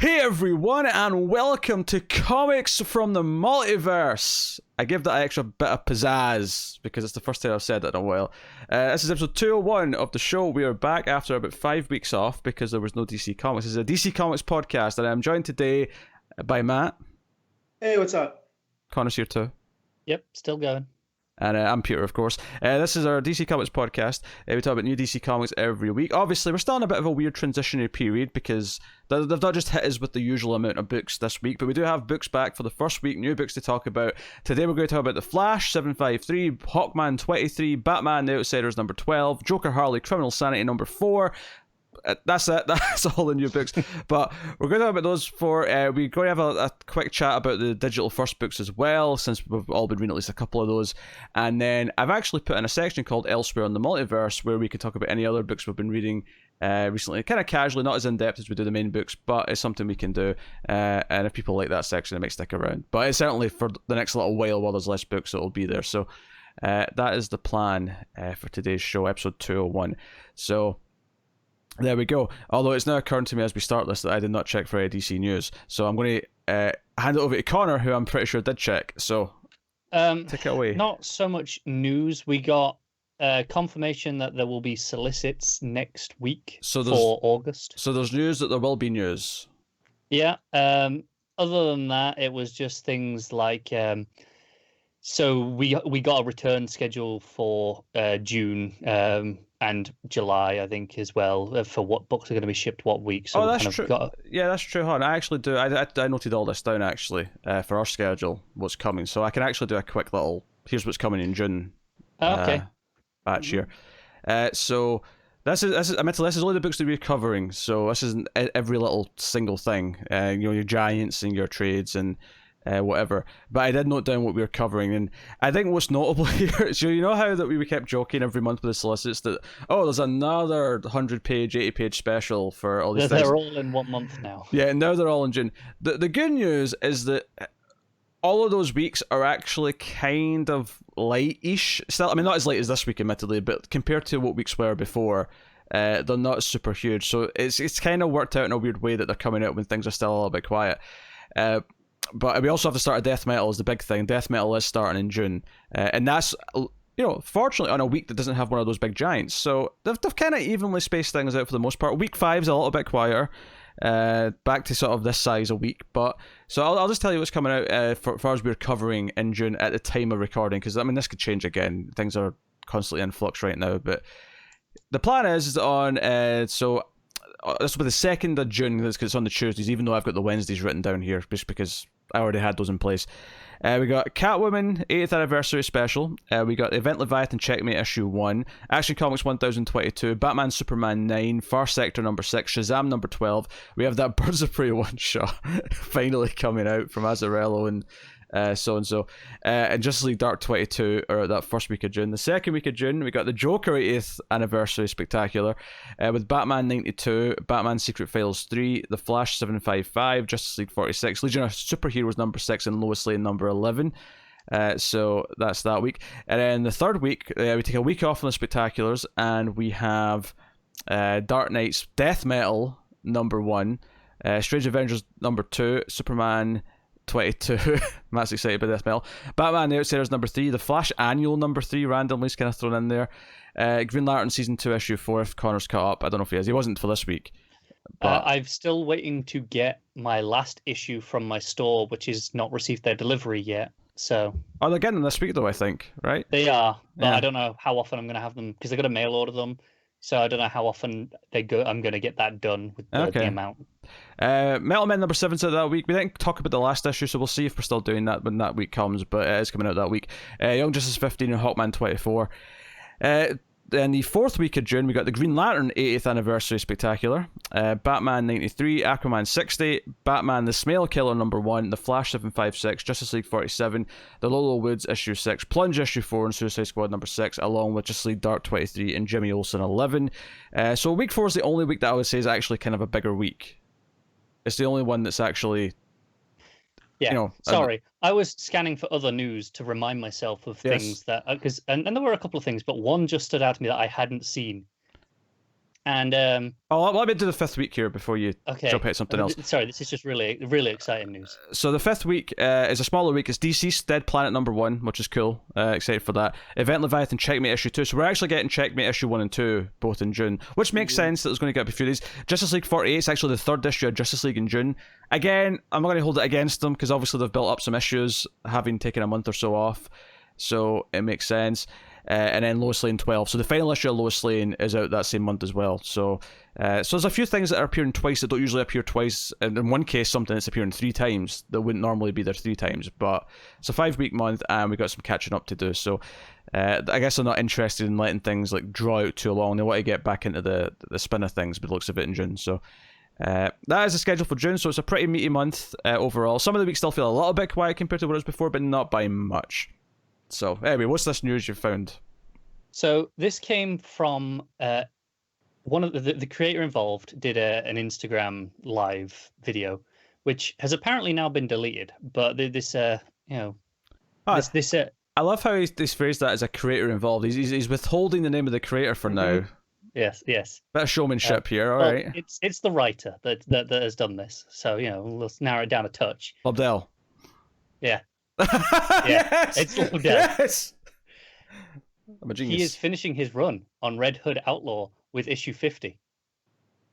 Hey everyone, and welcome to Comics from the Multiverse. I give that extra bit of pizzazz because it's the first time I've said that in a while. This is episode 201 of the show. We are back after about 5 weeks off because there was no DC Comics. This is a DC Comics podcast, and I'm joined today by Matt. Hey, what's up? Connor's here too. Yep, still going. And I'm Peter, of course. This is our DC Comics podcast. We talk about new DC Comics every week. Obviously, we're still in a bit of a weird transitionary period because they've not just hit us with the usual amount of books this week, but we do have books back for the first week, new books to talk about. Today we're going to talk about The Flash, 753, Hawkman, 23, Batman, The Outsiders, number 12, Joker, Harley, Criminal Sanity, number 4. That's it. That's all the new books. But we're going to talk about those four. We're going to have a quick chat about the digital first books as well, since we've all been reading at least a couple of those. And then I've actually put in a section called Elsewhere in the Multiverse, where we can talk about any other books we've been reading recently, kind of casually, not as in-depth as we do the main books, but it's something we can do. And if people like that section, it might stick around. But it's certainly for the next little while there's less books, it'll be there. So that is the plan for today's show, episode 201. So there we go. Although it's now occurring to me as we start this that I did not check for any DC news. So I'm going to hand it over to Connor, who I'm pretty sure did check. So take it away. Not so much news. We got confirmation that there will be solicits next week for August. So there's news that there will be news. Yeah. Other than that, it was just things like... so we got a return schedule for June and July, I think, as well, for what books are going to be shipped what week. So that's true. Yeah, that's true, hon. I actually do. I noted all this down, actually, for our schedule, what's coming. So I can actually do a quick little, here's what's coming in June. Okay. Batch here. So this is only the books that we're covering. So this isn't every little single thing. Your giants and your trades and whatever, but I did note down what we were covering, and I think what's notable here, so you know how that we kept joking every month with the solicits that, oh, there's another 100-page, 80-page special for all these things. They're all in 1 month now. Yeah, and now they're all in June. The good news is that all of those weeks are actually kind of light-ish. Still, I mean, not as late as this week, admittedly, but compared to what weeks were before, they're not super huge. So it's kind of worked out in a weird way that they're coming out when things are still a little bit quiet. But we also have to start a Death Metal is the big thing. Death Metal is starting in June. And that's, fortunately on a week that doesn't have one of those big giants. So they've kind of evenly spaced things out for the most part. Week 5 is a little bit quieter. Back to sort of this size a week. But so I'll just tell you what's coming out for far as we're covering in June at the time of recording. Because, I mean, this could change again. Things are constantly in flux right now. But the plan is on... this will be the 2nd of June, because it's on the Tuesdays, even though I've got the Wednesdays written down here, just because I already had those in place. We got Catwoman 8th Anniversary Special. We got Event Leviathan Checkmate Issue 1, Action Comics 1022, Batman Superman 9, Far Sector number 6, Shazam number 12. We have that Birds of Prey one-shot finally coming out from Azzarello and so-and-so. And Justice League Dark 22, or that first week of June. The second week of June, we got the Joker 80th Anniversary Spectacular, with Batman 92, Batman Secret Files 3, The Flash 755, Justice League 46, Legion of Superheroes number 6, and Lois Lane number 11. So that's that week. And then the third week, we take a week off from the Spectaculars, and we have Dark Knight's Death Metal number 1, Strange Avengers number 2, Superman 22. Matt's excited by Death Metal. Batman The Outsiders number 3, The Flash Annual number 3, randomly is kind of thrown in there. Green Lantern Season 2 Issue 4, if Connor's caught up. I don't know if he is. He wasn't for this week. But I'm still waiting to get my last issue from my store, which is not received their delivery yet. So they're getting them this week though, I think, right? They are, but yeah. I don't know how often I'm going to have them, because they're going to mail order them. So I don't know how often I'm going to get that done with the amount. Metal Men number 7's out that week. We didn't talk about the last issue, so we'll see if we're still doing that when that week comes, but it is coming out that week. Young Justice 15 and Hawkman 24. Then the fourth week of June, we got the Green Lantern 80th Anniversary Spectacular, Batman 93, Aquaman 60, Batman the Smile Killer number 1, The Flash 756, Justice League 47, The Lolo Woods issue 6, Plunge issue 4, and Suicide Squad number 6, along with Justice League Dark 23 and Jimmy Olsen 11. So week 4 is the only week that I would say is actually kind of a bigger week. It's the only one that's actually... Yeah, sorry. I was scanning for other news to remind myself of things that... and there were a couple of things, but one just stood out to me that I hadn't seen. And let me do the 5th week here before you jump at something else. Sorry, this is just really, really exciting news. So the 5th week is a smaller week. It's DC's Dead Planet #1, which is cool. Excited for that. Event Leviathan Checkmate issue 2. So we're actually getting Checkmate issue 1 and 2 both in June, which makes sense that it's going to get up a few days. Justice League 48 is actually the 3rd issue of Justice League in June. Again, I'm not going to hold it against them because obviously they've built up some issues, having taken a month or so off. So it makes sense. And then Lois Lane 12. So the final issue of Lois Lane is out that same month as well. So there's a few things that are appearing twice that don't usually appear twice. And in one case, something that's appearing 3 times that wouldn't normally be there 3 times. But it's a 5-week month, and we've got some catching up to do. So I guess they're not interested in letting things like draw out too long. They want to get back into the spin of things, but it looks a bit in June. So that is the schedule for June. So it's a pretty meaty month overall. Some of the weeks still feel a little bit quiet compared to what it was before, but not by much. So anyway, what's this news you found? So this came from one of the creator involved did an Instagram live video, which has apparently now been deleted. But this I love how he's phrased that as a creator involved. He's withholding the name of the creator for now. Yes. Bit of showmanship here, all right. It's the writer that has done this. So let's narrow it down a touch. Lobdell. Yeah. Yes. It's Lobdell. Yes. I'm a genius. He is finishing his run on Red Hood Outlaw with issue 50.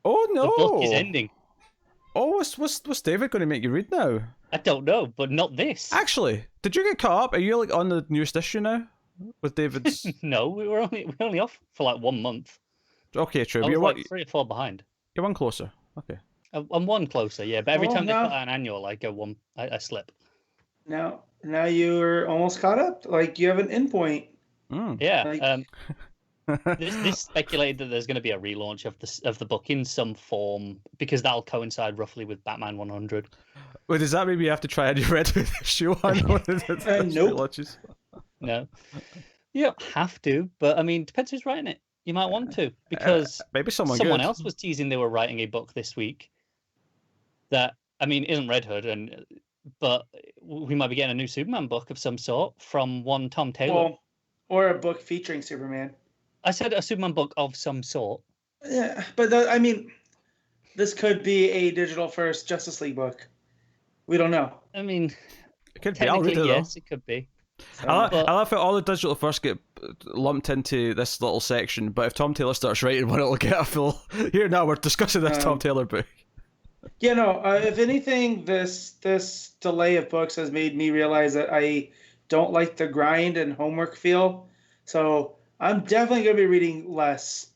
Oh no! The book is ending. Oh, what's David going to make you read now? I don't know, but not this. Actually, did you get caught up? Are you like on the newest issue now with David's? No, we're only off for like 1 month. Okay, true. I was You're like 3 or 4 behind. You're one closer. Okay. I'm 1 closer, yeah. But every time they put out an annual, I go 1. I slip. Now you're almost caught up. Like you have an endpoint. Yeah. This speculated that there's going to be a relaunch of the book in some form because that'll coincide roughly with Batman 100. Wait, does that mean you have to try and read with issue 1? Nope. No. You don't have to, but I mean, depends who's writing it. You might want to because maybe someone else was teasing they were writing a book this week that isn't Red Hood, but we might be getting a new Superman book of some sort from one Tom Taylor. Well, or a book featuring Superman. I said a Superman book of some sort. Yeah, but this could be a digital first Justice League book. We don't know. I mean, it could be. I'll read it, yes, it could be. I love how all the digital first get lumped into this little section, but if Tom Taylor starts writing one, it'll get a full. Here now, we're discussing this Tom Taylor book. Yeah, no. If anything, this delay of books has made me realize that I don't like the grind and homework feel. So I'm definitely going to be reading less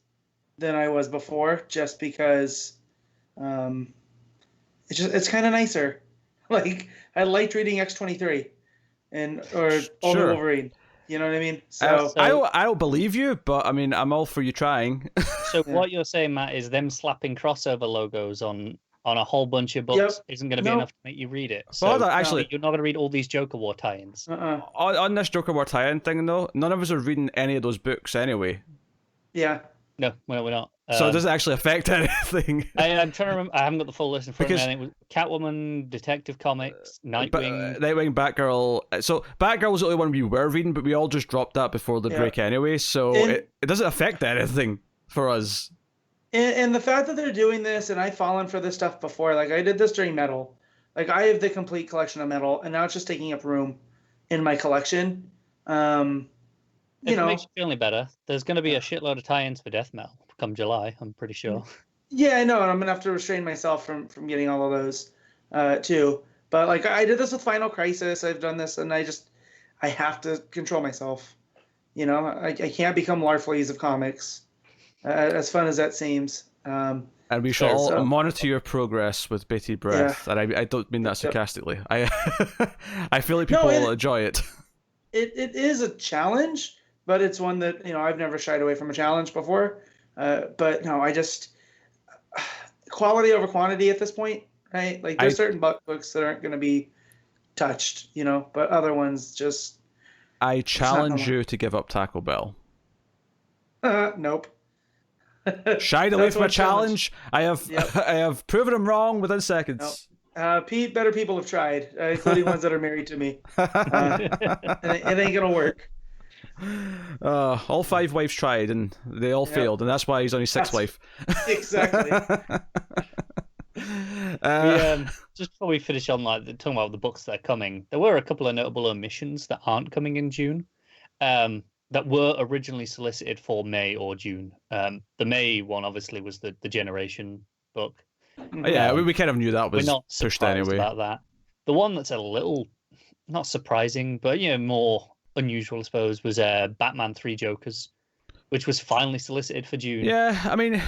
than I was before, just because it's kind of nicer. Like I liked reading X-23 or Wolverine. You know what I mean? So I don't believe you, but I mean I'm all for you trying. So what you're saying, Matt, is them slapping crossover logos on a whole bunch of books isn't going to be enough to make you read it. So well, actually, you're not going to read all these Joker War tie-ins. On this Joker War tie-in thing, though, none of us are reading any of those books anyway. Yeah. No, we're not. So it doesn't actually affect anything. I'm trying to remember. I haven't got the full list in front of me. I think it was Catwoman, Detective Comics, Nightwing. Nightwing, Batgirl. So Batgirl was the only one we were reading, but we all just dropped that before the break anyway. So it doesn't affect anything for us. And the fact that they're doing this, and I've fallen for this stuff before, like I did this during Metal. Like I have the complete collection of Metal, and now it's just taking up room in my collection. If it makes you feel any better, there's going to be a shitload of tie-ins for Death Metal come July, I'm pretty sure. Yeah, I know, and I'm going to have to restrain myself from getting all of those too. But like I did this with Final Crisis, I've done this, and I have to control myself. I can't become Larfleeze of comics. As fun as that seems. And we shall all monitor your progress with bated breath. Yeah. And I don't mean that sarcastically. I feel like people will enjoy it. It is a challenge, but it's one that, I've never shied away from a challenge before. But no, I just... quality over quantity at this point, right? Like, there's certain books that aren't going to be touched, but other ones just... I challenge you to give up Taco Bell. Nope. Shied away from a challenge. I have proven him wrong within seconds. Nope. Pete, better people have tried, including ones that are married to me. It ain't gonna work. All 5 wives tried, and they all failed, and that's why he's on his 6th wife. Exactly. Just before we finish on talking about the books that are coming, there were a couple of notable omissions that aren't coming in June. That were originally solicited for May or June. The May one obviously was the Generation book. Yeah, we kind of knew that was we're not pushed anyway. About that. The one that's a little not surprising, but more unusual, I suppose, was Batman 3 Jokers, which was finally solicited for June. Yeah, I mean,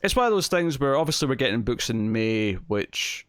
it's one of those things where obviously we're getting books in May, which,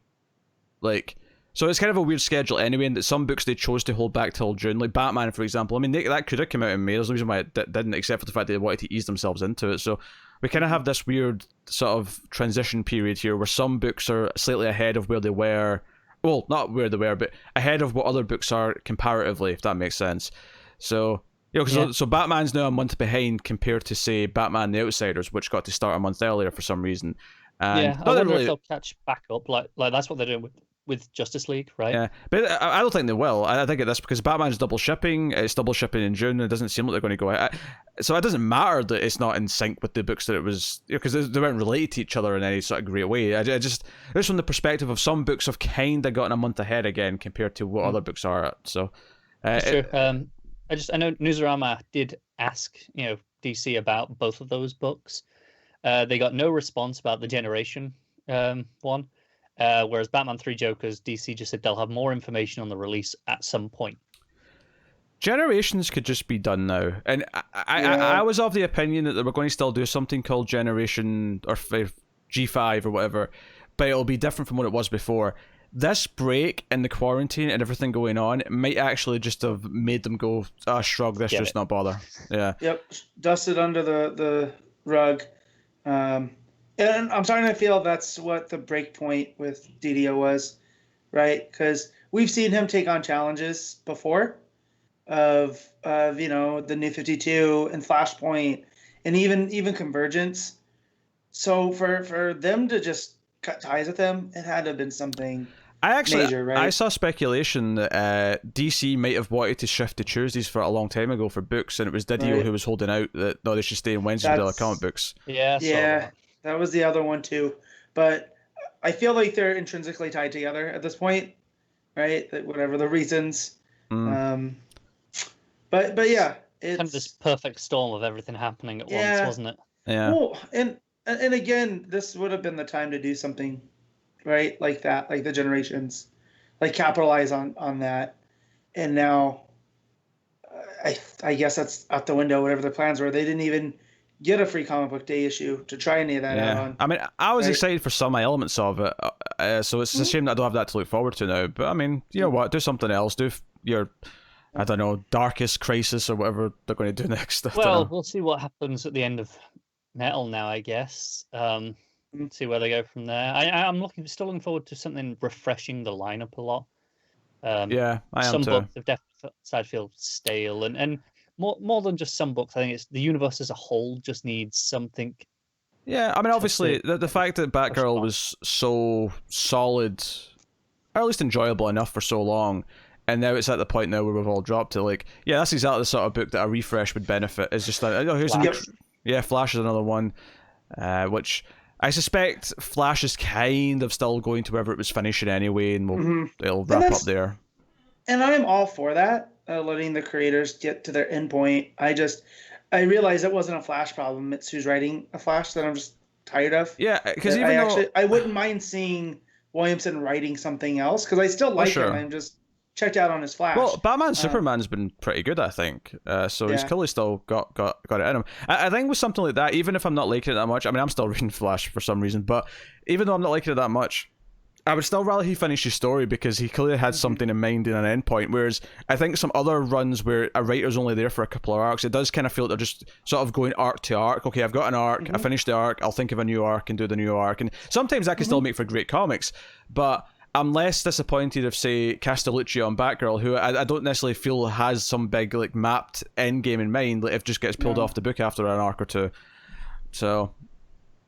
like, so it's kind of a weird schedule anyway, and that some books they chose to hold back till June, like Batman, for example. I mean, that could have come out in May. There's no reason why it didn't, except for the fact that they wanted to ease themselves into it. So we kind of have this weird sort of transition period here where some books are slightly ahead of where they were. Well, not where they were, but ahead of what other books are comparatively, if that makes sense. So, so Batman's now a month behind compared to, say, Batman the Outsiders, which got to start a month earlier for some reason. And I wonder if they'll catch back up. Like that's what they're doing with Justice League, right? Yeah, but I don't think they will. I think that's because Batman's double shipping. It's double shipping in June. It doesn't seem like they're going to go out. So it doesn't matter that it's not in sync with the books that it was, because they weren't related to each other in any sort of great way. I just from the perspective of some books have kind of gotten a month ahead again compared to what other books are at. So that's true. I know Newsarama did ask DC about both of those books. They got no response about the Generation one. Whereas Batman 3 Jokers, DC just said they'll have more information on the release at some point. Generations could just be done now. And I was of the opinion that they were going to still do something called Generation or G5 or whatever, but it'll be different from what it was before. This break and the quarantine and everything going on might actually just have made them go, shrug this, just not bother. Yeah. Yep. Dusted under the rug. And I'm starting to feel that's what the break point with DDO was, right? Because we've seen him take on challenges before of the New 52 and Flashpoint and even Convergence. So for them to just cut ties with him, it had to have been something major, right? I saw speculation that DC might have wanted to shift to Tuesdays for a long time ago for books, and it was Didio who was holding out that no, they should stay on Wednesday for the comic books. Yeah. That was the other one too, but I feel like they're intrinsically tied together at this point, right? Whatever the reasons. But yeah, it's kind of this perfect storm of everything happening at once, wasn't it? Yeah. Well, and again, this would have been the time to do something, right? Like that, like the Generations, like capitalize on that. And now, I guess that's out the window. Whatever their plans were, they didn't even get a free comic book day issue to try any of that out on. I mean, I was excited for some elements of it, so it's a shame that I don't have that to look forward to now. But I mean, you know what? Do something else. Do your, I don't know, Darkest Crisis or whatever they're going to do next. Well, we'll see what happens at the end of Metal now, I guess. See where they go from there. I'm still looking forward to something refreshing the lineup a lot. I am some too. books have definitely started to feel stale, and more than just some books. I think it's the universe as a whole just needs something. Yeah, I mean, obviously, the fact that Batgirl was so solid, or at least enjoyable enough for so long, and now it's at the point now where we've all dropped it. Like, yeah, that's exactly the sort of book that a refresh would benefit. It's just like, here's Flash is another one, which I suspect Flash is kind of still going to wherever it was finishing anyway, and it'll wrap up there. And I'm all for that. Letting the creators get to their endpoint. I realized it wasn't a Flash problem. It's who's writing a Flash that I'm just tired of. Yeah, because I wouldn't mind seeing Williamson writing something else because I still like him. I'm just checked out on his Flash. Well, Batman Superman's been pretty good, I think. So he's clearly still got it in him. I think with something like that, even if I'm not liking it that much, I mean, I'm still reading Flash for some reason, but even though I'm not liking it that much, I would still rather he finish his story because he clearly had something in mind in an endpoint. Whereas I think some other runs where a writer's only there for a couple of arcs, it does kind of feel like they're just sort of going arc to arc. Okay, I've got an arc, I finished the arc, I'll think of a new arc and do the new arc. And sometimes that can still make for great comics. But I'm less disappointed of, say, Castellucci on Batgirl, who I don't necessarily feel has some big like mapped end game in mind. Like, if it just gets pulled off the book after an arc or two. So,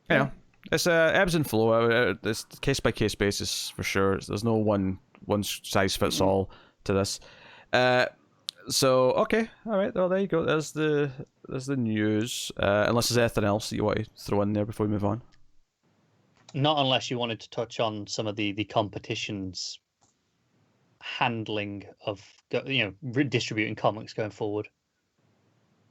yeah. It's ebbs and flow. It's case by case basis for sure. There's no one size fits all to this. So okay, all right. Well, there you go. There's the news. Unless there's anything else that you want to throw in there before we move on. Not unless you wanted to touch on some of the competition's handling of distributing comics going forward.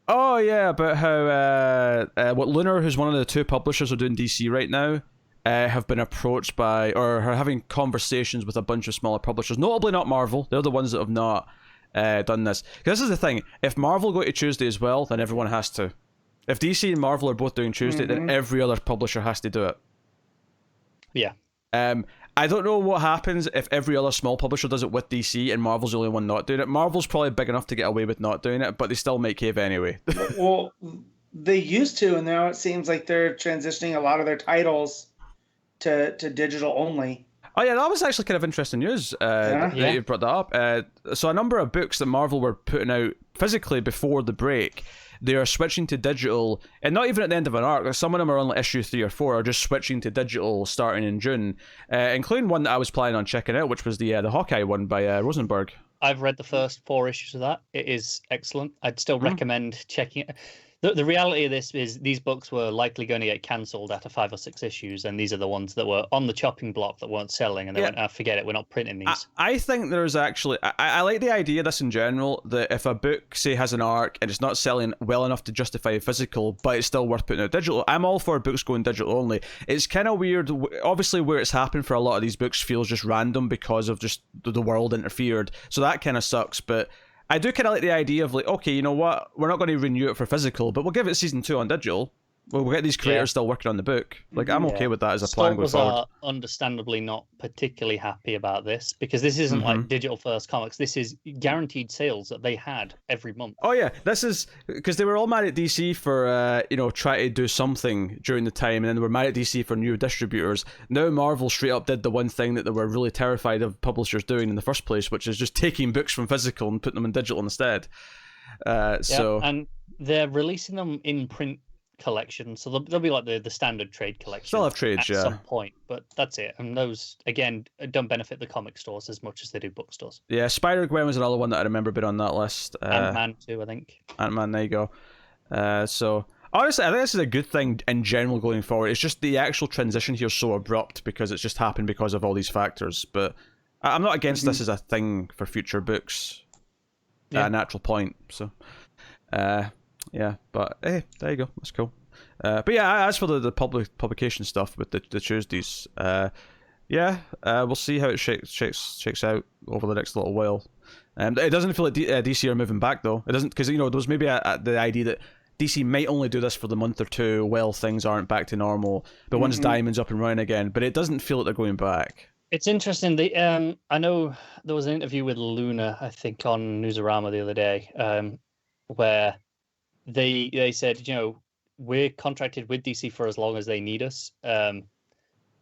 Oh yeah, about how what Lunar, who's one of the two publishers who are doing DC right now, have been approached by or are having conversations with a bunch of smaller publishers, notably not Marvel. They're the ones that have not done this. Because this is the thing: if Marvel go to Tuesday as well, then everyone has to. If DC and Marvel are both doing Tuesday, then every other publisher has to do it. Yeah. I don't know what happens if every other small publisher does it with DC and Marvel's the only one not doing it. Marvel's probably big enough to get away with not doing it, but they still make cave anyway. Well, they used to, and now it seems like they're transitioning a lot of their titles to digital only. Oh yeah, that was actually kind of interesting news that you brought that up. So a number of books that Marvel were putting out physically before the break, they are switching to digital, and not even at the end of an arc. Some of them are on like issue 3 or 4, are just switching to digital starting in June, including one that I was planning on checking out, which was the Hawkeye one by Rosenberg. I've read the first 4 issues of that. It is excellent. I'd still recommend checking it. The reality of this is these books were likely going to get cancelled after 5 or 6 issues, and these are the ones that were on the chopping block that weren't selling, and they went, forget it, we're not printing these. I think there's actually... I like the idea of this in general, that if a book, say, has an arc, and it's not selling well enough to justify physical, but it's still worth putting out digital, I'm all for books going digital only. It's kind of weird. Obviously, where it's happened for a lot of these books feels just random because of just the world interfered, so that kind of sucks, but... I do kind of like the idea of like, okay, you know what? We're not going to renew it for physical, but we'll give it season 2 on digital. We'll get these creators still working on the book. Like, I'm okay with that as a plan going forward. Are understandably not particularly happy about this because this isn't like digital first comics. This is guaranteed sales that they had every month. Oh yeah, this is because they were all mad at DC for trying to do something during the time, and then they were mad at DC for new distributors. Now Marvel straight up did the one thing that they were really terrified of publishers doing in the first place, which is just taking books from physical and putting them in digital instead. And they're releasing them in print collection, so they'll be like the standard trade collection. Still have trades, at some point, but that's it. And those again don't benefit the comic stores as much as they do bookstores. Yeah, Spider-Gwen was another one that I remember being on that list. Ant-Man too, I think. Ant-Man, there you go. So honestly, I think this is a good thing in general going forward. It's just the actual transition here is so abrupt because it's just happened because of all these factors. But I'm not against this as a thing for future books. At a natural point. So. Yeah, but hey, there you go. That's cool. But yeah, as for the publication stuff with the Tuesdays, we'll see how it shakes out over the next little while. It doesn't feel like DC are moving back though. It doesn't, because there was maybe the idea that DC might only do this for the month or two while things aren't back to normal. But once Diamond's up and running again, but it doesn't feel like they're going back. It's interesting. I know there was an interview with Luna, I think, on Newsarama the other day, where they said, we're contracted with DC for as long as they need us.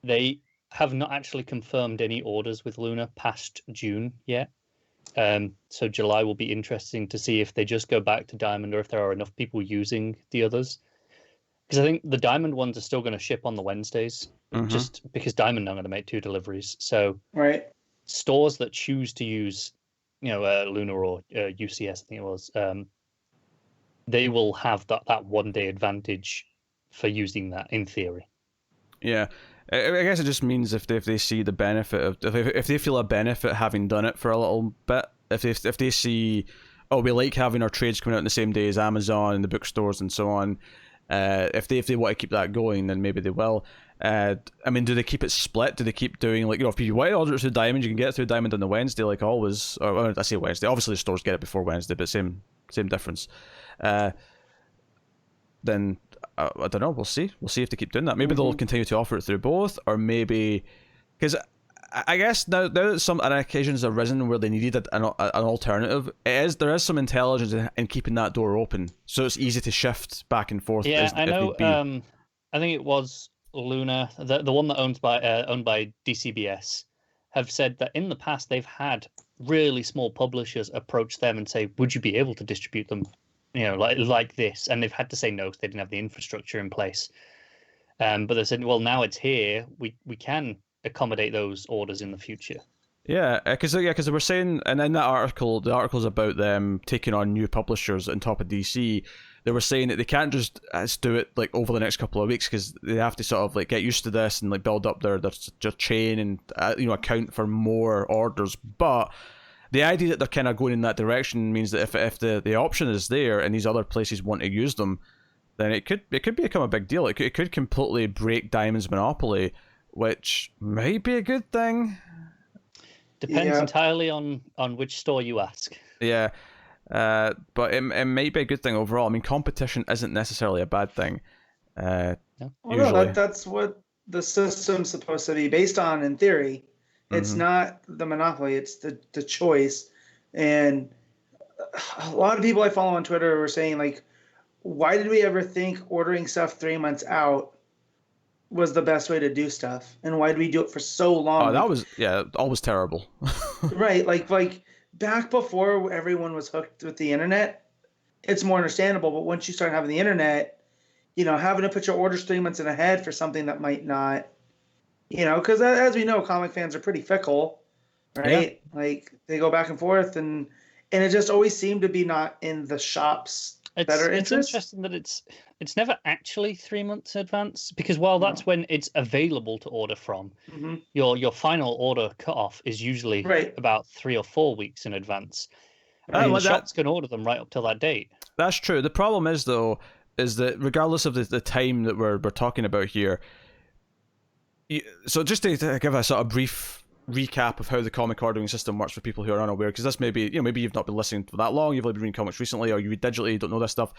They have not actually confirmed any orders with Luna past June yet. So July will be interesting to see if they just go back to Diamond or if there are enough people using the others. Because I think the Diamond ones are still going to ship on the Wednesdays, just because Diamond are going to make 2 deliveries. So stores that choose to use, Luna or UCS, I think it was, they will have that 1 day advantage for using that in theory. Yeah, I guess it just means if they see the benefit of if they feel a benefit having done it for a little bit, if they see, we like having our trades coming out on the same day as Amazon and the bookstores and so on. If they want to keep that going, then maybe they will. Do they keep it split? Do they keep doing if you want to order it through Diamond, you can get it through Diamond on the Wednesday like always? Or I say Wednesday. Obviously, the stores get it before Wednesday, but same difference. Then I don't know. We'll see. We'll see if they keep doing that. Maybe they'll continue to offer it through both, or maybe because I guess now that some occasions have arisen where they needed an alternative, there is some intelligence in keeping that door open, so it's easy to shift back and forth. Yeah, I know. I think it was Luna, the one that owned by DCBS, have said that in the past they've had really small publishers approach them and say, "Would you be able to distribute them?" Like this, and they've had to say no because they didn't have the infrastructure in place. But they said, well, now it's here. We can accommodate those orders in the future. Yeah, because they were saying, and in that article, the article's about them taking on new publishers on top of DC. They were saying that they can't just do it like over the next couple of weeks because they have to sort of like get used to this and like build up their chain and account for more orders. But the idea that they're kind of going in that direction means that if the option is there and these other places want to use them, then it could become a big deal. It could completely break Diamond's monopoly, which might be a good thing. Depends entirely on which store you ask. Yeah. But it may be a good thing overall. I mean, competition isn't necessarily a bad thing. Well, no, that's what the system's supposed to be based on in theory. It's not the monopoly, it's the choice. And a lot of people I follow on Twitter were saying, like, why did we ever think ordering stuff 3 months out was the best way to do stuff? And why did we do it for so long? Oh, that was, always terrible. Right, like back before everyone was hooked with the internet, it's more understandable. But once you start having the internet, having to put your orders 3 months in ahead for something that might not, because as we know, comic fans are pretty fickle, right? Yeah. Like they go back and forth, and it just always seemed to be not in the shop's better interest. It's interesting that it's never actually 3 months in advance, because while that's when it's available to order from, your final order cutoff is usually about 3 or 4 weeks in advance. And the shops can order them right up till that date. That's true. The problem is, though, is that regardless of the time that we're talking about here, so just to give a sort of brief recap of how the comic ordering system works for people who are unaware, because this maybe you've not been listening for that long, you've only been reading comics recently, or you read digitally, you don't know this stuff.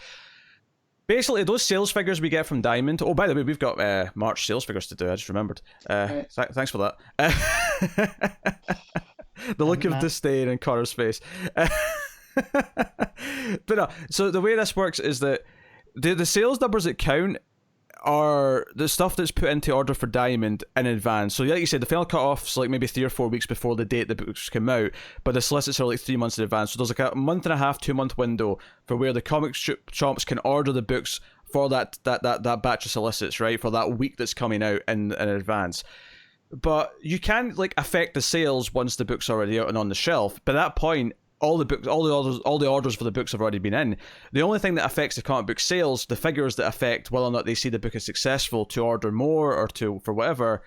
Basically, those sales figures we get from Diamond. Oh, by the way, we've got March sales figures to do. I just remembered. Thanks for that. The look of disdain in Connor's face. But no, so the way this works is that the sales numbers that count are the stuff that's put into order for Diamond in advance. So like you said, the final cut-off's like maybe 3 or 4 weeks before the date the books come out, but the solicits are like 3 months in advance. So there's like a month and a half, 2 month window for where the comic shops can order the books for that batch of solicits, right? For that week that's coming out in advance. But you can like affect the sales once the book's already out and on the shelf. By that point, all the orders for the books have already been in. The only thing that affects the comic book sales, the figures that affect whether or not they see the book as successful to order more or for whatever,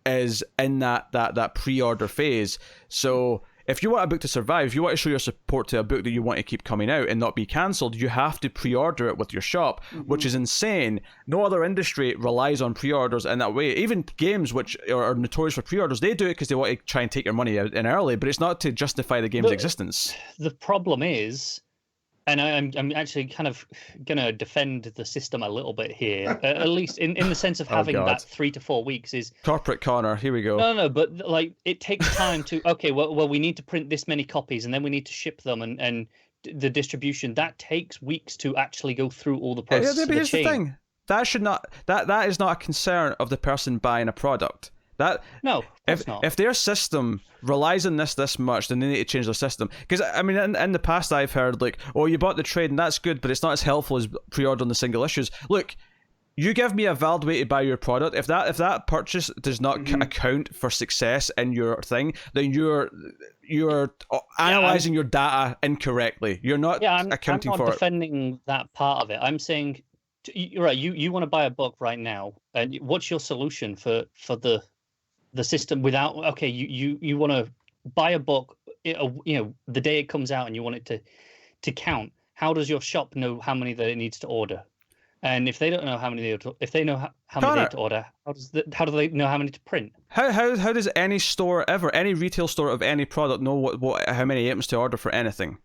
is in that pre-order phase. So if you want a book to survive, if you want to show your support to a book that you want to keep coming out and not be cancelled, you have to pre-order it with your shop, which is insane. No other industry relies on pre-orders in that way. Even games, which are notorious for pre-orders, they do it because they want to try and take your money out in early, but it's not to justify the game's existence. The problem is, and I'm actually kind of going to defend the system a little bit here, at least in the sense of having that 3 to 4 weeks is... Corporate Connor, here we go. No, but like it takes time to... Okay, well, we need to print this many copies and then we need to ship them and the distribution. That takes weeks to actually go through all the process of the here's chain. The thing. That is not a concern of the person buying a product. If their system relies on this much, then they need to change their system. Because I mean, in the past, I've heard like, "Oh, you bought the trade, and that's good, but it's not as helpful as pre-ordering the single issues." Look, you give me a valid way to buy your product. If that purchase does not account for success in your thing, then you're analyzing your data incorrectly. You're not accounting for it. I'm not defending that part of it. I'm saying, right, you want to buy a book right now, and what's your solution for the system without you want to buy a book the day it comes out and you want it to count? How does your shop know how many that it needs to order? And if they don't know how many if they know how many they need to order, how do they know how many to print? How does any store ever, any retail store of any product know how many items to order for anything?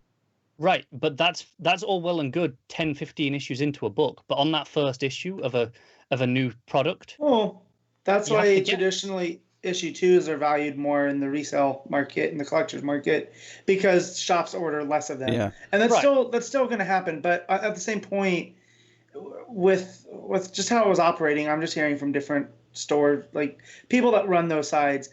Right, but that's all well and good 10, 15 issues into a book, but on that first issue of a new product. Oh, that's why traditionally issue 2s are valued more in the resale market and the collector's market, because shops order less of them. Yeah. And that's still going to happen. But at the same point, with just how it was operating, I'm just hearing from different stores, like people that run those sides.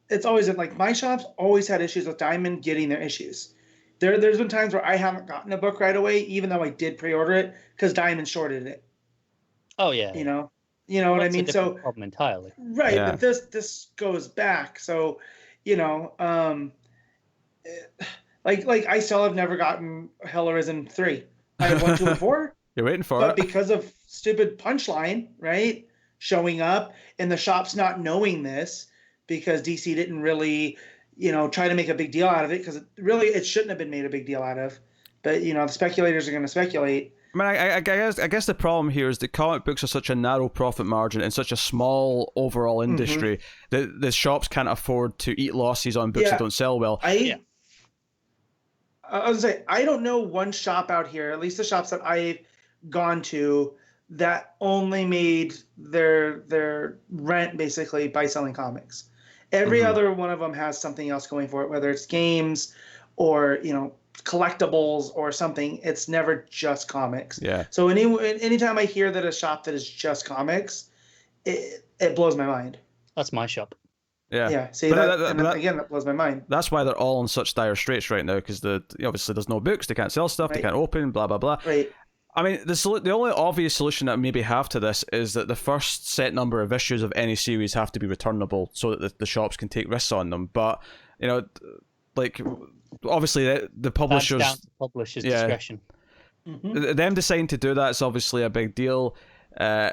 It's always like my shop's always had issues with Diamond getting their issues. There's been times where I haven't gotten a book right away, even though I did pre-order it, because Diamond shorted it. Oh yeah. You know what I mean? So problem entirely. Right, but this goes back. So you know, like I still have never gotten Hell Arisen 3. I have 1, 2, and 4. You're waiting for But it. because of stupid Punchline, right, showing up and the shops not knowing this, because DC didn't really, try to make a big deal out of it, because it shouldn't have been made a big deal out of. But the speculators are going to speculate. I mean, I guess the problem here is that comic books are such a narrow profit margin and such a small overall industry that the shops can't afford to eat losses on books that don't sell well. I was gonna say, I don't know one shop out here, at least the shops that I've gone to, that only made their rent basically by selling comics. Every other one of them has something else going for it, whether it's games or collectibles or something. It's never just comics. Yeah. So anytime I hear that a shop that is just comics, it blows my mind. That's my shop. Yeah. Yeah. See, that blows my mind. That's why they're all in such dire straits right now, because obviously there's no books, they can't sell stuff, they can't open, blah blah blah. Right. I mean, the only obvious solution that I maybe have to this is that the first set number of issues of any series have to be returnable so that the shops can take risks on them. But obviously the publishers, that's down to publishers' discretion. Them deciding to do that is obviously a big deal. I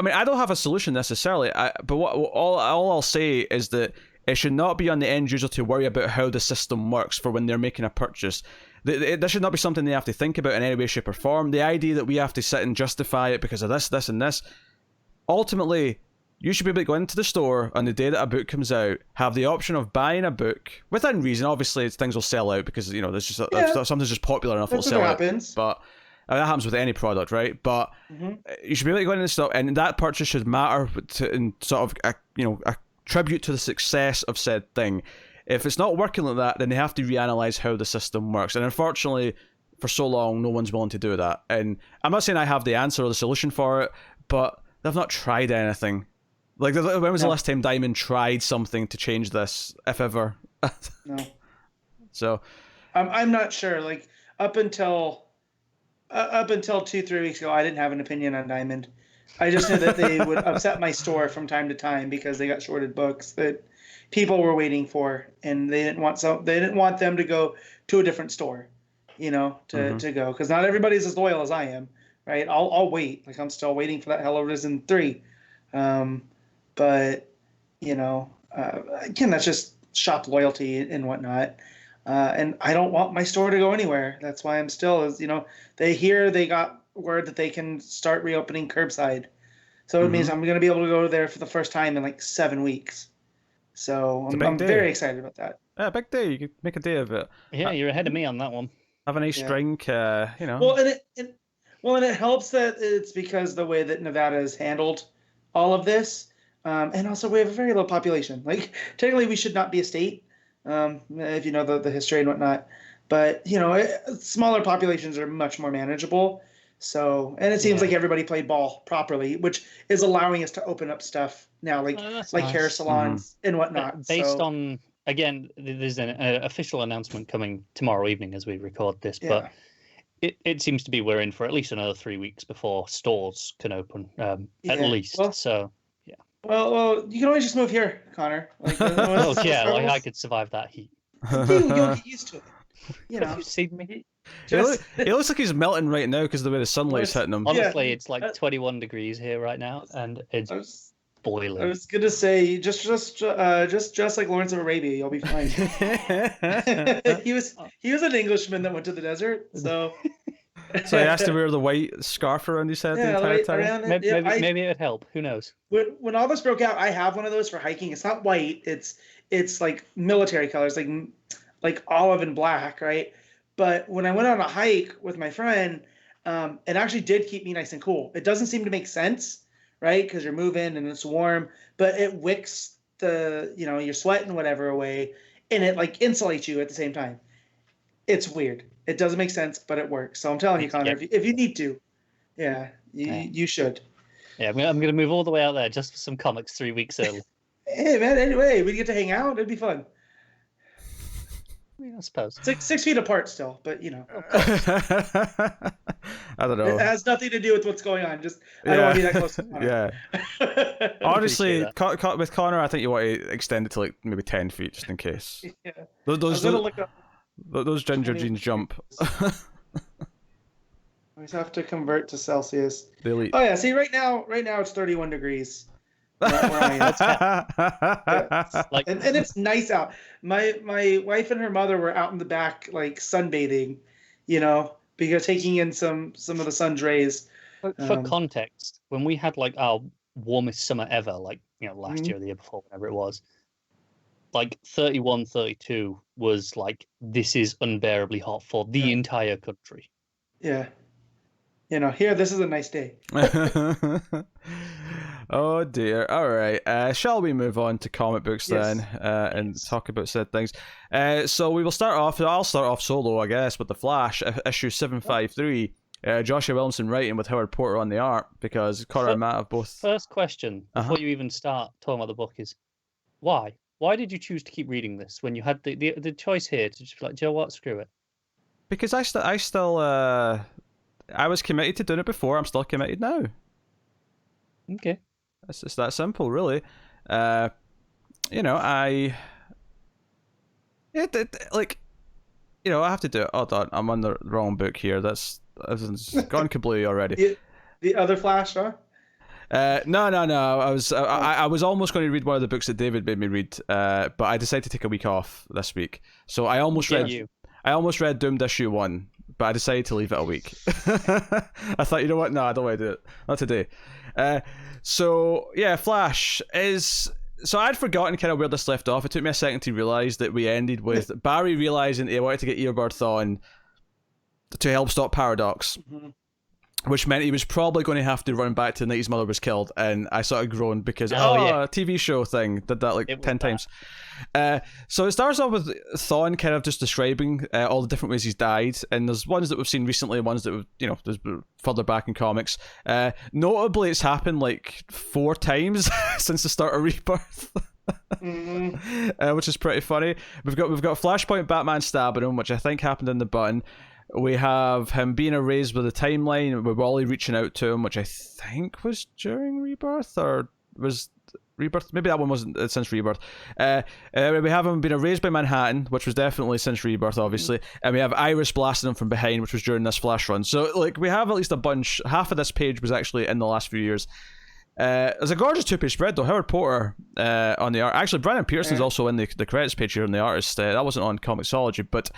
mean, I don't have a solution necessarily, but all I'll say is that it should not be on the end user to worry about how the system works for when they're making a purchase. This should not be something they have to think about in any way, shape, or form. The idea that we have to sit and justify it because of this, this, and this. Ultimately, you should be able to go into the store on the day that a book comes out, have the option of buying a book within reason. Obviously, things will sell out because there's just something's just popular enough, it'll sell out. But that happens with any product, right? But you should be able to go into the store, and that purchase should matter in sort of a tribute to the success of said thing. If it's not working like that, then they have to reanalyze how the system works. And unfortunately, for so long, no one's willing to do that. And I'm not saying I have the answer or the solution for it, but they've not tried anything. Like, when was the last time Diamond tried something to change this, if ever? No. So, I'm not sure. Like, up until 2-3 weeks ago, I didn't have an opinion on Diamond. I just knew that they would upset my store from time to time because they got shorted books that people were waiting for, and they didn't want them to go to a different store, to go, because not everybody's as loyal as I am, right? I'll wait. Like, I'm still waiting for that Hell Arisen 3, but again, that's just shop loyalty and whatnot, and I don't want my store to go anywhere. That's why I'm still, they got word that they can start reopening curbside, so it means I'm going to be able to go there for the first time in like 7 weeks. So I'm very excited about that. Yeah, big day. You could make a day of it. Yeah, you're ahead of me on that one. Have a nice drink, Well, and it helps that it's because the way that Nevada has handled all of this, and also we have a very low population. Like, technically, we should not be a state, if you know the history and whatnot. But smaller populations are much more manageable. So, and it seems like everybody played ball properly, which is allowing us to open up stuff now, like hair salons and whatnot. Based on, again, there's an official announcement coming tomorrow evening as we record this, but it seems to be we're in for at least another 3 weeks before stores can open, at least. Well, so, yeah. Well, you can always just move here, Connor. Like, I could survive that heat. You'll get used to it. Have you seen me? It looks like he's melting right now because of the way the sunlight's hitting him. Honestly, it's like 21 degrees here right now, and it's boiling. I was gonna say, just like Lawrence of Arabia, you'll be fine. he was an Englishman that went to the desert, so. So he has to wear the white scarf around his head the entire time. Maybe it'd help. Who knows? When all this broke out, I have one of those for hiking. It's not white. It's like military colors, like olive and black, right? But when I went on a hike with my friend, it actually did keep me nice and cool. It doesn't seem to make sense, right? Because you're moving and it's warm, but it wicks your sweat and whatever away, and it like insulates you at the same time. It's weird. It doesn't make sense, but it works. So I'm telling you, Connor, if you need to, you should. Yeah, I'm gonna move all the way out there just for some comics 3 weeks early. Hey man, anyway, we get to hang out. It'd be fun. I suppose. 6 feet apart still, but you know. I don't know. It has nothing to do with what's going on. Just I don't want to be that close to Connor. Yeah. Honestly, Appreciate with Connor, I think you want to extend it to like maybe 10 feet just in case. Yeah. Those look up. those ginger jeans jump. I always have to convert to Celsius. The elite. Oh yeah, see right now it's 31 degrees. Where I am. Yeah. Like, And it's nice out. My wife and her mother were out in the back like sunbathing, you know, because taking in some of the sun's rays. for context, when we had like our warmest summer ever, like last Mhm. year or the year before, whenever it was, like 31, 32 was like, this is unbearably hot for the Yeah. entire country. Yeah. You know, here this is a nice day. Oh dear. All right. Shall we move on to comic books Yes. then, and talk about said things? So we will start off. I'll start off solo, I guess, with the Flash issue 753. Joshua Williamson writing with Howard Porter on the art because Connor and Matt have both. First question before you even start talking about the book is, why? Why did you choose to keep reading this when you had the choice here to just be like, Joe, what? Screw it. Because I still I was committed to doing it before. I'm still committed now. Okay. It's just that simple, really. I have to do it. Hold on, I'm on the wrong book here. That's gone kablooey already. The other Flash, huh? No. I was almost going to read one of the books that David made me read, but I decided to take a week off this week. So I almost read Doomed issue 1, but I decided to leave it a week. I thought, you know what? No, I don't want to do it. Not today. So yeah, Flash is. So I'd forgotten kind of where this left off. It took me a second to realise that we ended with Barry realising he wanted to get Earbirth on to help stop Paradox. Mm-hmm. Which meant he was probably going to have to run back to the night his mother was killed, and I sort of groaned because TV show thing did that like 10 times. So it starts off with Thawne kind of just describing all the different ways he's died, and there's ones that we've seen recently, ones that there's further back in comics. Notably, it's happened like 4 times since the start of Rebirth. Which is pretty funny. We've got Flashpoint Batman stabbing him, which I think happened in the Button. We have him being erased with a timeline with Wally reaching out to him, which I think was during Rebirth, or was Rebirth? Maybe that one wasn't since Rebirth. We have him being erased by Manhattan, which was definitely since Rebirth, obviously. And we have Iris blasting him from behind, which was during this Flash run. So, like, we have at least a bunch. Half of this page was actually in the last few years. There's a gorgeous 2-page spread, though. Howard Porter on the art. Actually, Bryan Pearson's also in the credits page here on the artist. That wasn't on Comixology, but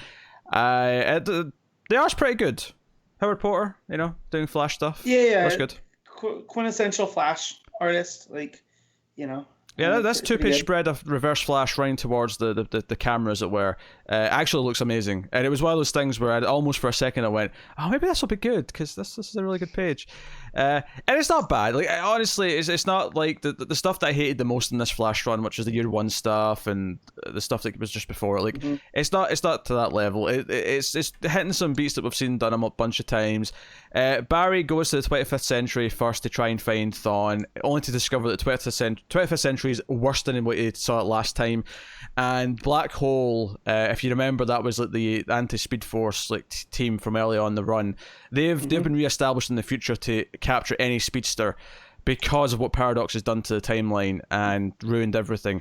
the art's pretty good. Howard Porter, doing Flash stuff. Yeah. That's good. Quintessential Flash artist, Yeah, that's 2-page spread of Reverse Flash running towards the camera, as it were. Actually looks amazing. And it was one of those things where almost for a second I went, oh, maybe this will be good, because this is a really good page. And it's not bad. Like, honestly, it's not like the stuff that I hated the most in this Flash run, which is the Year 1 stuff and the stuff that was just before. Like, it's not to that level. It's hitting some beats that we've seen done a bunch of times. Barry goes to the 25th century first to try and find Thawne, only to discover that 25th century is worse than what he saw it last time. And Black Hole, if you remember, that was like the anti-Speed Force team from early on the run. They've been re-established in the future to capture any speedster because of what Paradox has done to the timeline and ruined everything.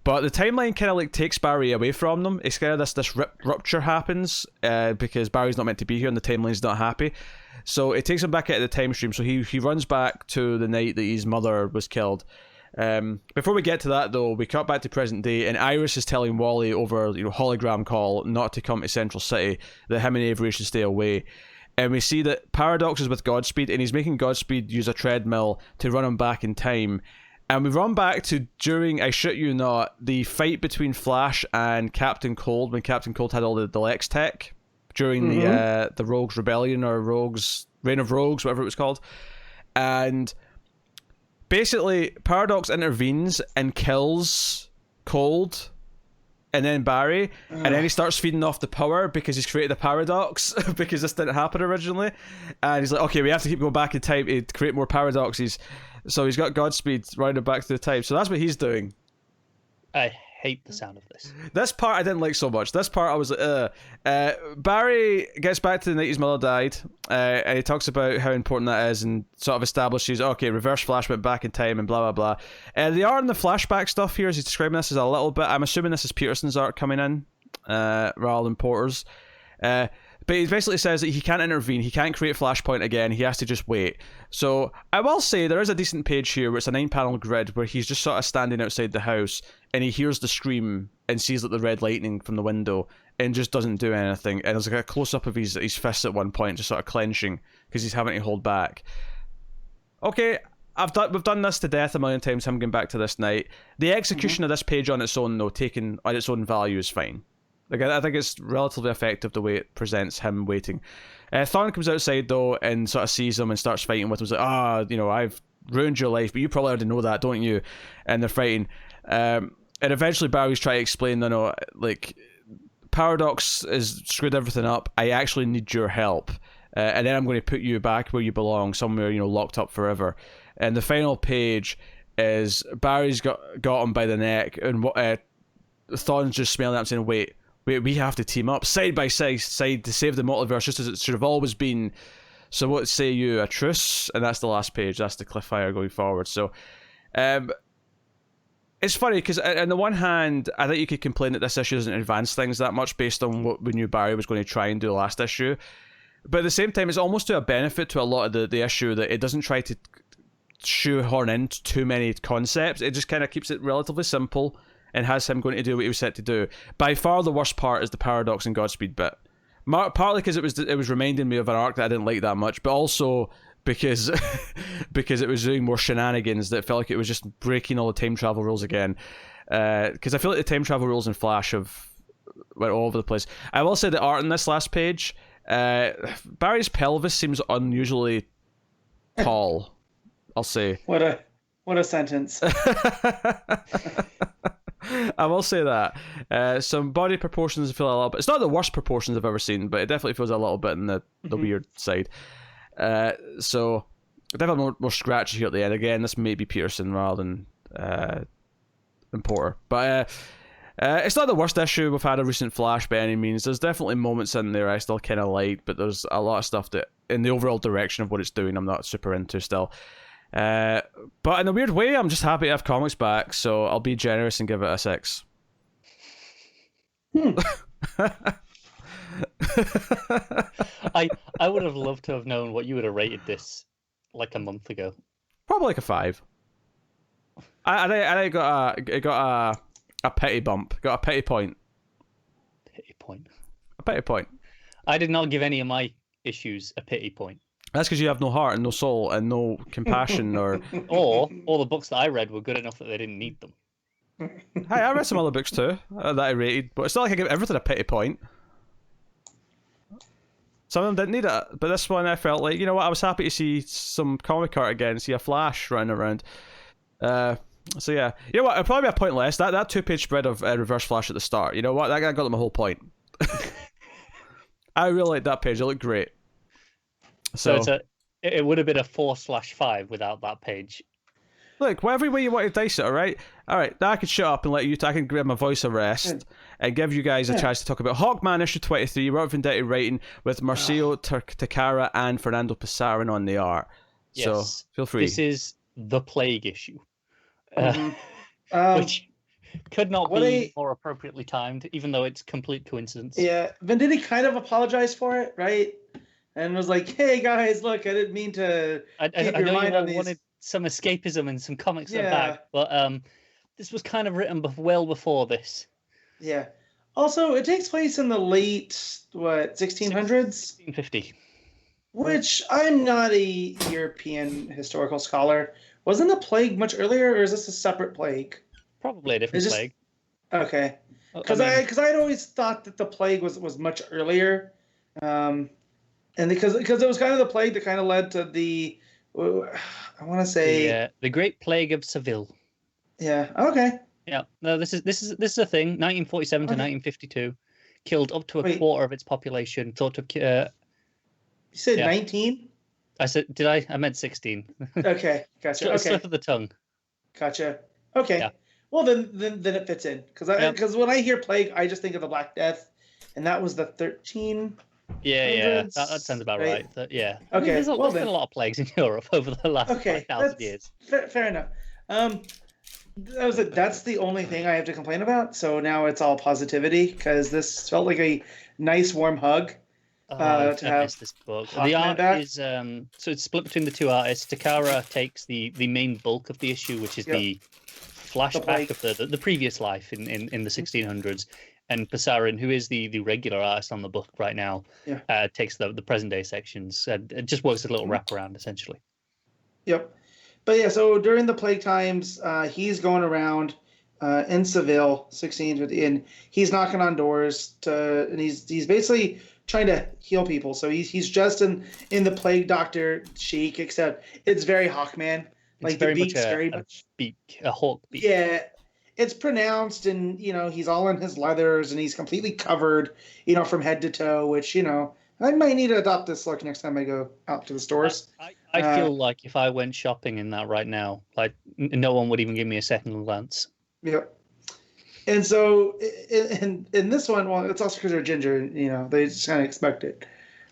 But the timeline kind of takes Barry away from them. It's kind of this rupture happens because Barry's not meant to be here and the timeline's not happy. So it takes him back out of the time stream. So he runs back to the night that his mother was killed. Before we get to that, though, we cut back to present day, and Iris is telling Wally over hologram call not to come to Central City, that him and Avery should stay away. And we see that Paradox is with Godspeed, and he's making Godspeed use a treadmill to run him back in time. And we run back to during, I shit you not, the fight between Flash and Captain Cold, when Captain Cold had all the Lex tech during the Rogues Rebellion, or Reign of Rogues, whatever it was called. And basically, Paradox intervenes and kills Cold, and then Barry, and then he starts feeding off the power because he's created a paradox because this didn't happen originally. And he's like, okay, we have to keep going back in time to create more paradoxes. So he's got Godspeed running back to the time. So that's what he's doing. I hate the sound of this. This part I didn't like so much. This part I was like, Barry gets back to the night his mother died, and he talks about how important that is, and sort of establishes, okay, reverse flashback back in time, and blah, blah, blah. The art and the flashback stuff here, as he's describing this, is a little bit, I'm assuming this is Peterson's art coming in, rather than Porter's. But he basically says that he can't intervene, he can't create Flashpoint again, he has to just wait. So I will say there is a decent page here where it's a 9-panel grid where he's just sort of standing outside the house and he hears the scream and sees like the red lightning from the window and just doesn't do anything. And there's like a close-up of his fists at one point, just sort of clenching because he's having to hold back. Okay, we've done this to death a million times, him going back to this night. The execution of this page on its own, though, taken on its own value, is fine. Like, I think it's relatively effective the way it presents him waiting. Thorne comes outside, though, and sort of sees him and starts fighting with him. He's like, I've ruined your life, but you probably already know that, don't you? And they're fighting. And eventually Barry's trying to explain, like, Paradox has screwed everything up. I actually need your help. And then I'm going to put you back where you belong, somewhere, locked up forever. And the final page is Barry's got him by the neck, and Thorne's just smelling at him saying, wait, we have to team up side by side to save the multiverse, just as it should have always been. So what say you, a truce? And that's the last page. That's the cliffhanger going forward. So it's funny because on the one hand, I think you could complain that this issue doesn't advance things that much based on what we knew Barry was going to try and do last issue. But at the same time, it's almost to a benefit to a lot of the issue that it doesn't try to shoehorn in too many concepts. It just kind of keeps it relatively simple and has him going to do what he was set to do. By far the worst part is the Paradox and Godspeed bit. Partly because it was reminding me of an arc that I didn't like that much, but also because it was doing more shenanigans that felt like it was just breaking all the time travel rules again. Because I feel like the time travel rules in Flash have went all over the place. I will say the art in this last page, Barry's pelvis seems unusually tall, I'll say. What a sentence. I will say that. Some body proportions feel a little bit... It's not the worst proportions I've ever seen, but it definitely feels a little bit in the weird side. So, definitely more scratchy here at the end. Again, this may be Peterson rather than Porter. But it's not the worst issue we've had a recent Flash by any means. There's definitely moments in there I still kind of like, but there's a lot of stuff that, in the overall direction of what it's doing, I'm not super into still. But in a weird way, I'm just happy to have comics back, so I'll be generous and give it a 6. I would have loved to have known what you would have rated this like a month ago. Probably like a 5. I got a petty bump, got a petty point. Pity point. A petty point. I did not give any of my issues a pity point. That's because you have no heart and no soul and no compassion or all the books that I read were good enough that they didn't need them. Hey, I read some other books too that I rated, but it's not like I give everything a pity point. Some of them didn't need it, but this one I felt like, you know what, I was happy to see some comic art again, see a Flash running around. So yeah, you know what, it'll probably be a point less. That 2-page spread of Reverse Flash at the start, you know what, that got them a whole point. I really liked that page, it looked great. So it would have been a 4/5 without that page. Look, whatever way you want to dice it, alright? Alright, now I can shut up and let you, I can give my voice a rest and give you guys a chance to talk about Hawkman issue 23, Robert Venditti writing with Marcio, Takara, and Fernando Pasarin on the art. Yes. So, feel free. This is the Plague issue. Mm-hmm. Which could not be more appropriately timed, even though it's complete coincidence. Yeah, Venditti kind of apologized for it, right? And was like, "Hey guys, look, I didn't mean to keep your mind on these." Wanted some escapism and some comics at the back, but this was kind of written well before this. Yeah. Also, it takes place in the late 1600s, 1650. Which I'm not a European historical scholar. Wasn't the plague much earlier, or is this a separate plague? Probably a different plague. Okay. Because I'd always thought that the plague was much earlier. And because it was kind of the plague that kind of led to the, I want to say the Great Plague of Seville. Yeah. Okay. Yeah. No, this is a thing. 1947 to 1952, killed up to a quarter of its population. Thought to. You said 19. I said, did I? I meant 16. Okay, gotcha. Okay. Slip of the tongue. Gotcha. Okay. Yeah. Well, then it fits in because when I hear plague, I just think of the Black Death, and that was the 13. Yeah, that sounds about right. Yeah. I mean, Okay. there's been a lot of plagues in Europe over the last 5,000 years. Fair enough. That's the only thing I have to complain about. So now it's all positivity because this felt like a nice warm hug. To have this book. The art back. is so it's split between the two artists. Takara takes the main bulk of the issue, which is the flashback of the previous life in the 1600s, and Pasarin, who is the regular artist on the book right now, takes the present day sections. It just works as a little wraparound essentially. Yep. But yeah, so during the plague times, he's going around in Seville, 1650, and he's knocking on doors and he's basically trying to heal people. So he's just in the plague doctor chic, except it's very Hawkman. Like the beak's very much a hawk beak. Yeah, it's pronounced, and he's all in his leathers, and he's completely covered, from head to toe. Which I might need to adopt this look next time I go out to the stores. I feel like if I went shopping in that right now, like no one would even give me a second glance. Yep. And so in this one, well, it's also because they're ginger, they just kind of expect it.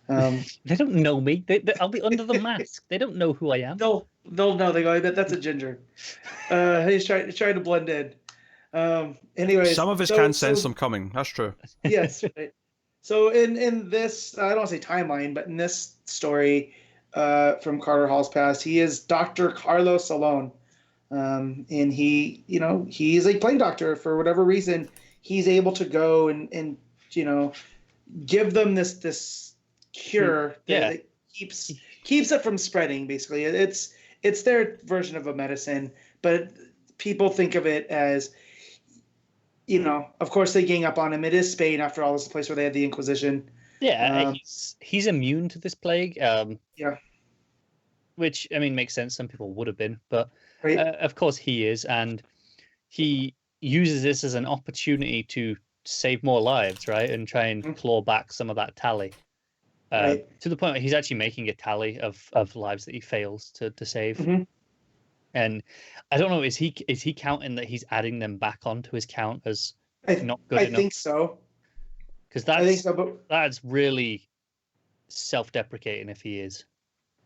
They don't know me. I'll be under the mask. They don't know who I am. They'll know. They go, I bet that's a ginger. He's trying to blend in. Anyway, some of us can sense them coming. That's true. Yes. Right. So in this, I don't want to say timeline, but in this story from Carter Hall's past, he is Dr. Carlos Alone. And he's a plague doctor. For whatever reason, he's able to go and give them this cure that keeps it from spreading. Basically, it's their version of a medicine, but people think of it as, of course they gang up on him. It is Spain, after all. It's the place where they had the Inquisition. Yeah, he's immune to this plague. Which makes sense. Some people would have been, but. Right. Of course he is, and he uses this as an opportunity to save more lives, right, and try and claw back some of that tally. To the point where he's actually making a tally of lives that he fails to save. Mm-hmm. And I don't know, is he counting that he's adding them back onto his count as not good enough? I think so. Because that's really self-deprecating if he is.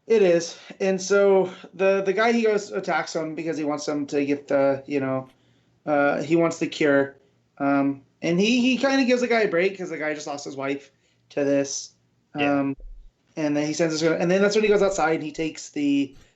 It is. And so the guy, he goes attacks him because he wants him to get the, he wants the cure. And he kind of gives the guy a break because the guy just lost his wife to this. And then he sends us, and then that's when he goes outside and he takes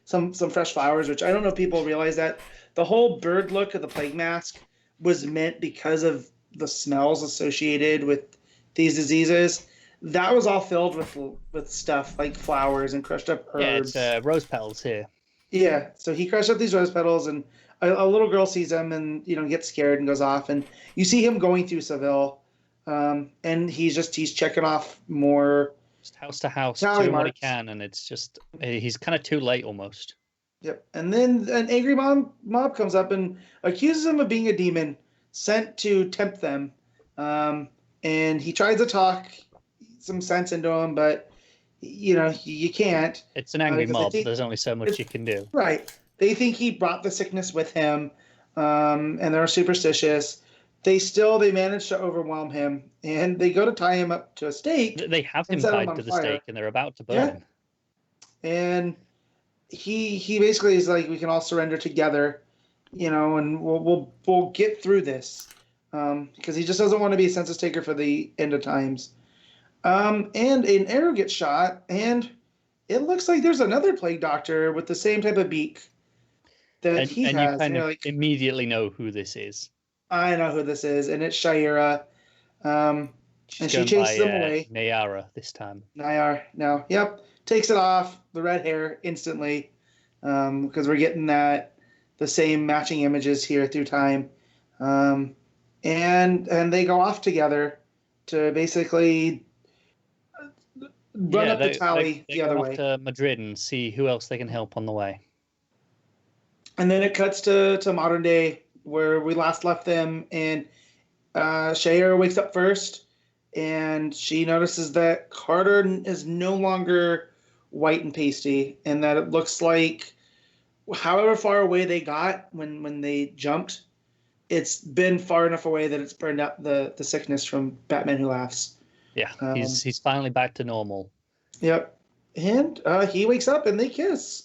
some fresh flowers, which I don't know if people realize that the whole bird look of the plague mask was meant because of the smells associated with these diseases. That was all filled with stuff like flowers and crushed up herbs. Yeah, it's rose petals here. Yeah, so he crushed up these rose petals, and a little girl sees him and gets scared and goes off, and you see him going through Seville, and he's checking off more just house to house, doing what he can, and it's just he's kind of too late almost. Yep, and then an angry mob comes up and accuses him of being a demon sent to tempt them, and he tries to talk some sense into him, but you can't. It's an angry mob. There's only so much you can do. Right. They think he brought the sickness with him, and they're superstitious. They manage to overwhelm him, and they go to tie him up to a stake. They have him tied to the stake, and they're about to burn him. And he basically is like, we can all surrender together, and we'll get through this, because he just doesn't want to be a census taker for the end of times. And an arrow gets shot, and it looks like there's another plague doctor with the same type of beak that he has. And you kind of immediately know who this is. I know who this is, and it's Shaira. And she chases him away. Nayara this time. Nayar. No. Yep. Takes it off, the red hair, instantly, because we're getting the same matching images here through time. And they go off together to basically run up the tally the other way. They go off to Madrid and see who else they can help on the way. And then it cuts to modern day where we last left them, and Shaira wakes up first, and she notices that Carter is no longer white and pasty, and that it looks like however far away they got when they jumped, it's been far enough away that it's burned out the sickness from Batman Who Laughs. Yeah, he's finally back to normal. Yep. And he wakes up and they kiss.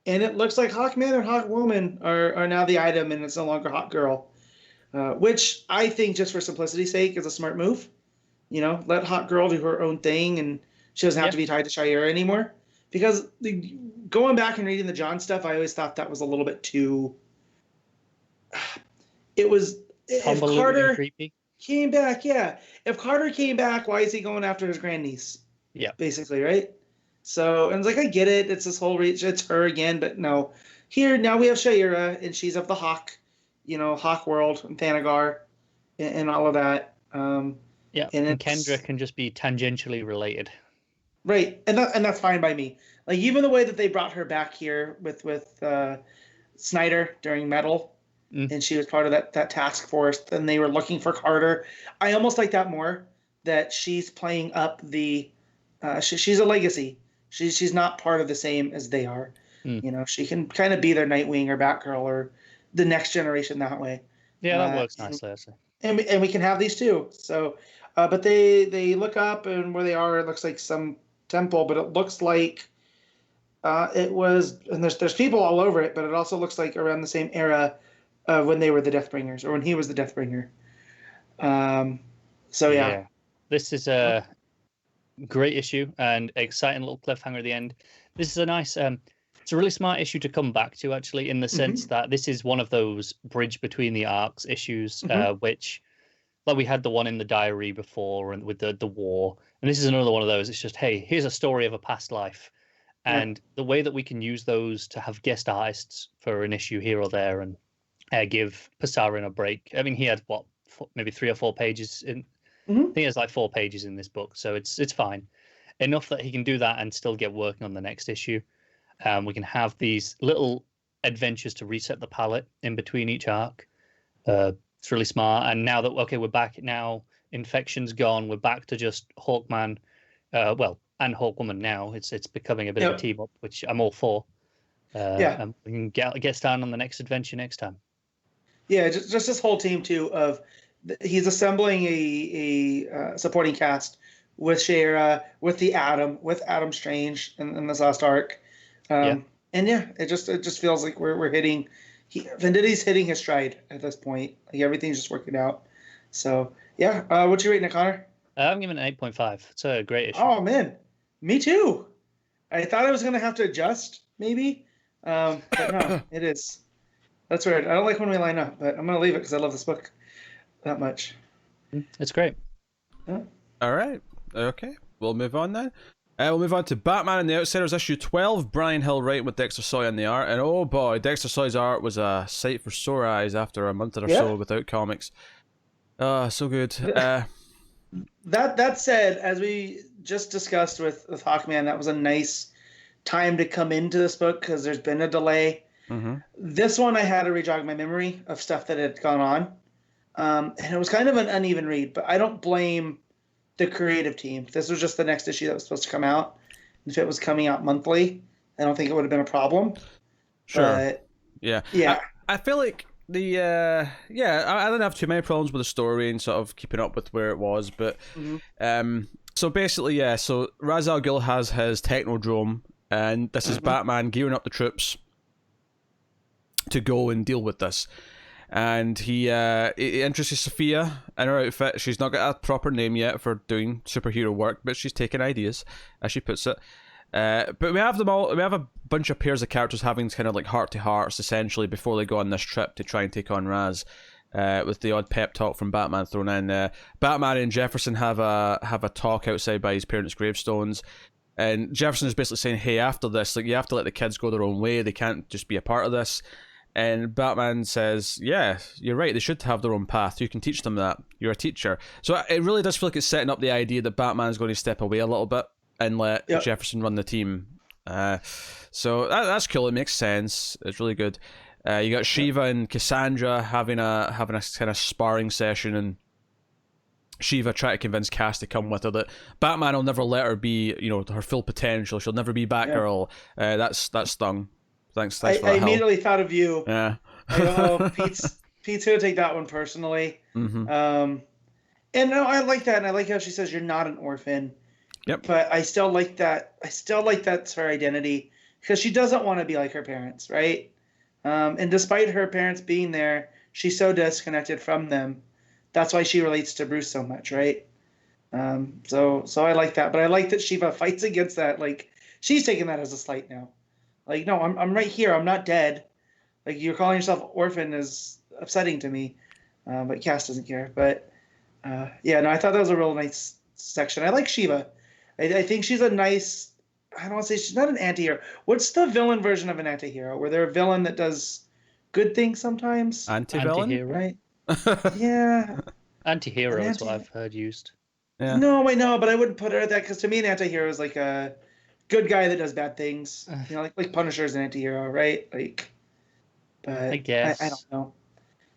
And it looks like Hawkman and Hawkwoman are now the item, and it's no longer Hawk Girl. Which I think, just for simplicity's sake, is a smart move. Let Hawk Girl do her own thing, and she doesn't have to be tied to Shayera anymore. Because going back and reading the John stuff, I always thought that was a little bit too... It was... If Carter creepy. Came back, yeah. If Carter came back, why is he going after his grandniece? Yeah. Basically, right? So, and it's like, I get it. It's this whole reach. It's her again, but no. Here, now we have Shayera, and she's of the Hawk, Hawk world, and Thanagar, and all of that. Yeah, and Kendra can just be tangentially related. Right, and that's fine by me. Like, even the way that they brought her back here with Snyder during Metal, and she was part of that task force, and they were looking for Carter. I almost like that more, that she's playing up the... she's a legacy. She's not part of the same as they are. She can kind of be their Nightwing or Batgirl or the next generation that way. Yeah, that works nicely, actually. And we can have these too. So, but they look up, and where they are, it looks like some temple, but it looks like it was, and there's people all over it, but it also looks like around the same era of when they were the Deathbringers, or when he was the Deathbringer. So yeah. This is a great issue and exciting little cliffhanger at the end. This is a nice, it's a really smart issue to come back to, actually, in the sense that this is one of those bridge between the arcs issues, which, like, we had the one in the diary before, and with the war, and this is another one of those. It's just, hey, here's a story of a past life, and the way that we can use those to have guest artists for an issue here or there, and give Pasarin a break. I mean, he had maybe 3 or 4 pages in. I think there's like 4 pages in this book, so it's fine. Enough that he can do that and still get working on the next issue. We can have these little adventures to reset the palette in between each arc. It's really smart. And now that, we're back now, Infection's gone, we're back to just Hawkman, and Hawkwoman now. It's becoming a bit of a team up, which I'm all for. And we can get started on the next adventure next time. Yeah, just this whole team too of... He's assembling a supporting cast with Shayera, with Adam Strange in this last arc, and it just feels like we're hitting. Venditti's hitting his stride at this point. Like, everything's just working out. So yeah, what's your rating, Connor? I'm giving it 8.5. It's a great issue. Oh man, me too. I thought I was gonna have to adjust maybe, but no, it is. That's weird. I don't like when we line up, but I'm gonna leave it because I love this book that much. It's great. Yeah. All right. Okay. We'll move on then. We'll move on to Batman and the Outsiders, issue 12. Bryan Hill writing with Dexter Suayan the art. And oh boy, Dexter Suayan's art was a sight for sore eyes after a month or so without comics. So good. That said, as we just discussed with Hawkman, that was a nice time to come into this book because there's been a delay. This one I had to rejog my memory of stuff that had gone on. And it was kind of an uneven read, but I don't blame the creative team. This was just the next issue that was supposed to come out. If it was coming out monthly, I don't think it would have been a problem. Sure. But, yeah. I feel like I didn't have too many problems with the story and sort of keeping up with where it was, but so basically, so Ra's al Ghul has his Technodrome, and this is Batman gearing up the troops to go and deal with this. And he introduces Sophia in her outfit. She's not got a proper name yet for doing superhero work, but she's taking ideas, as she puts it. But we have them all. We have a bunch of pairs of characters having kind of like heart-to-hearts, essentially, before they go on this trip to try and take on Raz. With the odd pep talk from Batman thrown in. Batman and Jefferson have a talk outside by his parents' gravestones. And Jefferson is basically saying, hey, after this, like, you have to let the kids go their own way. They can't just be a part of this. And Batman says, yeah, you're right, they should have their own path. You can teach them that. You're a teacher. So it really does feel like it's setting up the idea that Batman's going to step away a little bit and let Jefferson run the team. So that's cool. It makes sense. It's really good. You got Shiva and Cassandra having a kind of sparring session, and Shiva trying to convince Cass to come with her, that Batman will never let her be, her full potential. She'll never be Batgirl. That stung. Thanks for that I help. immediately thought of you. Yeah. I know, Pete's gonna take that one personally. Mm-hmm. And no, I like that, and I like how she says you're not an orphan. Yep. But I still like that. I still like that's her identity because she doesn't want to be like her parents, right? And despite her parents being there, she's so disconnected from them. That's why she relates to Bruce so much, right? So I like that, but I like that Shiva fights against that. Like she's taking that as a slight now. Like no, I'm right here. I'm not dead. Like you're calling yourself orphan is upsetting to me, but Cass doesn't care. But yeah, no, I thought that was a real nice section. I like Shiva. I think she's a nice. I don't want to say she's not an anti-hero. What's the villain version of an anti-hero? Where they're a villain that does good things sometimes? Anti-villain? Right? Yeah. Anti-hero is what I've heard used. Yeah. No, I know, but I wouldn't put her at that because to me, an anti-hero is like a good guy that does bad things. You know, like Punisher is an anti-hero, right? Like, but I guess I don't know.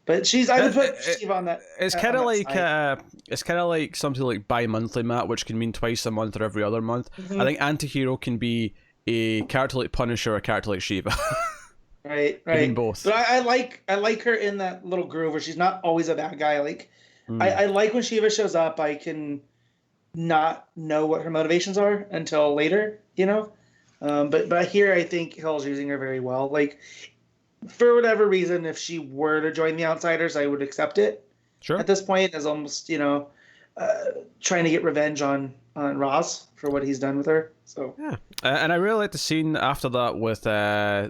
But I would put Shiva on that. It's kind of like something like bi-monthly, Matt, which can mean twice a month or every other month. Mm-hmm. I think anti-hero can be a character like Punisher or a character like Shiva. Right. I mean both. But I like her in that little groove where she's not always a bad guy. Like I like when Shiva shows up, I can not know what her motivations are until later, you know. But here I think Hill's using her very well. Like for whatever reason, if she were to join the Outsiders, I would accept it. Sure. At this point, as almost trying to get revenge on Ross for what he's done with her. So yeah, and I really like the scene after that with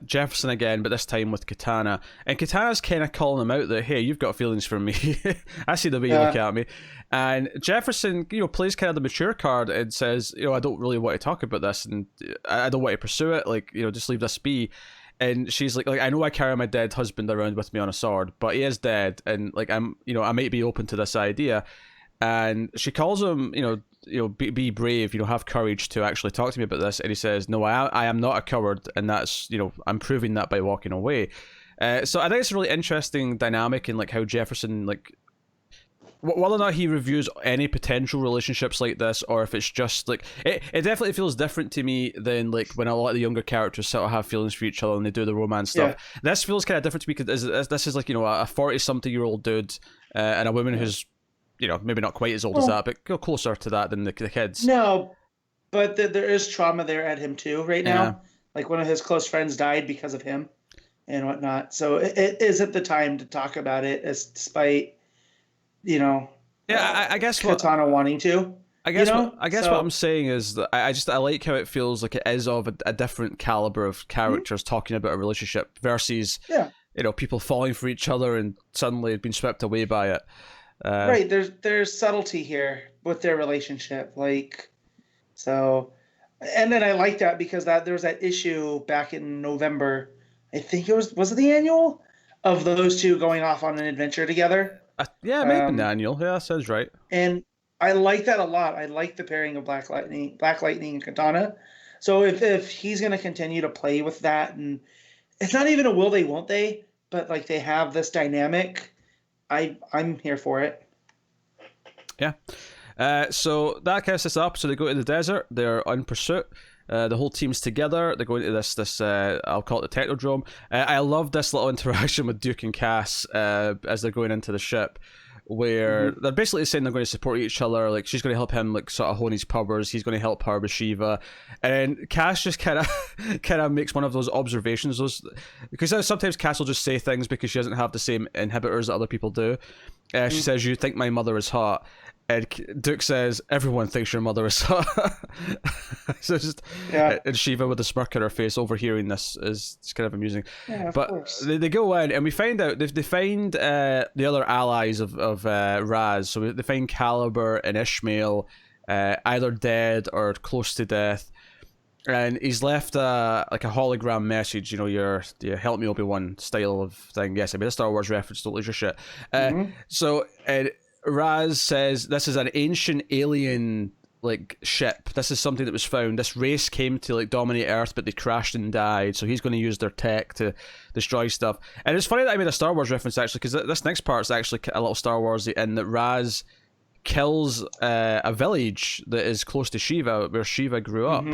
Jefferson again, but this time with Katana. And Katana's kind of calling him out that, hey, you've got feelings for me. I see the way you look at me. And Jefferson, plays kind of the mature card and says, I don't really want to talk about this, and I don't want to pursue it. Like, just leave this be. And she's like, I know I carry my dead husband around with me on a sword, but he is dead, and like I might be open to this idea. And she calls him, be brave, have courage to actually talk to me about this. And he says, no, I am not a coward, and that's, I'm proving that by walking away. So I think it's a really interesting dynamic in like how Jefferson, like, whether or not he reviews any potential relationships like this, or if it's just like it definitely feels different to me than like when a lot of the younger characters sort of have feelings for each other and they do the romance stuff. This feels kind of different to me because this is like a 40-something-year-old dude and a woman who's maybe not quite as old as that, but go closer to that than the kids. No, but there is trauma there at him too right now. Like one of his close friends died because of him and whatnot. So it isn't the time to talk about it, despite I guess Katana wanting to. I guess what I'm saying is that I like how it feels like it is of a different caliber of characters talking about a relationship versus people falling for each other and suddenly being swept away by it. Right, there's subtlety here with their relationship, like so, and then I like that because there was that issue back in November. I think it was it the annual of those two going off on an adventure together. Yeah, maybe Daniel. Yeah, that sounds right. And I like that a lot. I like the pairing of Black Lightning and Katana. So if he's going to continue to play with that, and it's not even a will they, won't they, but like they have this dynamic, I'm here for it. Yeah. So that kind of sets up. So they go to the desert. They're on pursuit. The whole team's together. They're going to this I'll call it the Technodrome. I love this little interaction with Duke and Cass as they're going into the ship, where they're basically saying they're going to support each other. Like she's going to help him like sort of hone his powers. He's going to help her with Shiva, and Cass just kind of makes one of those observations. Because sometimes Cass will just say things because she doesn't have the same inhibitors that other people do. She says, "You think my mother is hot." And Duke says, everyone thinks your mother is hot. So and Shiva with a smirk on her face overhearing this is kind of amusing. Yeah, but they go in and we find out, they find the other allies of Raz. So they find Caliber and Ishmael either dead or close to death. And he's left like a hologram message, your help me Obi-Wan style of thing. Yes, I mean a Star Wars reference, don't lose your shit. So Raz says this is an ancient alien like ship. This is something that was found. This race came to like dominate Earth, but they crashed and died. So he's going to use their tech to destroy stuff. And it's funny that I made a Star Wars reference actually, because this next part is actually a little Star Warsy in that Raz kills a village that is close to Shiva, where Shiva grew up.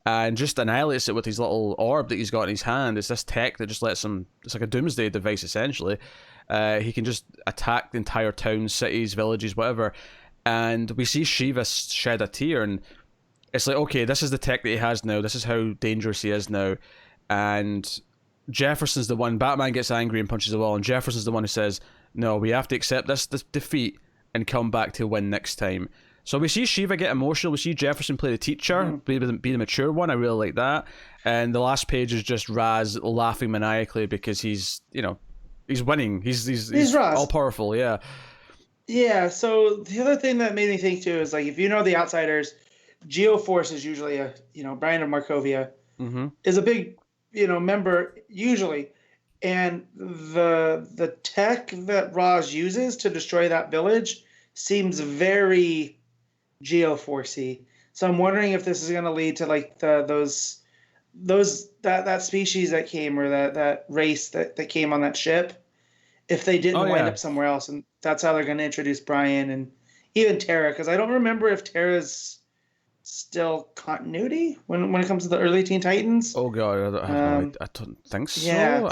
And just annihilates it with his little orb that he's got in his hand. It's this tech that just lets him. It's like a doomsday device essentially. He can just attack the entire towns, cities, villages, whatever. And we see Shiva shed a tear, and it's like, okay, this is the tech that he has now. This is how dangerous he is now. And Jefferson's the one. Batman gets angry and punches the wall, and Jefferson's the one who says, no, we have to accept this defeat and come back to win next time. So we see Shiva get emotional. We see Jefferson play the teacher, be the mature one. I really like that. And the last page is just Raz laughing maniacally because he's winning. He's Raz. all powerful, yeah. Yeah, so the other thing that made me think too is, like, if you know The Outsiders, Geoforce is usually a, Bryan of Markovia is a big, member usually. And the tech that Raz uses to destroy that village seems very Geoforcey. So I'm wondering if this is going to lead to, like, that species that came, or that race that came on that ship, if they didn't wind up somewhere else, and that's how they're going to introduce Bryan and even Tara, because I don't remember if Tara's still continuity when it comes to the early Teen Titans. Oh god, I don't think so. Yeah,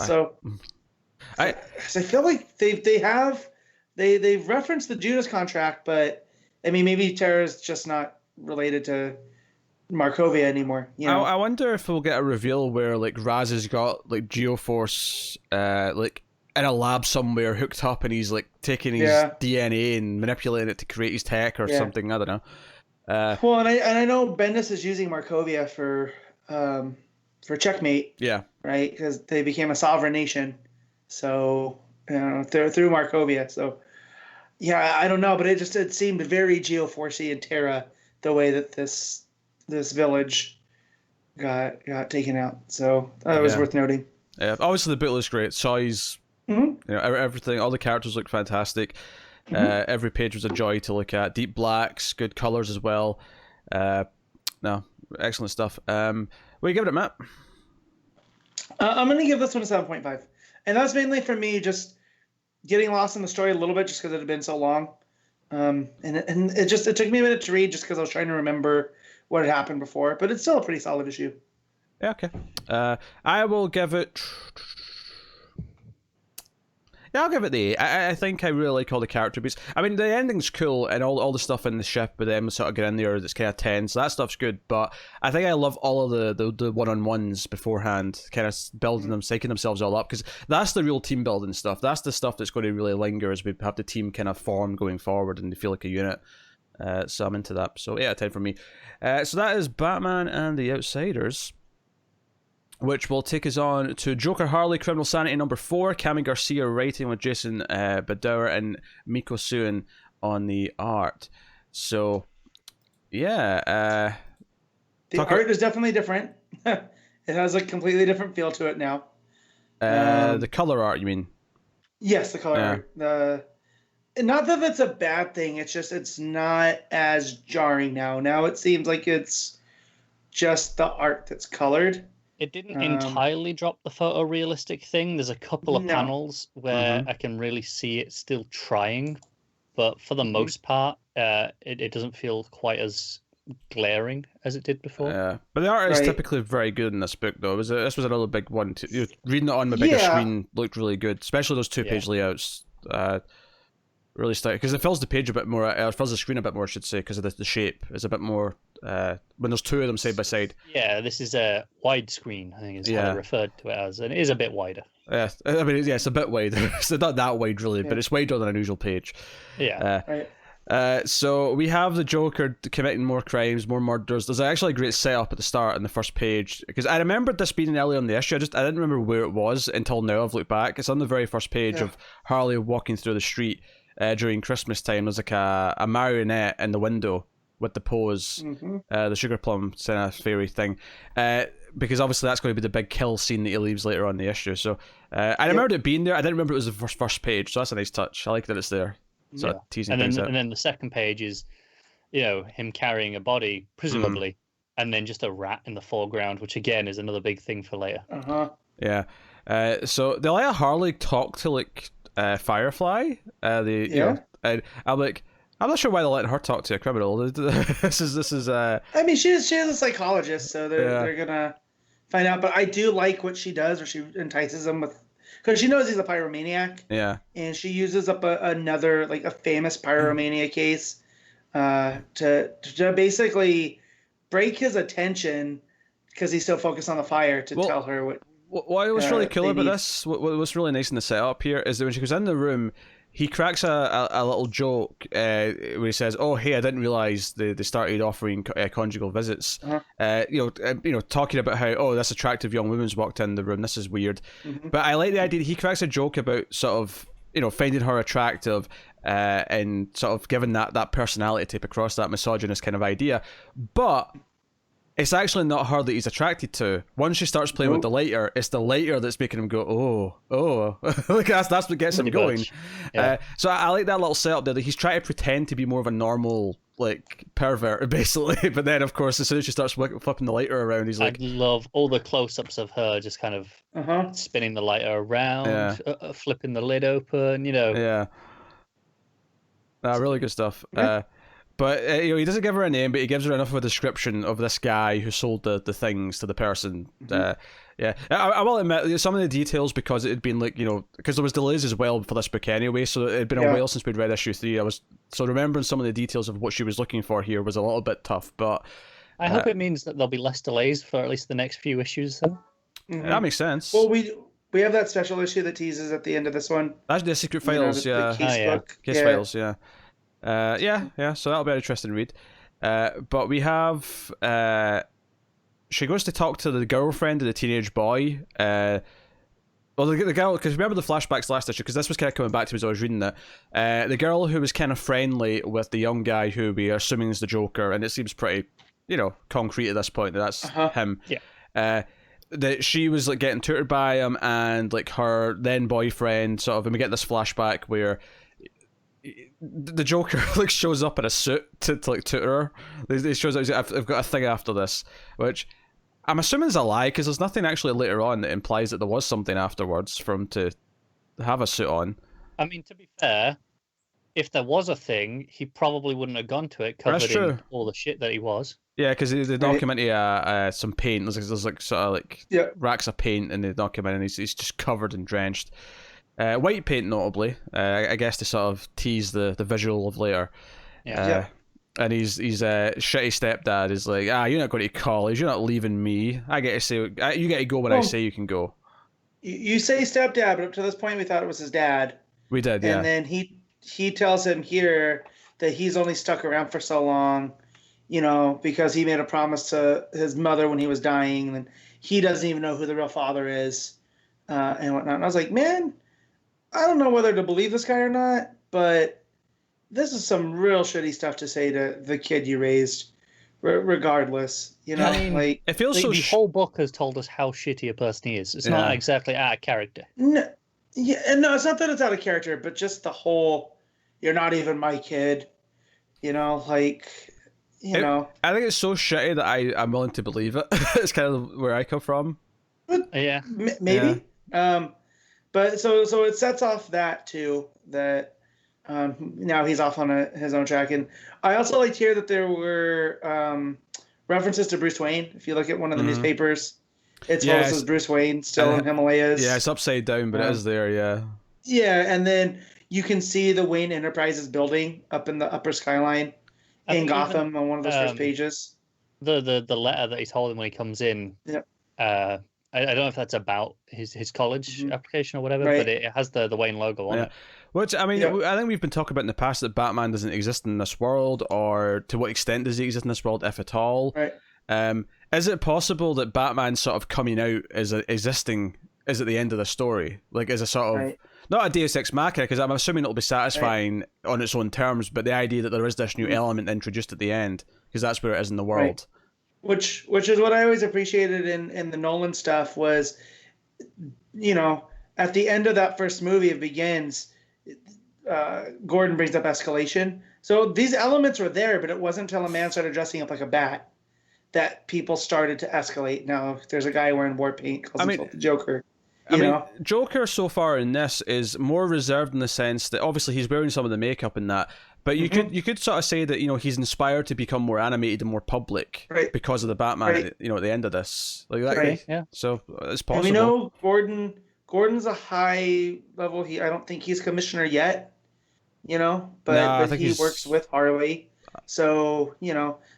I feel like they've referenced the Judas contract, but I mean, maybe Tara's just not related to Markovia anymore. I wonder if we'll get a reveal where, like, Raz has got, like, Geoforce like in a lab somewhere hooked up, and he's, like, taking his DNA and manipulating it to create his tech or something. I don't know. Well, and I know Bendis is using Markovia for Checkmate. Yeah. Right, because they became a sovereign nation, so they're through Markovia. So yeah, I don't know, but it seemed very Geoforcey and Terra, the way that this village got taken out. So that was worth noting. Yeah, obviously the book looks great. Size, everything, all the characters look fantastic. Every page was a joy to look at. Deep blacks, good colors as well. No, excellent stuff. What do you give it, Matt? I'm going to give this one a 7.5. And that's mainly for me just getting lost in the story a little bit, just because it had been so long. And it took me a minute to read, just because I was trying to remember what had happened before. But it's still a pretty solid issue. Yeah, okay. I will give it... Yeah, I'll give it the 8. I think I really like all the character beats. I mean, the ending's cool, and all the stuff in the ship with them sort of get in there that's kind of tense. So that stuff's good, but I think I love all of the one-on-ones beforehand, kind of building them, psyching themselves all up, because that's the real team building stuff. That's the stuff that's going to really linger as we have the team kind of form going forward and they feel like a unit. So I'm into that. So 8 out of 10 for me. So that is Batman and the Outsiders, which will take us on to Joker Harley Criminal Sanity number 4. Cami Garcia writing with Jason Badower and Mico Suayan on the art. So, yeah. The art is definitely different. It has a completely different feel to it now. The color art, you mean? Yes, the color art. Not that that's a bad thing. It's just it's not as jarring now. Now it seems like it's just the art that's colored. It didn't entirely drop the photorealistic thing. There's a couple of panels where I can really see it still trying, but for the most part, it doesn't feel quite as glaring as it did before. Yeah, but the art is typically very good in this book, though. This was another big one. Reading it on my bigger screen looked really good, especially those 2-page layouts. Really stuck, because it fills the page a bit more. It fills the screen a bit more, I should say, because of the shape is a bit more. When there's two of them side by side. Yeah, this is a widescreen, I think is how they referred to it as, and it is a bit wider. Yeah, I mean, it's a bit wider. It's not that wide, really, but it's wider than an usual page. Yeah. So we have the Joker committing more crimes, more murders. There's actually a great setup at the start in the first page, because I remembered this being early on the issue. I didn't remember where it was until now. I've looked back. It's on the very first page of Harley walking through the street during Christmas time. There's like a marionette in the window with the pose, the sugar plum kind of fairy thing, because obviously that's going to be the big kill scene that he leaves later on in the issue. So I remembered it being there. I didn't remember it was the first page, so that's a nice touch. I like that it's there. So teasing things out. And then the second page is, him carrying a body, presumably, and then just a rat in the foreground, which again is another big thing for later. Yeah. So they let Harley talk to like Firefly. I'm like, I'm not sure why they're letting her talk to a criminal. This is. I mean, she's a psychologist, so they're gonna find out. But I do like what she does, where she entices them with, because she knows he's a pyromaniac. Yeah. And she uses up another, like, a famous pyromania case to basically break his attention because he's so focused on the fire to tell her what. What was really cool about this, what was really nice in the setup here, is that when she goes in the room, he cracks a little joke where he says, "Oh, hey, I didn't realize they started offering conjugal visits." Talking about how this attractive young woman's walked in the room. This is weird, but I like the idea that he cracks a joke about sort of finding her attractive and sort of giving that personality type across, that misogynist kind of idea, but. It's actually not her that he's attracted to. Once she starts playing with the lighter, it's the lighter that's making him go, oh. Like that's what gets him going. Yeah. So I like that little setup there. That he's trying to pretend to be more of a normal, like, pervert, basically. But then, of course, as soon as she starts flipping the lighter around, he's like... I love all the close-ups of her just kind of spinning the lighter around, flipping the lid open, Yeah. Really good stuff. Yeah. But he doesn't give her a name, but he gives her enough of a description of this guy who sold the things to the person. I will admit some of the details, because it had been because there was delays as well for this book anyway, so it had been a while since we'd read issue 3. So remembering some of the details of what she was looking for here was a little bit tough. But I hope it means that there'll be less delays for at least the next few issues. Though. That makes sense. Well, we have that special issue that teases at the end of this one. That's the Secret Files, the case book. Case Files, yeah. So that'll be an interesting read. But we have she goes to talk to the girlfriend of the teenage boy. The girl, because remember the flashbacks last issue, because this was kind of coming back to me as I was reading it. The girl who was kind of friendly with the young guy who we are assuming is the Joker, and it seems pretty, concrete at this point that that's him. Yeah. That she was like getting tutored by him, and like her then boyfriend sort of, and we get this flashback where the Joker like shows up in a suit to like tutor her. He shows up. I've got a thing after this, which I'm assuming is a lie, because there's nothing actually later on that implies that there was something afterwards for him to have a suit on. I mean, to be fair, if there was a thing, he probably wouldn't have gone to it covered in all the shit that he was. Yeah, because they knock him into some paint. There's like sort of like racks of paint, and they knock him in, and he's just covered and drenched. White paint, notably, I guess to sort of tease the visual of later. And he's shitty stepdad is like, you're not going to college, you're not leaving me. I get to say, you get to go when I say you can go. You say stepdad, but up to this point we thought it was his dad. We did, yeah. And then he tells him here that he's only stuck around for so long, because he made a promise to his mother when he was dying, and he doesn't even know who the real father is, and whatnot. And I was like, man, I don't know whether to believe this guy or not, but this is some real shitty stuff to say to the kid you raised, regardless. I mean, like it feels so. The whole book has told us how shitty a person he is. It's not exactly out of character. No, it's not that it's out of character, but just the whole, you're not even my kid. I think it's so shitty that I'm willing to believe it. It's kind of where I come from. Yeah, maybe. Yeah. But so it sets off that too, that now he's off on his own track. And I also liked here that there were references to Bruce Wayne. If you look at one of the newspapers, it's as Bruce Wayne still in Himalayas. Yeah, it's upside down, but it is there, yeah. Yeah, and then you can see the Wayne Enterprises building up in the upper skyline in Gotham on one of those first pages. The letter that he's holding when he comes in. Yep. I don't know if that's about his college application or whatever, but it has the Wayne logo on it. Which, I mean, I think we've been talking about in the past that Batman doesn't exist in this world, or to what extent does he exist in this world, if at all. Right. Is it possible that Batman sort of coming out is existing is at the end of the story? Like, as a sort of, not a Deus Ex Machina, because I'm assuming it'll be satisfying on its own terms, but the idea that there is this new element introduced at the end, because that's where it is in the world. Right. Which is what I always appreciated in the Nolan stuff was, at the end of that first movie, it begins, Gordon brings up escalation. So these elements were there, but it wasn't until a man started dressing up like a bat that people started to escalate. Now, there's a guy wearing war paint, calls himself the Joker. Joker so far in this is more reserved in the sense that obviously he's wearing some of the makeup and that, but you could sort of say that he's inspired to become more animated and more public because of the Batman at the end of this, like that. Yeah. So it's possible. And we know Gordon's a high level. I don't think he's commissioner yet, but he works with Harley. So,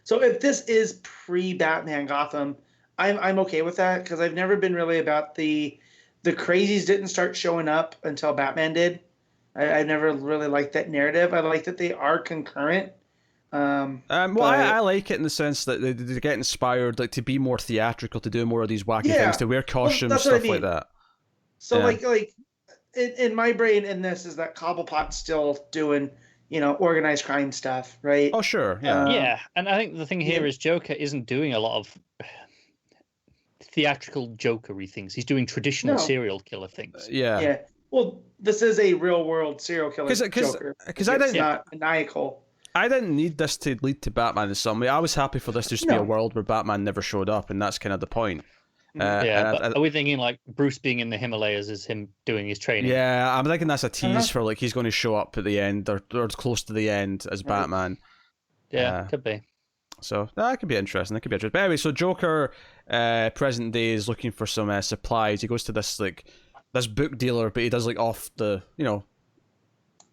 so if this is pre-Batman Gotham, I'm okay with that because I've never been really about the crazies didn't start showing up until Batman did. I never really liked that narrative. I like that they are concurrent. I like it in the sense that they get inspired, like to be more theatrical, to do more of these wacky things, to wear costumes, stuff like that. So like in my brain, in this is that Cobblepot's still doing organized crime stuff, right? Oh sure, yeah. And I think the thing here is Joker isn't doing a lot of theatrical Joker-y things. He's doing traditional serial killer things. Yeah. Well, this is a real world serial killer Joker. Because it's not maniacal. I didn't need this to lead to Batman in some way. I was happy for this just to be a world where Batman never showed up, and that's kind of the point. But are we thinking like Bruce being in the Himalayas is him doing his training? Yeah, I'm thinking that's a tease for like he's going to show up at the end or close to the end as Batman. Yeah, could be. So that could be interesting. But anyway, so Joker, present day, is looking for some supplies. He goes to this book dealer, but he does like off the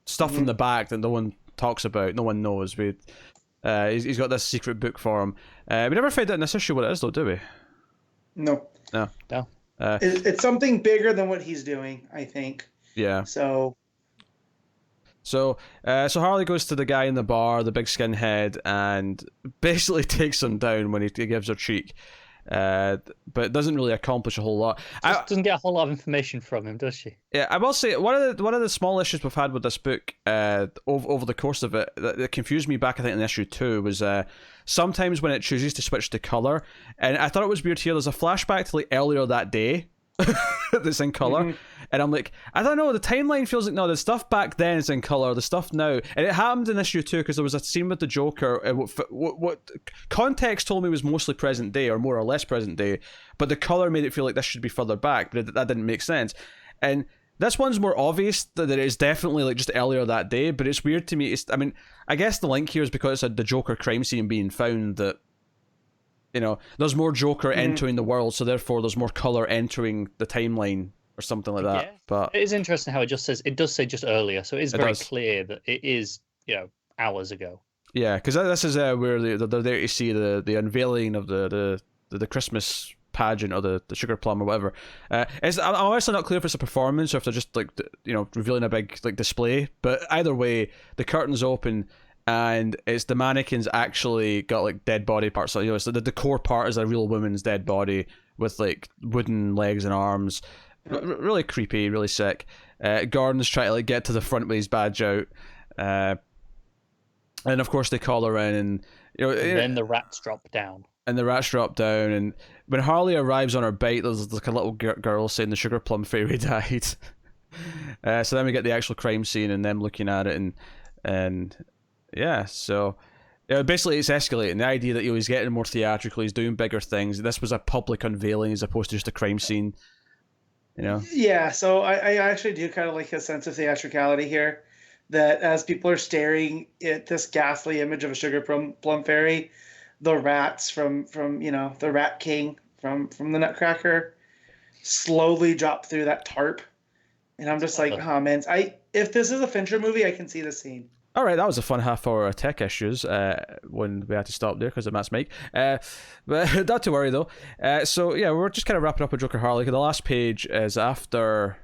stuff from the back that no one talks about, no one knows. He's got this secret book for him. We never find out in this issue what it is, though, do we? No. It's something bigger than what he's doing, I think. Yeah. So Harley goes to the guy in the bar, the big skinhead, and basically takes him down when he gives her cheek. But doesn't really accomplish a whole lot. Doesn't get a whole lot of information from him, does she? Yeah, I will say one of the small issues we've had with this book over the course of it that confused me back, I think, in issue 2 was sometimes when it chooses to switch to color, and I thought it was weird here. There's a flashback to like earlier that day that's in color, and I'm like, I don't know, the timeline feels like no, the stuff back then is in color, the stuff now, and it happened in issue 2 because there was a scene with the Joker. What context told me was mostly present day or more or less present day, but the color made it feel like this should be further back, but that didn't make sense. And this one's more obvious that it is definitely like just earlier that day, but it's weird to me. I guess the link here is because it's the Joker crime scene being found that there's more Joker entering the world, so therefore there's more color entering the timeline or something like that. Yeah. But it is interesting how it does say just earlier, so it's very clear that it is hours ago. Yeah, because this is where they're there to see the unveiling of the Christmas pageant or the sugar plum or whatever. I'm honestly not clear if it's a performance or if they're just like revealing a big like display. But either way, the curtains open. And it's the mannequins actually got like dead body parts. So it's the core part is a real woman's dead body with like wooden legs and arms. Really creepy, really sick. Gordon's trying to like get to the front with his badge out, and of course they call her in, and then the rats drop down. And when Harley arrives on her bike, there's like a little girl saying the sugar plum fairy died. So then we get the actual crime scene and them looking at it and. Yeah, so basically it's escalating. The idea that he's getting more theatrical, he's doing bigger things. This was a public unveiling as opposed to just a crime scene. Yeah, so I actually do kind of like a sense of theatricality here. That as people are staring at this ghastly image of a sugar plum fairy, the rats from the Rat King from the Nutcracker slowly drop through that tarp, and I'm just like, oh man, if this is a Fincher movie, I can see this scene. All right, that was a fun half hour of tech issues when we had to stop there because of Matt's mic. But not to worry, though. So, yeah, we're just kind of wrapping up with Joker Harley. The last page is after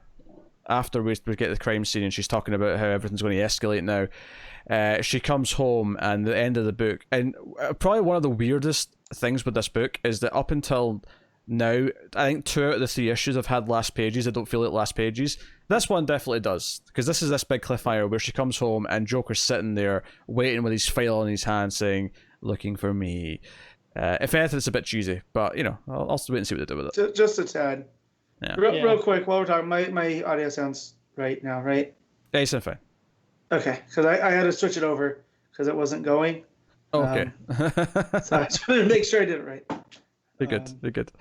we get the crime scene and she's talking about how everything's going to escalate now. She comes home and the end of the book. And probably one of the weirdest things with this book is that up until now, I think 2 out of the 3 issues have had last pages that don't feel like last pages. This one definitely does, because this is this big cliffhanger where she comes home and Joker's sitting there waiting with his file in his hand saying, looking for me. If anything, it's a bit cheesy, but I'll still wait and see what they do with it. Just a tad. Yeah. Real quick, while we're talking, my audio sounds right now, right? Yeah, you sound fine. Okay, because I had to switch it over because it wasn't going. Okay. So I just wanted to make sure I did it right. You're good. You're good.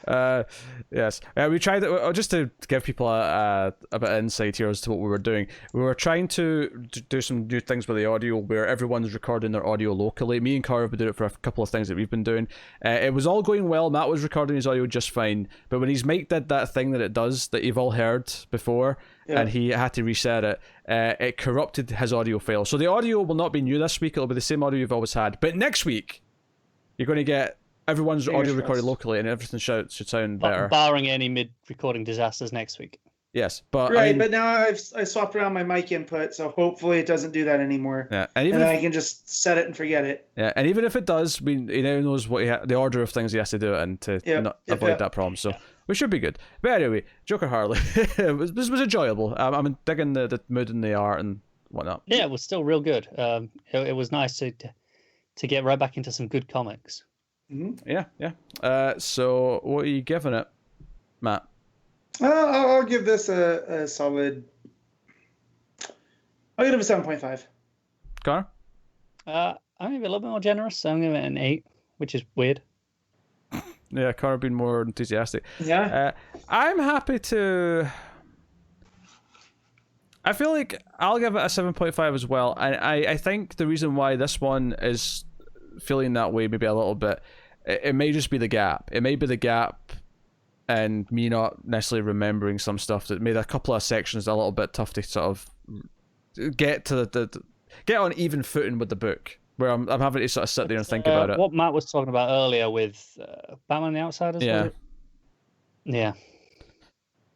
Yeah. Yes. We tried just to give people a bit of insight here as to what we were doing. We were trying to do some new things with the audio where everyone's recording their audio locally. Me and Cara have been doing it for a couple of things that we've been doing. It was all going well. Matt was recording his audio just fine. But when his mic did that thing that it does that you've all heard before, and he had to reset it, it corrupted his audio file. So the audio will not be new this week. It'll be the same audio you've always had. But next week, you're going to get everyone's audio recorded locally, and everything should sound better. Barring any mid-recording disasters next week. Yes, but but now I swapped around my mic input, so hopefully it doesn't do that anymore. Yeah, and I can just set it and forget it. Yeah, and even if it does, he now knows what the order of things he has to do it in to avoid that problem. So we should be good. But anyway, Joker Harley, this was enjoyable. I'm digging the mood and the art and whatnot. Yeah, it was still real good. It was nice to get right back into some good comics. Mm-hmm. Yeah. So what are you giving it, Matt? I'll give this a solid. I'll give it a 7.5. Connor? I'm gonna be a little bit more generous. So I'm giving it an 8, which is weird. Yeah, Connor being more enthusiastic. Yeah. I'm happy to. I feel like I'll give it a 7.5 as well. I think the reason why this one is feeling that way, maybe a little bit, it may just be the gap. It may be the gap and me not necessarily remembering some stuff that made a couple of sections a little bit tough to sort of get to get on even footing with the book, where I'm having to sort of sit there and think about it. What Matt was talking about earlier with Batman the Outsiders. Yeah.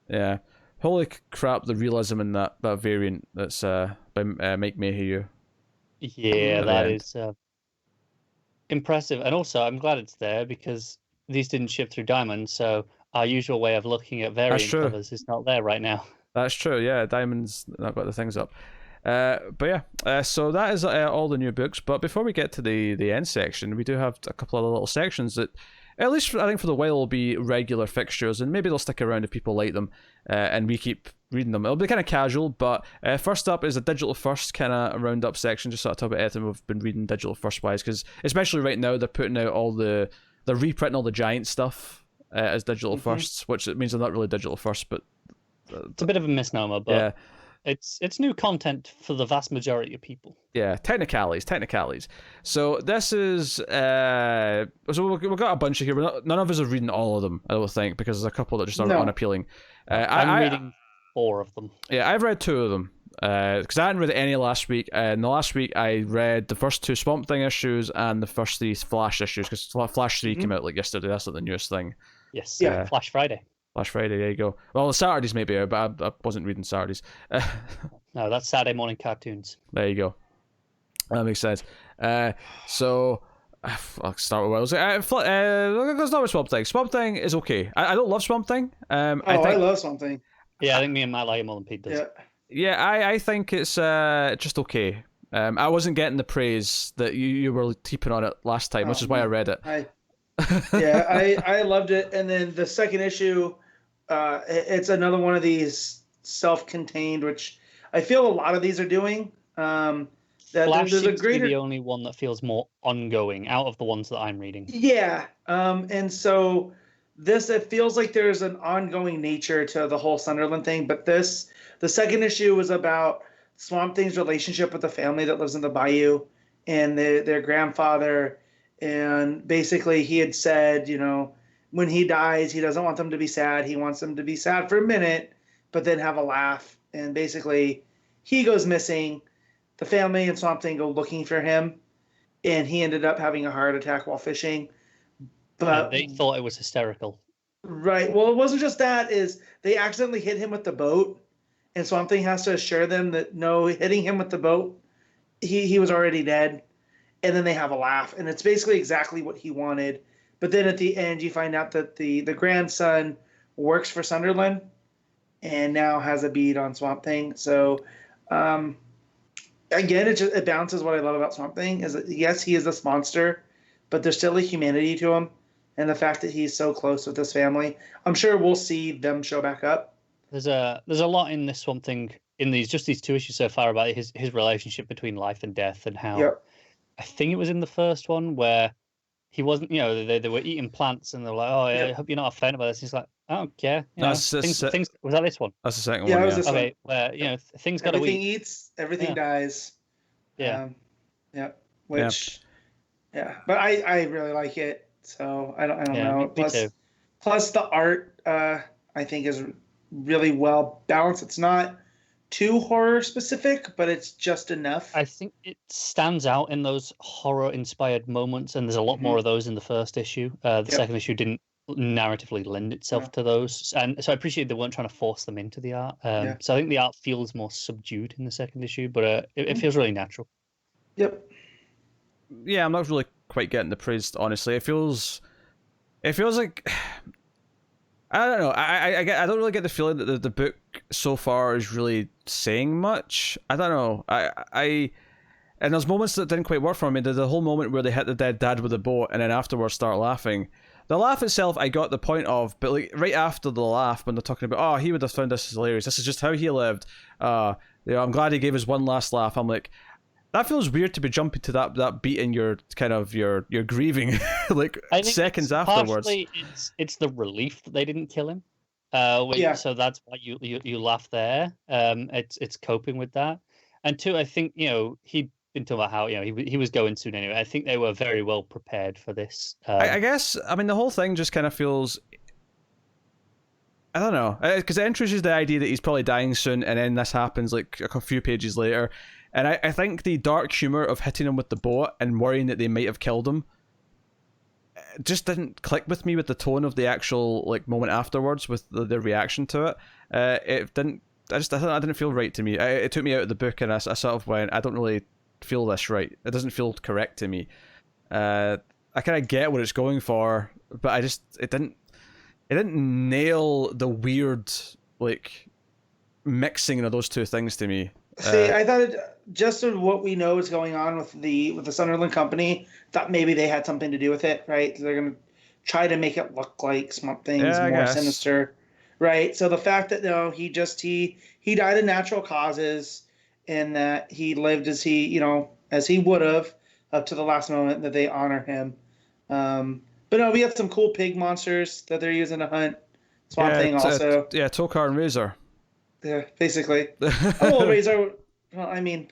Yeah. Holy crap! The realism in that variant that's by Mike Mayhew. Yeah, that is impressive, and also I'm glad it's there because these didn't ship through Diamond, so our usual way of looking at variant covers is not there right now. That's true. Yeah, Diamond's not got the things up. But yeah, so that is all the new books. But before we get to the end section, we do have a couple of little sections that, at least I think for the while, will be regular fixtures, and maybe they'll stick around if people like them, and we keep reading them. It'll be kind of casual, but first up is a digital first kind of roundup section, just sort of talk about everything we've been reading digital first wise, because especially right now they're putting out they're reprinting all the Giant stuff as digital firsts, which means they're not really digital first, but it's a bit of a misnomer, but yeah. It's new content for the vast majority of people. Yeah, technicalities. So this is so we've got a bunch of here. None of us are reading all of them, I don't think, because there's a couple that just aren't unappealing. I'm reading 4 of them. Yeah, I've read 2 of them because I hadn't read any last week. And the last week I read the first 2 Swamp Thing issues and the first 3 Flash issues, because Flash 3 came out like yesterday. That's like the newest thing. Yes, yeah. Flash Friday. Flash Friday, there you go. Well, the Saturdays maybe out, but I wasn't reading Saturdays. No, that's Saturday morning cartoons. There you go. That makes sense. So I'll start with what I was saying. Let's start with Swamp Thing. Swamp Thing is okay. I don't love Swamp Thing. I love Swamp Thing. Yeah, I think me and Matt like it more than Pete does. Yeah, I think it's just okay. I wasn't getting the praise that you were heaping on it last time, which is why I read it. I loved it. And then the second issue, it's another one of these self-contained, which I feel a lot of these are doing. Flash seems to be the only one that feels more ongoing out of the ones that I'm reading. Yeah, and so it feels like there's an ongoing nature to the whole Sunderland thing. But the second issue was about Swamp Thing's relationship with the family that lives in the bayou and their grandfather. And basically he had said, when he dies, he doesn't want them to be sad. He wants them to be sad for a minute, but then have a laugh. And basically he goes missing. The family and Swamp Thing go looking for him. And he ended up having a heart attack while fishing. But they thought it was hysterical. Right. Well, it wasn't just that. Is they accidentally hit him with the boat. And Swamp Thing has to assure them that no, hitting him with the boat, he was already dead. And then they have a laugh, and it's basically exactly what he wanted. But then at the end, you find out that the grandson works for Sunderland and now has a bead on Swamp Thing. So, again, it balances what I love about Swamp Thing is that, yes, he is this monster, but there's still a humanity to him. And the fact that he's so close with his family, I'm sure we'll see them show back up. There's a lot in this Swamp Thing, in these 2 issues so far, about his relationship between life and death and how... Yep. I think it was in the first one where he wasn't, they were eating plants and they're like, oh, I hope you're not offended by this. He's like, I don't care. Things. Was that this one? That's the second Yeah, one. it was this Okay, one. where things got to Everything eat. eats, everything dies. Yeah. Which, but I really like it. So I don't know. Me too. Plus the art, I think is really well balanced. It's not too horror specific, but it's just enough. I think it stands out in those horror inspired moments, and there's a lot more of those in the first issue. The second issue didn't narratively lend itself to those, and so I appreciate they weren't trying to force them into the art. So I think the art feels more subdued in the second issue, but it feels really natural. Yep. Yeah, I'm not really quite getting the praise, honestly. It feels like, I don't know. I don't really get the feeling that the book so far is really saying much. I don't know. And there's moments that didn't quite work for me. The whole moment where they hit the dead dad with the boat and then afterwards start laughing. The laugh itself, I got the point of, but like right after the laugh, when they're talking about, oh, he would have found this hilarious. This is just how he lived. I'm glad he gave us one last laugh. I'm like, that feels weird to be jumping to that beat in your kind of your grieving like seconds afterwards. It's the relief that they didn't kill him. So that's why you laugh there. It's coping with that. And two, I think he'd been talking about how he was going soon anyway. I think they were very well prepared for this. I guess the whole thing just kind of feels, I don't know, because it introduces the idea that he's probably dying soon, and then this happens like a few pages later. And I think the dark humor of hitting him with the boat and worrying that they might have killed him just didn't click with me with the tone of the actual like moment afterwards with the reaction to it. It didn't. I didn't feel right to me. It took me out of the book, and I sort of went, I don't really feel this right. It doesn't feel correct to me. I kind of get what it's going for, but it didn't nail the weird like mixing of those two things to me. See, I thought just of what we know is going on with the Sunderland company, thought maybe they had something to do with it, right? They're gonna try to make it look like Swamp Thing's more sinister, right? So the fact that he died of natural causes, and that he lived as he would have up to the last moment, that they honor him. But no, we have some cool pig monsters that they're using to hunt Swamp Thing also. Takara and Razor. Yeah, basically. Razor. Well, I mean,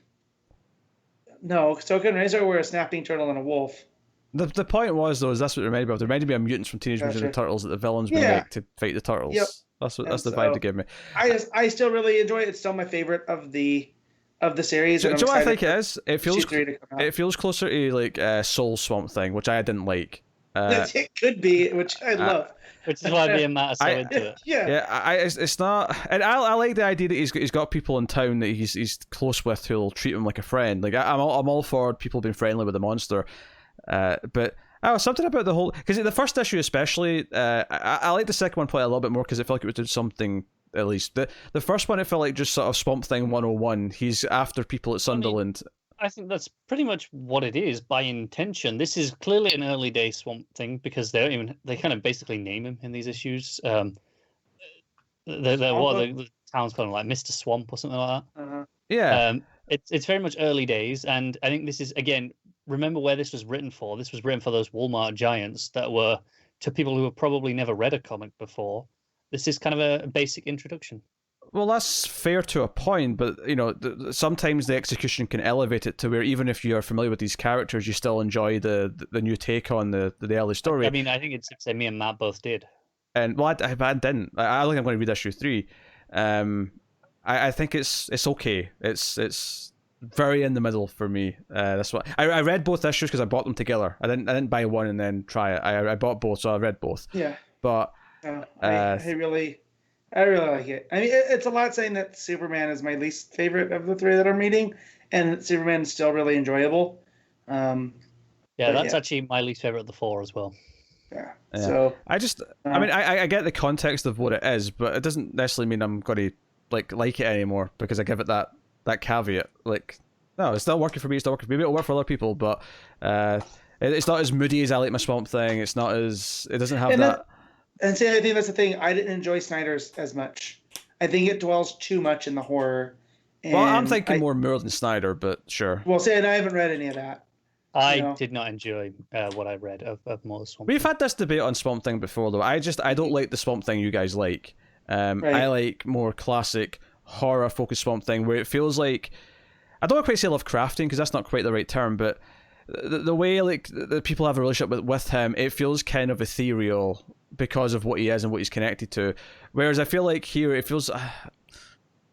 no, Token and Razor were a snapping turtle and a wolf. The point was, though, is that's what it reminded me of. It reminded me of mutants from Teenage Mutant Ninja Turtles that the villains would make to fight the turtles. Yep. That's the vibe to give me. I still really enjoy it. It's still my favorite of the series. Do you know what I think it is? It feels closer to like Soul Swamp Thing, which I didn't like. It could be, which I love. Which is why me and Matt are so into it. It's not, and I like the idea that he's got people in town that he's close with who'll treat him like a friend. Like I'm all for people being friendly with the monster, but something about the whole, because the first issue especially, I like the second one probably a little bit more because it felt like it was doing something. At least the first one, it felt like just sort of Swamp Thing 101. He's after people at Sunderland. I think that's pretty much what it is by intention. This is clearly an early day Swamp Thing because they kind of basically name him in these issues. The town's called like Mr. Swamp or something like that. Uh-huh. Yeah. It's very much early days, and I think this is, again, remember where this was written for. This was written for those Walmart giants that were to people who have probably never read a comic before. This is kind of a basic introduction. Well, that's fair to a point, but sometimes the execution can elevate it to where even if you're familiar with these characters, you still enjoy the new take on the early story. I mean, I think it's me and Matt both did. And well, I didn't. I think I'm going to read issue 3. I think it's okay. It's very in the middle for me. That's what I read both issues because I bought them together. I didn't buy one and then try it. I bought both, so I read both. Yeah. But I really like it. I mean, it's a lot saying that Superman is my least favorite of the 3 that I'm reading, and Superman is still really enjoyable. That's actually my least favorite of the 4 as well. Yeah. So I just, I get the context of what it is, but it doesn't necessarily mean I'm going to like it anymore because I give it that caveat. Like, no, it's not working for me. It's not working for me. Maybe it'll work for other people, but it's not as moody as I like my Swamp Thing. It doesn't have that. And see, I think that's the thing. I didn't enjoy Snyder's as much. I think it dwells too much in the horror. Well, I'm thinking more than Snyder, but sure. Well, see, and I haven't read any of that. I know. did not enjoy what I read of more Swamp We've Thing. had this debate on Swamp Thing before, though. I don't like the Swamp Thing you guys like. Right. I like more classic horror-focused Swamp Thing, where it feels like, I don't quite say Lovecraftian because that's not quite the right term, but the way like the people have a relationship with him, it feels kind of ethereal because of what he is and what he's connected to. Whereas I feel like here it feels, I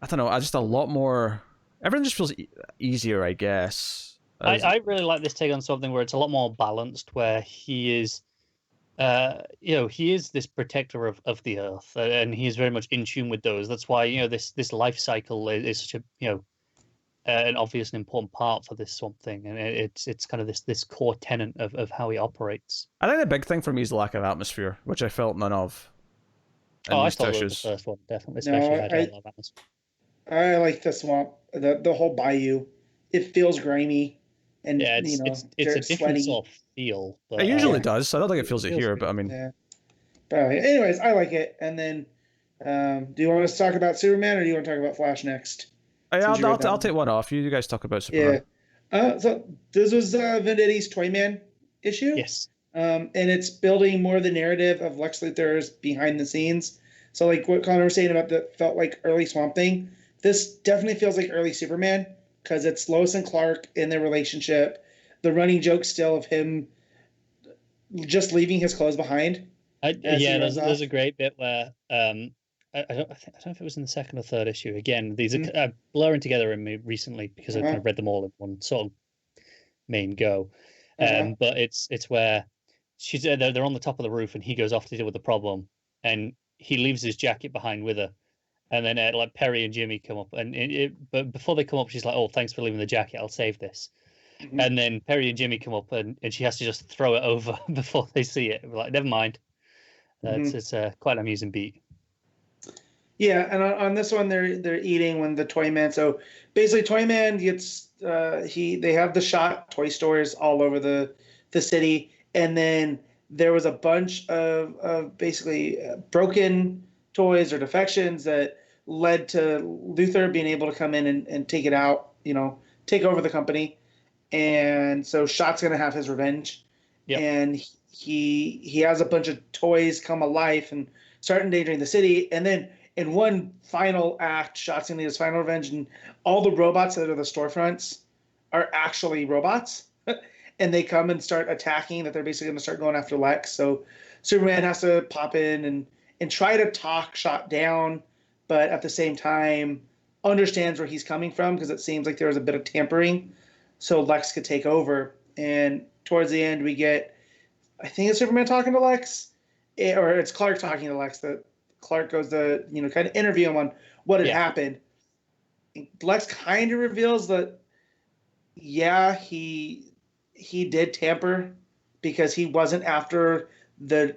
don't know, just a lot more. Everything just feels easier, I guess. I really like this take on something where it's a lot more balanced, where he is, he is this protector of the earth, and he is very much in tune with those. That's why this life cycle is such a an obvious and important part for this Swamp Thing, and it's kind of this core tenet of how he operates. I think the big thing for me is the lack of atmosphere, which I felt none of. I thought it was the first one, definitely, especially had a lot of atmosphere. I like the swamp, the whole bayou. It feels grimy, and it's a different sweaty. sort of feel. But, It usually does. I don't think it feels it here, but I mean, yeah. But anyways, I like it. And then, do you want us to talk about Superman, or do you want to talk about Flash next? I'll take one off. You guys talk about Superman. Yeah. So this was Venditti's Toyman issue. Yes. And it's building more the narrative of Lex Luthor's behind the scenes. So like what Connor was saying about that felt like early Swamp Thing. This definitely feels like early Superman because it's Lois and Clark in their relationship. The running joke still of him just leaving his clothes behind. There's a great bit where I don't know if it was in the second or third issue. Again, these are blurring together in me recently because I've kind of read them all in one sort of main go. But it's where they're on the top of the roof and he goes off to deal with the problem and he leaves his jacket behind with her. And then like Perry and Jimmy come up but before they come up, she's like, "Oh, thanks for leaving the jacket. I'll save this." Mm-hmm. And then Perry and Jimmy come up and she has to just throw it over before they see it. We're like, never mind. It's quite an amusing beat. Yeah, and on this one, they're eating when the Toyman. So basically, Toyman gets they have the shot toy stores all over the city, and then there was a bunch of basically broken toys or defections that led to Luthor being able to come in and take it out, take over the company, and so Shot's gonna have his revenge, and he has a bunch of toys come alive and start endangering the city, and then. In one final act, Shot's gonna get his final revenge, and all the robots that are the storefronts are actually robots, and they come and start attacking. That they're basically gonna start going after Lex. So Superman has to pop in and try to talk Shot down, but at the same time understands where he's coming from because it seems like there was a bit of tampering, so Lex could take over. And towards the end, we get, I think it's Superman talking to Lex, or it's Clark talking to Lex that. Clark goes to, kind of interview him on what had happened. Lex kind of reveals that, he did tamper because he wasn't after the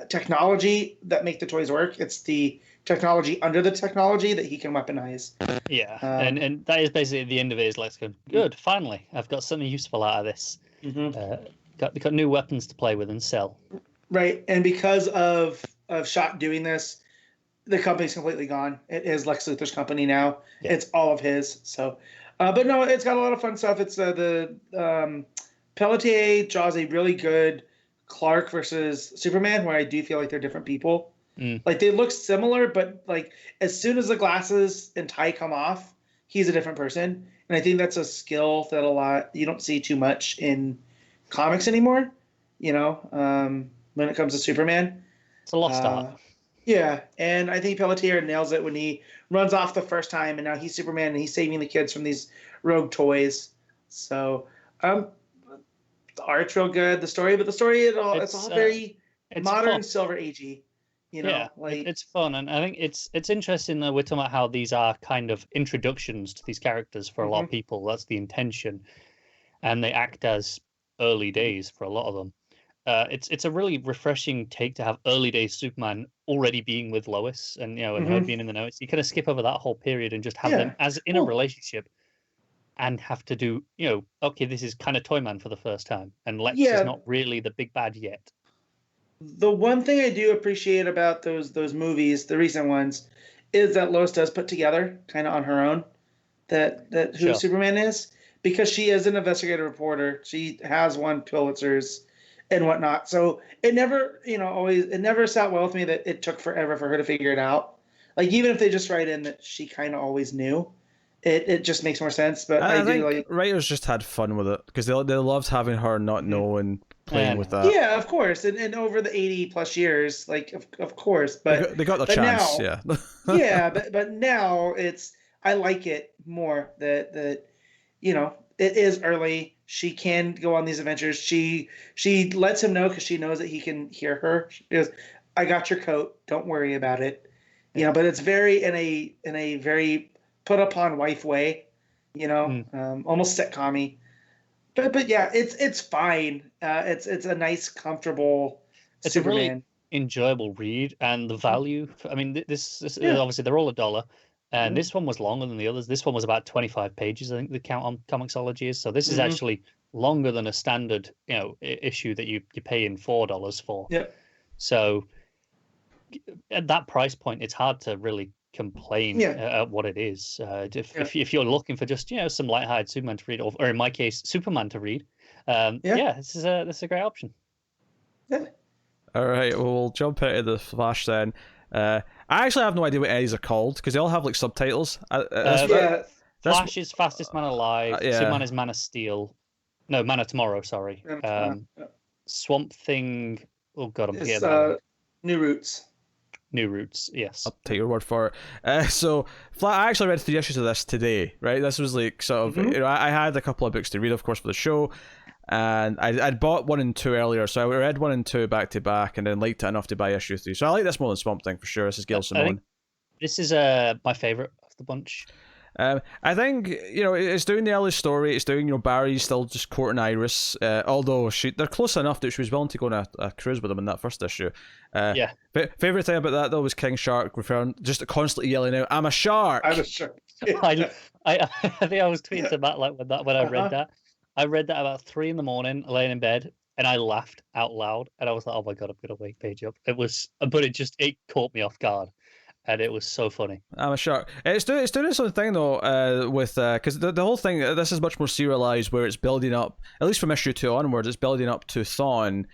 technology that make the toys work. It's the technology under the technology that he can weaponize. Yeah, and that is basically the end of it. Is Lex going, good, finally, I've got something useful out of this. Mm-hmm. Got new weapons to play with and sell. Right, and because of Shot doing this, the company's completely gone. It is Lex Luthor's company now. Yeah. It's all of his. So, but no, it's got a lot of fun stuff. It's the Pelletier draws a really good Clark versus Superman, where I do feel like they're different people. Like they look similar, but like as soon as the glasses and tie come off, he's a different person. And I think that's a skill that you don't see too much in comics anymore. When it comes to Superman, it's a lost art. Yeah, and I think Pelletier nails it when he runs off the first time, and now he's Superman, and he's saving the kids from these rogue toys. So, the art's real good, the story, but the story, it's all very modern, fun. Silver Agey. It's fun, and I think it's interesting that we're talking about how these are kind of introductions to these characters for a lot of people. That's the intention, and they act as early days for a lot of them. It's a really refreshing take to have early days Superman already being with Lois and and her being in the notes. You kind of skip over that whole period and just have them as in a relationship, and have to do okay, this is kind of Toyman for the first time, and Lex is not really the big bad yet. The one thing I do appreciate about those movies, the recent ones, is that Lois does put together kind of on her own that who Superman is, because she is an investigative reporter. She has won Pulitzers and whatnot. So it never, it never sat well with me that it took forever for her to figure it out. Like, even if they just write in that she kind of always knew, it just makes more sense. But I do think writers just had fun with it because they loved having her not know and playing with that. Yeah, of course. And over the 80 plus years, like, of course. But they got the chance, now, yeah. yeah, but now I like it more that it is early. She can go on these adventures. She lets him know because she knows that he can hear her. She goes, "I got your coat. Don't worry about it." But it's very in a very put upon wife way. Almost sitcom-y. But yeah, it's fine. It's a nice, comfortable. It's Superman. a really enjoyable read, and the value. This obviously they're all $1. And this one was longer than the others. This one was about 25 pages, I think the count on Comixology is. So this is actually longer than a standard, issue that you pay in $4 for. Yeah. So at that price point, it's hard to really complain at what it is. If you're looking for just some light-hearted Superman to read, or in my case, Superman to read, this is a great option. Yeah. All right, well, we'll jump into the Flash then. I actually have no idea what Eddies are called because they all have like subtitles. Flash is Fastest Man Alive. Superman is Man of Steel. No, Man of Tomorrow. Sorry. Swamp Thing. Oh God, I'm forgetting that. New Roots. New Roots. Yes. I'll take your word for it. So, I actually read 3 issues of this today. Right, this was like sort of. I had a couple of books to read, of course, for the show. And I'd bought 1 and 2 earlier, so I read 1 and 2 back to back, and then liked it enough to buy issue 3. So I like this more than Swamp Thing for sure. This is Gail Simone. This is my favorite of the bunch. I think it's doing the early story. It's doing Barry's still just courting Iris, although they're close enough that she was willing to go on a cruise with him in that first issue. Favorite thing about that though was King Shark just constantly yelling out, "I'm a shark! I'm a shark!" I think I was tweeting to Matt when I read that. I read that about 3 a.m, laying in bed, and I laughed out loud. And I was like, "Oh my God, I'm gonna wake page up." It caught me off guard, and it was so funny. I'm a shark. It's doing its own thing though, with because the whole thing. This is much more serialized, where it's building up, at least from issue 2 onwards. It's building up to Thawne.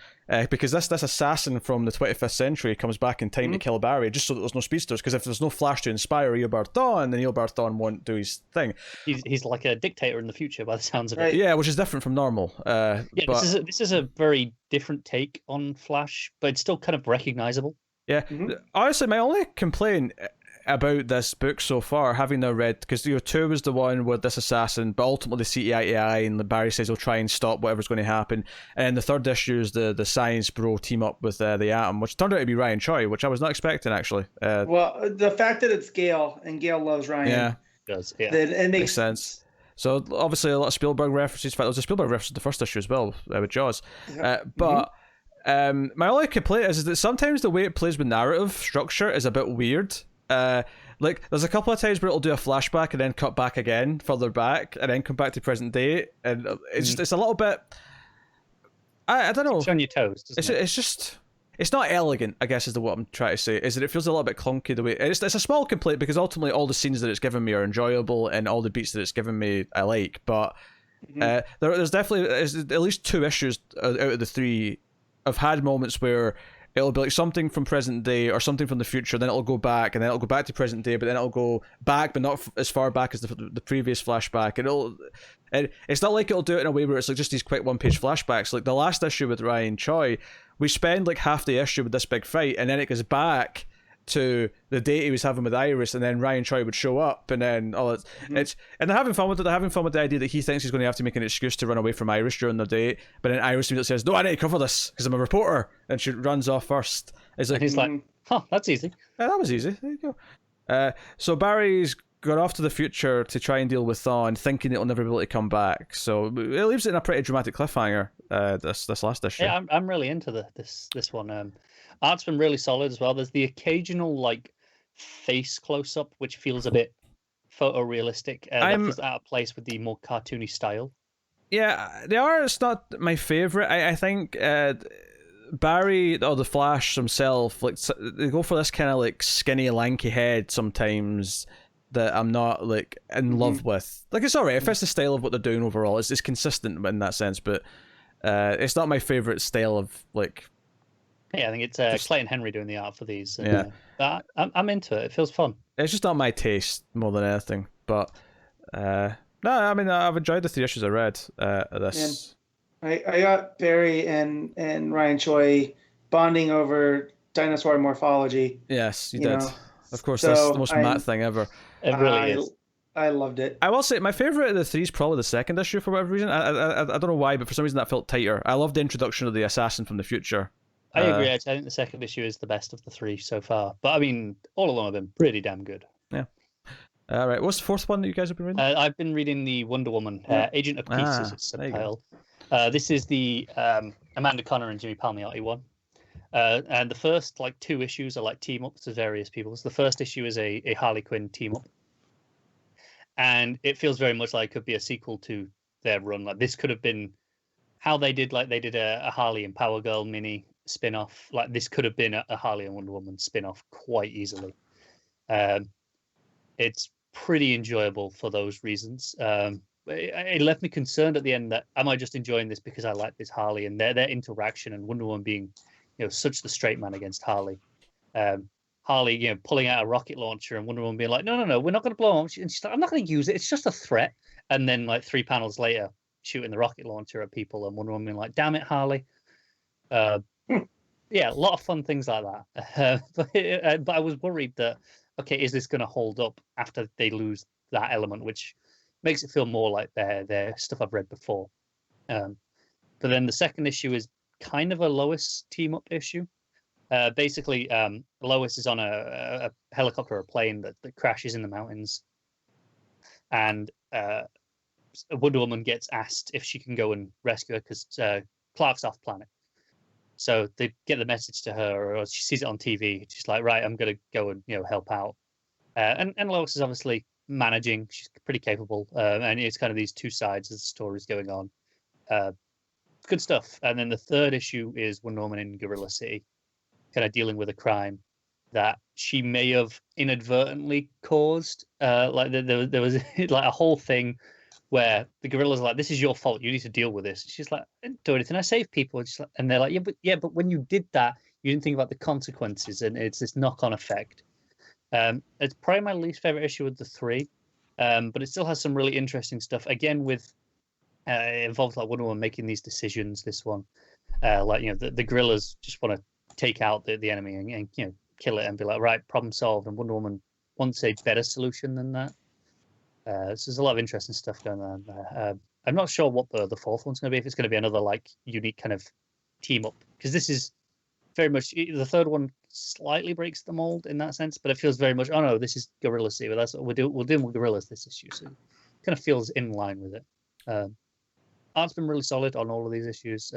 Because this assassin from the 25th century comes back in time to kill Barry, just so that there's no speedsters. Because if there's no Flash to inspire Eobard Thawne, then Eobard Thawne won't do his thing. He's like a dictator in the future, by the sounds of it. Yeah, which is different from normal. But this is a very different take on Flash, but it's still kind of recognizable. Yeah, honestly, my only complaint about this book so far, having now read, because 2 was the one with this assassin, but ultimately they see eye to eye, and Barry says he'll try and stop whatever's going to happen. And the 3rd issue is the Science Bro team up with the Atom, which turned out to be Ryan Choi, which I was not expecting actually. Well, the fact that it's Gale and Gale loves Ryan, does then it makes sense. So obviously a lot of Spielberg references. In fact, there was a Spielberg reference to the first issue as well with Jaws. But my only complaint is that sometimes the way it plays with narrative structure is a bit weird. Like there's a couple of times where it'll do a flashback and then cut back again further back and then come back to present day, and it's a little bit. I don't know. It's on your toes. It's not elegant, I guess, is what I'm trying to say. Is that it feels a little bit clunky the way it's a small complaint because ultimately all the scenes that it's given me are enjoyable and all the beats that it's given me I like, but there's definitely at least 2 issues out of the 3 I've had moments where it'll be like something from present day or something from the future, then it'll go back, and then it'll go back to present day, but then it'll go back, but not as far back as the previous flashback. And it's not like it'll do it in a way where it's like just these quick 1-page flashbacks. Like the last issue with Ryan Choi, we spend like half the issue with this big fight, and then it goes back to the date he was having with Iris, and then Ryan Choi would show up, and then and they're having fun with it. They're having fun with the idea that he thinks he's going to have to make an excuse to run away from Iris during the date, but then Iris immediately says, "No, I need to cover this because I'm a reporter," and she runs off first. He's like, "Oh, that's easy." Yeah, that was easy. There you go. So Barry's got off to the future to try and deal with Thawne, thinking it'll never be able to come back. So it leaves it in a pretty dramatic cliffhanger. This last issue. Yeah, I'm really into this one. Art's been really solid as well. There's the occasional like face close up, which feels a bit photorealistic. That feels out of place with the more cartoony style. Yeah, the art's not my favorite. I think Barry or the Flash himself, like they go for this kind of like skinny, lanky head sometimes. that I'm not like in love with. Like, it's alright. It fits the style of what they're doing overall. It's consistent in that sense, but it's not my favorite style of like. Yeah, I think it's Clayton Henry doing the art for these. And, yeah, I'm into it. It feels fun. It's just not my taste more than anything. But no, I mean, I've enjoyed the 3 issues I read of this. And I got Barry and Ryan Choi bonding over dinosaur morphology. Yes, you did. Know. Of course, So that's the most Matt thing ever. It really is. I loved it. I will say my favorite of the 3 is probably the second issue for whatever reason. I don't know why, but for some reason that felt tighter. I love the introduction of the assassin from the future. I agree. I think the second issue is the best of the 3 so far. But I mean, all of them have been pretty damn good. Yeah. All right. What's the 4th one that you guys have been reading? I've been reading the Wonder Woman, Agent of Peace is its subtitle. This is the Amanda Conner and Jimmy Palmiotti one. And the first 2 issues are team ups of various people. So the first issue is a Harley Quinn team up. And it feels very much like it could be a sequel to their run. Like, this could have been how they did a Harley and Power Girl mini spin-off. Like, this could have been a Harley and Wonder Woman spin-off quite easily. It's pretty enjoyable for those reasons. It left me concerned at the end that, am I just enjoying this because I like this Harley and their interaction, and Wonder Woman being, such the straight man against Harley. Harley, pulling out a rocket launcher, and Wonder Woman being like, no, we're not going to blow them. And she's like, I'm not going to use it. It's just a threat. And then 3 panels later, shooting the rocket launcher at people, and Wonder Woman being like, damn it, Harley. Yeah, a lot of fun things like that. But I was worried that, okay, is this going to hold up after they lose that element, which makes it feel more like their stuff I've read before. But then the second issue is kind of a Lois team-up issue. Basically, Lois is on a helicopter or a plane that crashes in the mountains. And Wonder Woman gets asked if she can go and rescue her because Clark's off planet. So they get the message to her, or she sees it on TV. She's like, right, I'm going to go and help out. And Lois is obviously managing. She's pretty capable. And it's kind of these 2 sides as the story's going on. Good stuff. And then the third issue is Wonder Woman in Gorilla City, kind of dealing with a crime that she may have inadvertently caused. There was a whole thing where the gorillas are like, this is your fault, you need to deal with this. She's like, I didn't do anything, I saved people. And they're like, but when you did that, you didn't think about the consequences, and it's this knock-on effect. It's probably my least favorite issue of the 3, but it still has some really interesting stuff. Again, with it involves Wonder Woman making these decisions. This one, the gorillas just want to take out the enemy and kill it and be like, right, problem solved. And Wonder Woman wants a better solution than that. So there's a lot of interesting stuff going on there. I'm not sure what the 4th one's going to be. If it's going to be another unique kind of team up, because this is very much, the 3rd one slightly breaks the mold in that sense, but it feels very much, oh no, this is Gorilla City. But that's what we're doing with gorillas this issue, so it kind of feels in line with it. Art's been really solid on all of these issues.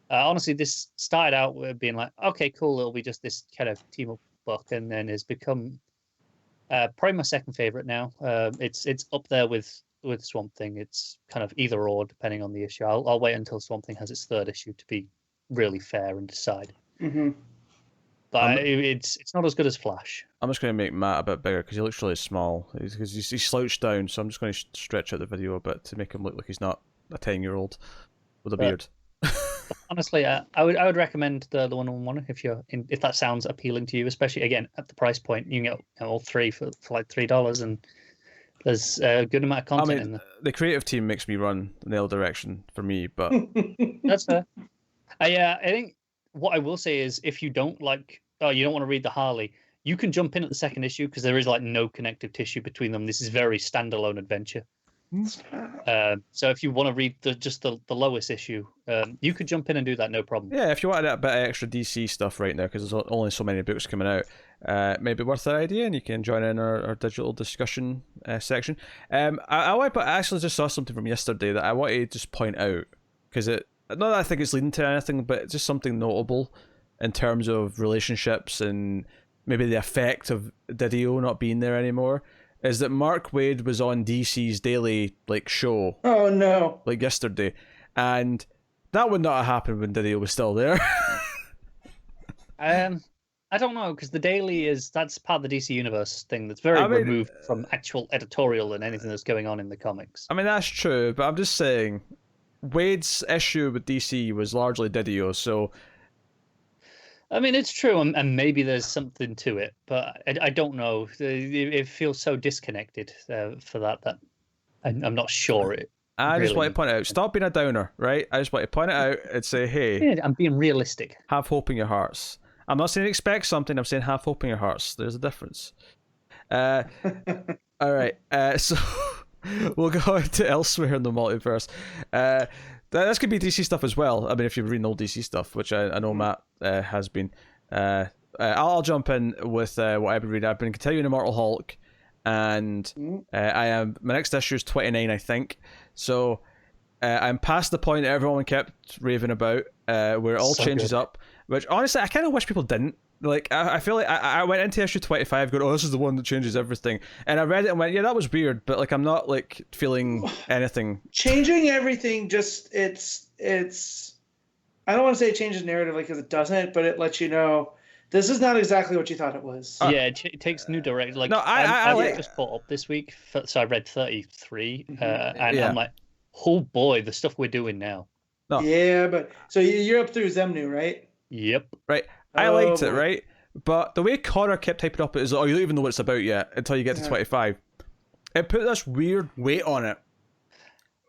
Honestly, this started out with being like, okay, cool, it'll be just this kind of team up book, and then has become probably my second favorite now. It's up there with Swamp Thing. It's kind of either or depending on the issue. I'll wait until Swamp Thing has its 3rd issue to be really fair and decide. Mm-hmm. But it's not as good as Flash. I'm just going to make Matt a bit bigger because he looks really small. Because he's slouched down, so I'm just going to stretch out the video a bit to make him look like he's not a 10-year-old with a beard. Honestly, I would recommend the Wonder Woman one if that sounds appealing to you, especially again at the price point. You can get all 3 for $3, and there's a good amount of content in there. The creative team makes me run in the other direction for me, but that's fair. I think what I will say is, if you don't you don't want to read the Harley, you can jump in at the second issue because there is no connective tissue between them. This is very standalone adventure. So if you want to read just the lowest issue, you could jump in and do that, no problem. Yeah, if you wanted a bit of extra DC stuff right now, because there's only so many books coming out, maybe worth that idea, and you can join in our digital discussion section. I actually just saw something from yesterday that I wanted to just point out, because not that I think it's leading to anything, but it's just something notable in terms of relationships and maybe the effect of Didio not being there anymore. Is that Mark Waid was on DC's daily show? Oh no! Yesterday, and that would not have happened when Didio was still there. I don't know, because the daily that's part of the DC Universe thing that's very removed from actual editorial and anything that's going on in the comics. I mean, that's true, but I'm just saying, Wade's issue with DC was largely Didio, so... I mean, it's true, and maybe there's something to it, but I don't know. It feels so disconnected for that I'm not sure it... I just want to point it out. Stop being a downer, right? I just want to point it out and say, hey... Yeah, I'm being realistic. Have hope in your hearts. I'm not saying expect something, I'm saying have hope in your hearts. There's a difference. All right, so we'll go on to elsewhere in the multiverse. This could be DC stuff as well. I mean, if you're reading old DC stuff, which I know Matt has been. I'll jump in with what I've been reading. I've been continuing Immortal Hulk, and my next issue is 29, I think. So I'm past the point that everyone kept raving about, where it all changes up. Which, honestly, I kind of wish people didn't. Like, I feel like I went into issue 25 going, oh, this is the one that changes everything. And I read it and went, yeah, that was weird. But, like, I'm not, like, feeling anything. Changing everything just, it's... I don't want to say it changes narrative, because it doesn't, but it lets you know this is not exactly what you thought it was. Yeah, it takes new direction. Like, no, I just put up this week, so I read 33, and I'm like, oh boy, the stuff we're doing now. No. Yeah, but so you're up through Zemnu, right? Yep. Right. I liked it, right? But the way Connor kept typing up is, oh, you don't even know what it's about yet until you get to 25. It put this weird weight on it.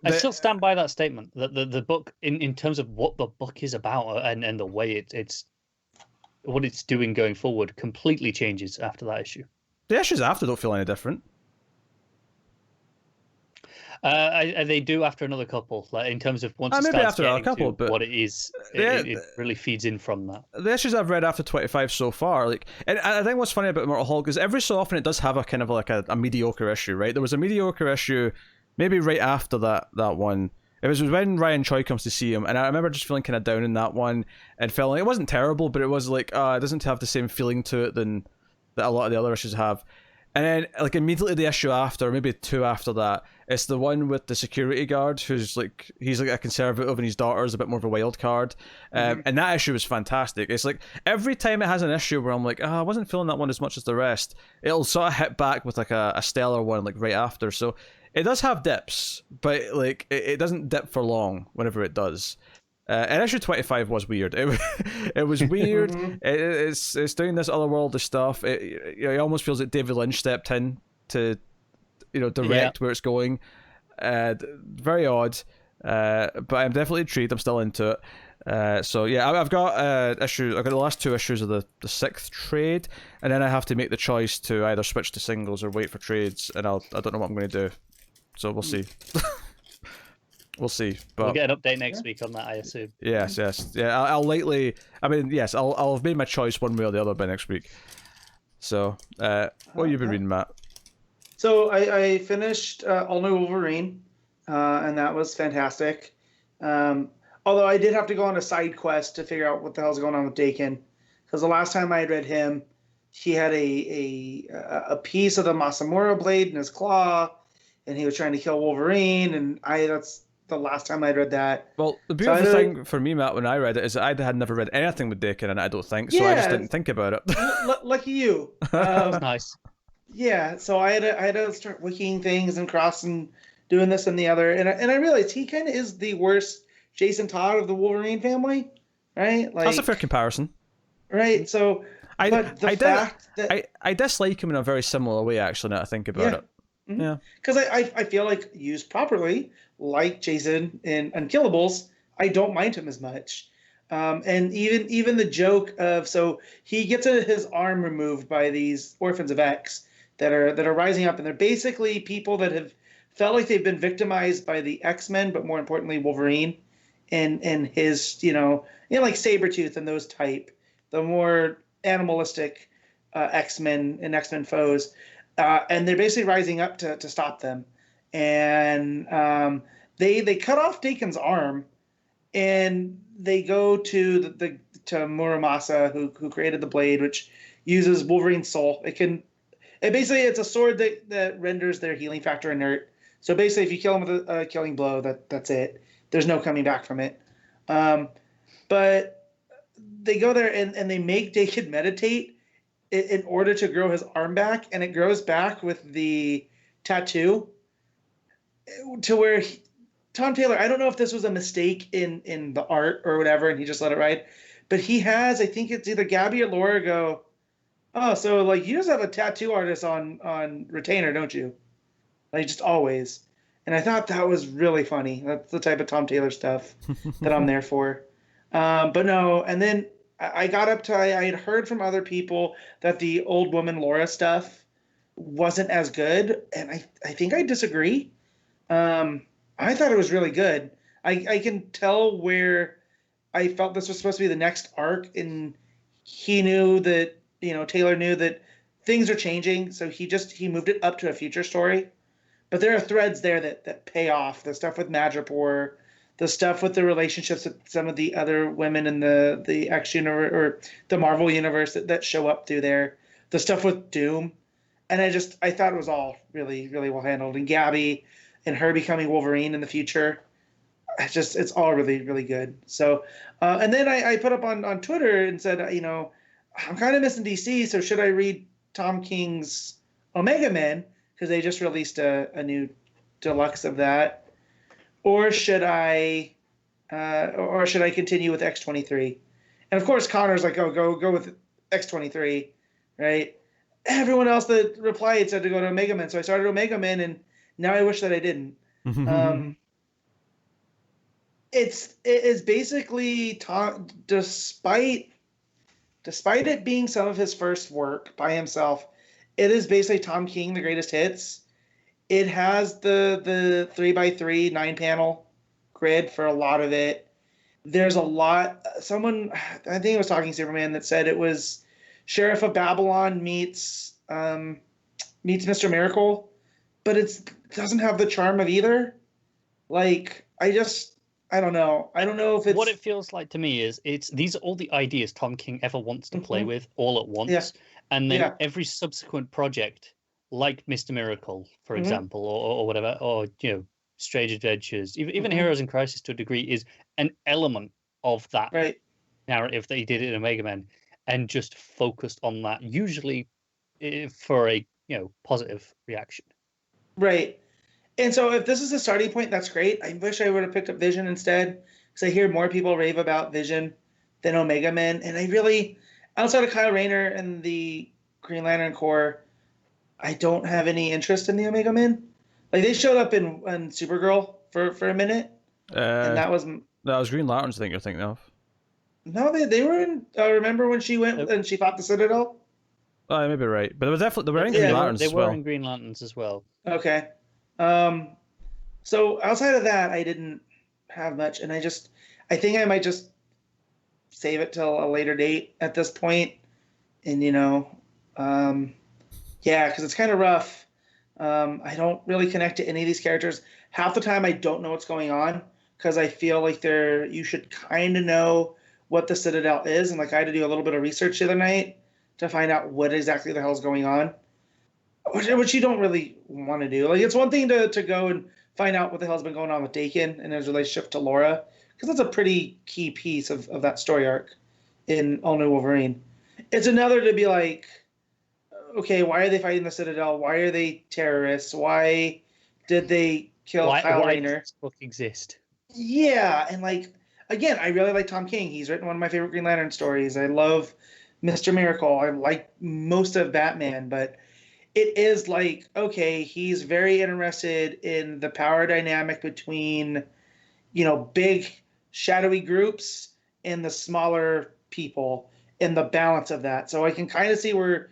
I still stand by that statement. That the book, in terms of what the book is about and the way it's what it's doing going forward, completely changes after that issue. The issues after don't feel any different. They do after another couple, like in terms of once it maybe starts after a couple, but what it is, it really feeds in from that. The issues I've read after 25 so far, like, and I think what's funny about Immortal Hulk is every so often it does have a kind of like a mediocre issue, right? There was a mediocre issue, maybe right after that one. It was when Ryan Choi comes to see him, and I remember just feeling kind of down in that one, and feeling like it wasn't terrible, but it was like, it doesn't have the same feeling to it that a lot of the other issues have. And then, like, immediately the issue after, maybe two after that, it's the one with the security guard who's like, he's like a conservative and his daughter's a bit more of a wild card. And that issue was fantastic. It's like, every time it has an issue where I'm like, I wasn't feeling that one as much as the rest, it'll sort of hit back with like a stellar one, like right after. So it does have dips, but like, it doesn't dip for long whenever it does. And issue 25 was weird. It was weird. It's doing this otherworldly stuff. It almost feels like David Lynch stepped in to, direct where it's going. Very odd. But I'm definitely intrigued. I'm still into it. So yeah, I've got issues. I've got the last two issues of the 6th trade, and then I have to make the choice to either switch to singles or wait for trades. And I don't know what I'm going to do. So we'll see. We'll see. But we'll get an update next week on that, I assume. Yes. Yeah, I'll likely... I mean, yes, I'll have made my choice one way or the other by next week. So, what have you been reading, Matt? So, I finished All New Wolverine, and that was fantastic. Although I did have to go on a side quest to figure out what the hell's going on with Dakin. Because the last time I had read him, he had a piece of the Masamura blade in his claw, and he was trying to kill Wolverine, and that's the last time I read that. Well, the beautiful thing for me, Matt, when I read it, is that I had never read anything with Dakin in it, I don't think, so I just didn't think about it. Lucky you. Nice. Yeah, so I had to start wikiing things and crossing, doing this and the other, and I realized he kind of is the worst Jason Todd of the Wolverine family, right? Like, that's a fair comparison. Right, so... I dislike him in a very similar way, actually, now I think about it. Mm-hmm. Yeah, because I feel like used properly, like Jason in Unkillables, I don't mind him as much. And even the joke of, so he gets his arm removed by these Orphans of X that are rising up, and they're basically people that have felt like they've been victimized by the X-Men, but more importantly Wolverine, and his like Sabretooth and those type, the more animalistic X-Men and X-Men foes. And they're basically rising up to stop them. And they cut off Dakin's arm, and they go to to Muramasa, who created the blade, which uses Wolverine's soul. It's a sword that renders their healing factor inert. So basically, if you kill him with a killing blow, that's it. There's no coming back from it. But they go there and they make Daken meditate in order to grow his arm back, and it grows back with the tattoo to where Tom Taylor, I don't know if this was a mistake in the art or whatever, and he just let it ride, but he has, I think it's either Gabby or Laura go, oh, so like you just have a tattoo artist on retainer, don't you? Like just always. And I thought that was really funny. That's the type of Tom Taylor stuff that I'm there for. But no, and then I got up to, I had heard from other people that the old woman Laura stuff wasn't as good, and I think I disagree. I thought it was really good. I can tell where I felt this was supposed to be the next arc, and he knew that, Taylor knew that things are changing, so he moved it up to a future story. But there are threads there that pay off. The stuff with Madripoor, the stuff with the relationships with some of the other women in the X universe or the Marvel universe that show up through there. The stuff with Doom, and I thought it was all really, really well handled. And Gabby and her becoming Wolverine in the future, it's all really, really good. So, and then I put up on Twitter and said, I'm kind of missing DC, so should I read Tom King's Omega Men, because they just released a new deluxe of that, or should I continue with X-23? And of course, Connor's like, oh, go with X-23, right? Everyone else that replied said to go to Omega Men, so I started Omega Men, and now I wish that I didn't. It is basically Tom, despite it being some of his first work by himself, it is basically Tom King, the greatest hits. It has the 3x3 9-panel grid for a lot of it. There's a lot. Someone, I think it was Talking Superman, that said it was Sheriff of Babylon meets Mr. Miracle, but it doesn't have the charm of either. Like, I don't know. I don't know if it's... What it feels like to me is these are all the ideas Tom King ever wants to play with all at once. Yeah. And then every subsequent project, like Mr. Miracle, for example, or whatever, or, Strange Adventures, even Heroes in Crisis to a degree, is an element of that narrative that he did in Omega Men, and just focused on that, usually for a, positive reaction. Right. And so if this is a starting point, that's great. I wish I would have picked up Vision instead, because I hear more people rave about Vision than Omega Men. And I really, outside of Kyle Rayner and the Green Lantern Corps, I don't have any interest in the Omega Men. Like, they showed up in Supergirl for a minute, and that was Green Lanterns, I think you're thinking of. No, they were in. Remember when she went and she fought the Citadel? Oh, you may be right, but they were in Green Lanterns as well. They were in Green Lanterns as well. Okay. So outside of that, I didn't have much, and I think I might just save it till a later date at this point, and because it's kind of rough. I don't really connect to any of these characters. Half the time, I don't know what's going on, because I feel like you should kind of know what the Citadel is, and like I had to do a little bit of research the other night to find out what exactly the hell is going on, which you don't really want to do. Like, it's one thing to go and find out what the hell's been going on with Daken and his relationship to Laura, because that's a pretty key piece of that story arc in All New Wolverine. It's another to be like, okay, why are they fighting the Citadel? Why are they terrorists? Why did they kill Kyle Rayner? Why does this book exist? Yeah, and like, again, I really like Tom King. He's written one of my favorite Green Lantern stories. I love Mr. Miracle. I like most of Batman, but it is like, okay, he's very interested in the power dynamic between, big shadowy groups and the smaller people and the balance of that. So I can kind of see where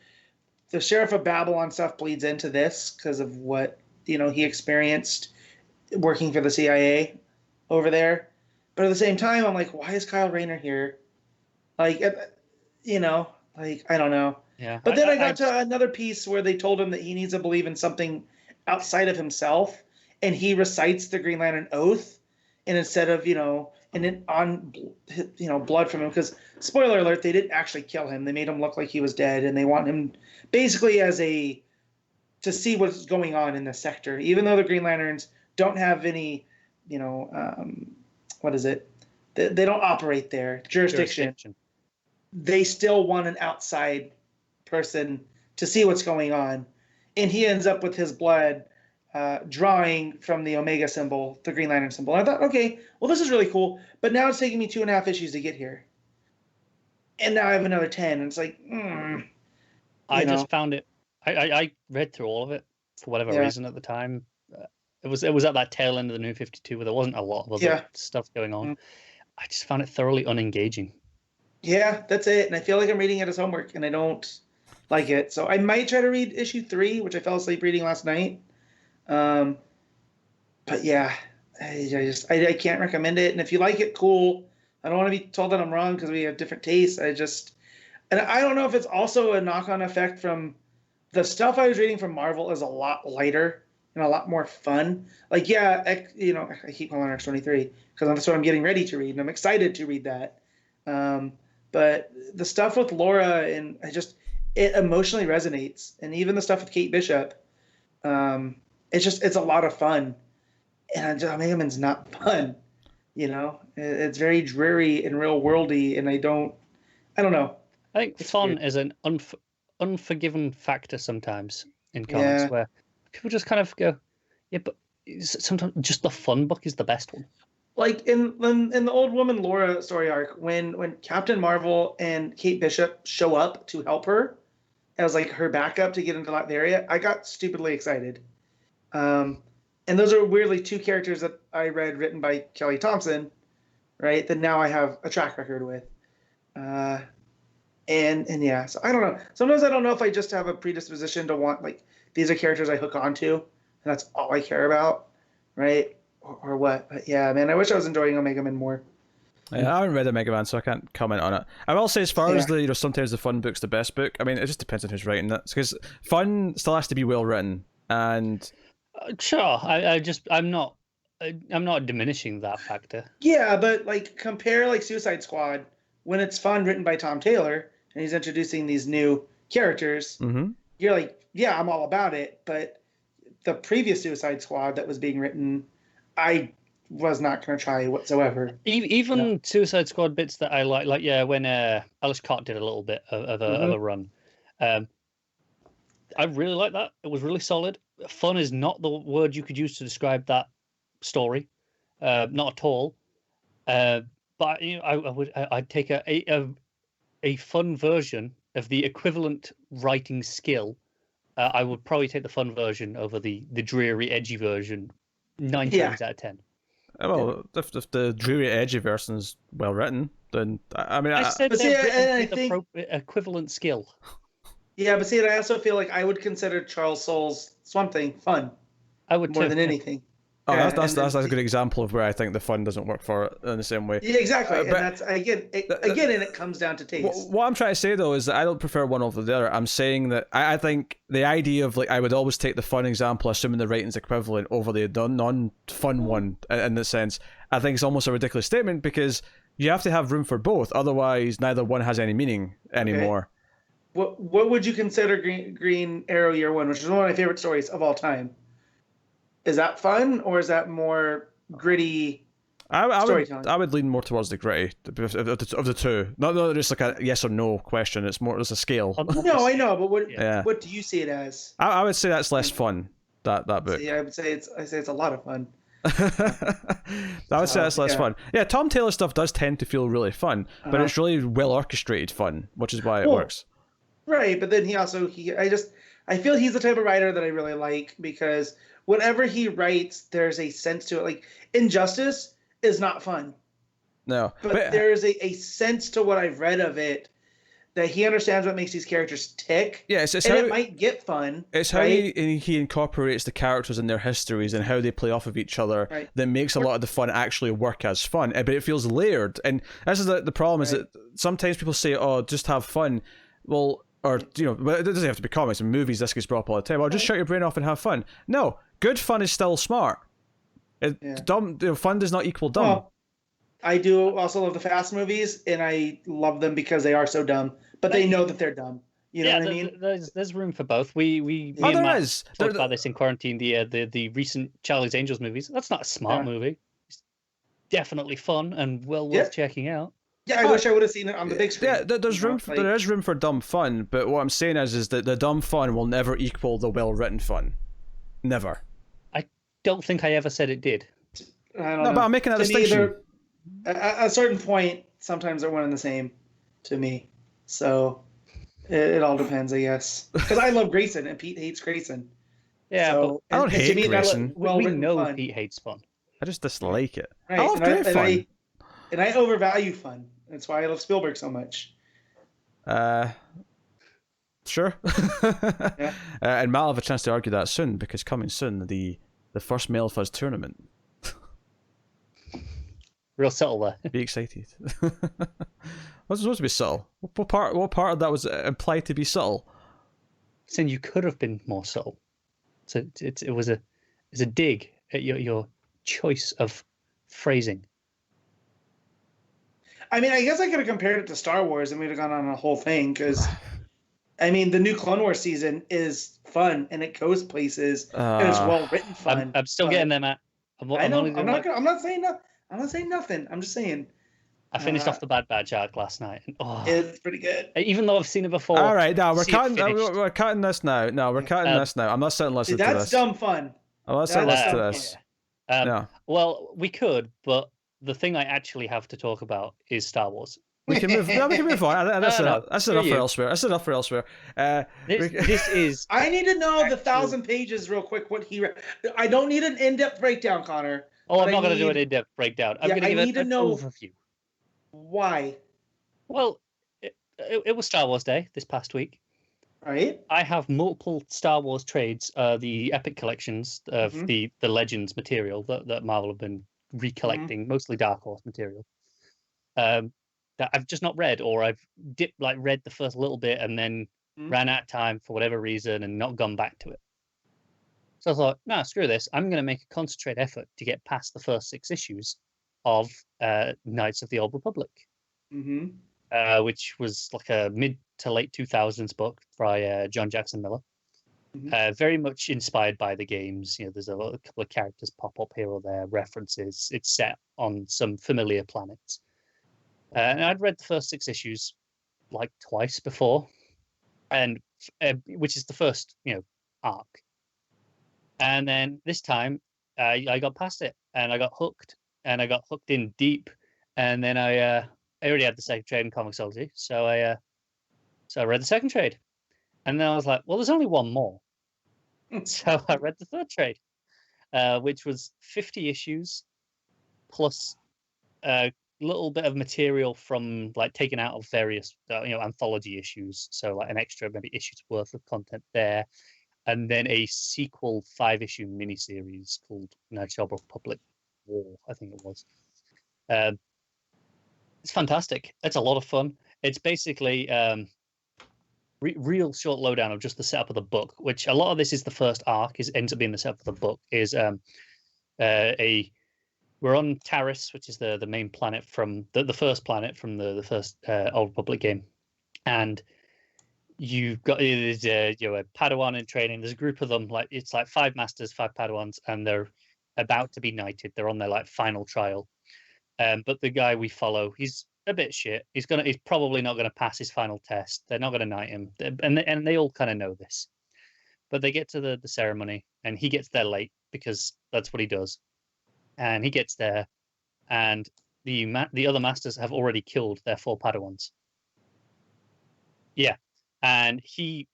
the Sheriff of Babylon stuff bleeds into this because of what, he experienced working for the CIA over there. But at the same time, I'm like, why is Kyle Rayner here? Like, I don't know. Yeah. But then I got to another piece where they told him that he needs to believe in something outside of himself, and he recites the Green Lantern Oath, and instead of, blood from him, because, spoiler alert, they didn't actually kill him. They made him look like he was dead, and they want him basically to see what's going on in the sector, even though the Green Lanterns don't have any, what is it? They don't operate there. Jurisdiction. they still want an outside person to see what's going on. And he ends up with his blood drawing from the Omega symbol, the Green Lantern symbol. And I thought, okay, well, this is really cool. But now it's taking me 2.5 issues to get here. And now I have another 10. And it's like, just found it. I read through all of it for whatever reason at the time. It was at that tail end of the New 52 where there wasn't a lot of other stuff going on. I just found it thoroughly unengaging. Yeah, that's it. And I feel like I'm reading it as homework, and I don't like it. So I might try to read issue 3, which I fell asleep reading last night. But yeah, I can't recommend it. And if you like it, cool. I don't want to be told that I'm wrong because we have different tastes. And I don't know if it's also a knock-on effect from the stuff I was reading from Marvel is a lot lighter and a lot more fun. Like, yeah, I keep calling it X-23 because that's what I'm getting ready to read, and I'm excited to read that. But the stuff with Laura, and it emotionally resonates. And even the stuff with Kate Bishop, it's a lot of fun. And Omega Man's not fun, It's very dreary and real worldy, and I don't know. I think fun is an unforgiven factor sometimes in comics where people just kind of go, yeah, but sometimes just the fun book is the best one. Like in the Old Woman Laura story arc, when Captain Marvel and Kate Bishop show up to help her as like her backup to get into that area, I got stupidly excited. And those are weirdly 2 characters that I read written by Kelly Thompson, right? That now I have a track record with. And yeah, so I don't know. Sometimes I don't know if I just have a predisposition to want, like, these are characters I hook onto, and that's all I care about, right? Or what? But yeah, man, I wish I was enjoying Omega Man more. Yeah, I haven't read Omega Man, so I can't comment on it. I will say, as far as the sometimes the fun book's the best book. I mean, it just depends on who's writing it, because fun still has to be well written. And sure, I'm not diminishing that factor. Yeah, but like compare like Suicide Squad when it's fun, written by Tom Taylor, and he's introducing these new characters. Mm-hmm. You're like, yeah, I'm all about it. But the previous Suicide Squad that was being written, I was not going to try whatsoever. Even Suicide Squad bits that I like when Alice Cott did a little bit of a run. I really like that. It was really solid. Fun is not the word you could use to describe that story, not at all. But I'd take a fun version of the equivalent writing skill. I would probably take the fun version over the dreary, edgy version 9 times out of 10. Well, if the dreary, edgy version is well written, then I said the equivalent skill. Yeah, but see, I also feel like I would consider Charles Soule's Swamp Thing fun. I would more than anything. Oh, that's a good example of where I think the fun doesn't work for it in the same way. Yeah, exactly. And that's again, and it comes down to taste. What I'm trying to say though is that I don't prefer one over the other. I'm saying that I think the idea of, like, I would always take the fun example, assuming the writing's equivalent, over the non-fun one. In that sense, I think it's almost a ridiculous statement because you have to have room for both. Otherwise, neither one has any meaning anymore. What would you consider Green Arrow Year One, which is one of my favorite stories of all time? Is that fun, or is that more gritty storytelling? I would lean more towards the gritty of the two. Not just like a yes or no question. It's more, there's a scale. No, I know, but what do you see it as? I would say that's less fun. That book. See, I would say it's a lot of fun. I would say that's less fun. Yeah, Tom Taylor stuff does tend to feel really fun, but it's really well orchestrated fun, which is why it works. Right, but then I feel he's the type of writer that I really like, because whenever he writes, there's a sense to it. Like, Injustice is not fun. No. But there's a sense to what I've read of it that he understands what makes these characters tick. Yeah, it might get fun. It's how he incorporates the characters and their histories and how they play off of each other that makes a lot of the fun actually work as fun. But it feels layered. And this is the problem, is that sometimes people say, oh, just have fun. Well, or, but it doesn't have to be comics and movies. This gets brought up all the time. I'll just shut your brain off and have fun. No, good fun is still smart. Dumb fun does not equal dumb. Well, I do also love the Fast movies, and I love them because they are so dumb, but they know that they're dumb. You know what I mean? There's room for both. Me and Matt talked about this in quarantine. The recent Charlie's Angels movies. That's not a smart movie. It's definitely fun and well worth checking out. Yeah, I wish I would have seen it on the big screen. Yeah, there's room. There is room for dumb fun, but what I'm saying is that the dumb fun will never equal the well-written fun. Never. I don't think I ever said it did. I don't No, know. but I'm making a distinction. At a certain point, sometimes they're one and the same to me. So it all depends, I guess. Because I love Grayson, and Pete hates Grayson. Yeah, so, I don't hate Grayson. We know Pete hates fun. I just dislike it. Right. I love great fun. And I overvalue fun. That's why I love Spielberg so much. Sure. Yeah. And Matt will have a chance to argue that soon, because coming soon, the first Male Fuzz tournament. Real subtle there. Be excited. What's supposed to be subtle? What part of that was implied to be subtle? Saying you could have been more subtle. So it was a dig at your choice of phrasing. I mean, I guess I could have compared it to Star Wars and we'd have gone on a whole thing because, I mean, the new Clone Wars season is fun and it goes places and it's well written fun. I'm still getting there, Matt. I'm not saying nothing. I'm just saying. I finished off the Bad Batch arc last night. And, it's pretty good. Even though I've seen it before. All right, now we're cutting this now. No, we're cutting this now. I'm not sitting listening to this. That's dumb fun. I'm not sitting listening to this. No. Well, we could, but the thing I actually have to talk about is Star Wars. We can move. No, we can move on. That's enough. That's enough for elsewhere. That's enough for elsewhere. This is. I need to know the 1,000 pages real quick. What he read. I don't need an in-depth breakdown, Connor. Oh, I'm not going to do an in-depth breakdown. I'm going to give an overview. Why? Well, it was Star Wars Day this past week. Right. I have multiple Star Wars trades, the Epic collections of the Legends material that Marvel have been recollecting, mostly Dark Horse material. That I've just not read, or I've read the first little bit and then ran out of time for whatever reason and not gone back to it. So I thought, no, screw this. I'm going to make a concentrated effort to get past the first 6 issues of Knights of the Old Republic, which was like a mid to late 2000s book by John Jackson Miller. Very much inspired by the games. You know, there's a couple of characters pop up here or there, references. It's set on some familiar planets. And I'd read the first 6 issues like twice before, and which is the first, arc. And then this time, I got past it, and I got hooked, and I got hooked in deep. And then I already had the second trade in Comixology, so I read the second trade, and then I was like, well, there's only one more, so I read the third trade, which was 50 issues plus a little bit of material from taken out of various anthology issues, so like an extra maybe issue's worth of content there. And then a sequel 5-issue miniseries called Knights of the Republic War, I think it was. It's fantastic. It's a lot of fun. It's basically real short lowdown of just the setup of the book, which a lot of this is the first arc, ends up being the setup of the book, is we're on Taris, which is the main planet from the first planet from the first Old Republic game. And you've got a Padawan in training. There's a group of them, it's 5 masters, 5 Padawans, and they're about to be knighted. They're on their final trial. But the guy we follow, he's a bit shit. He's probably not going to pass his final test. They're not going to knight him, and they all kind of know this. But they get to the ceremony, and he gets there late because that's what he does. And he gets there, and the other masters have already killed their 4 Padawans. Yeah. And he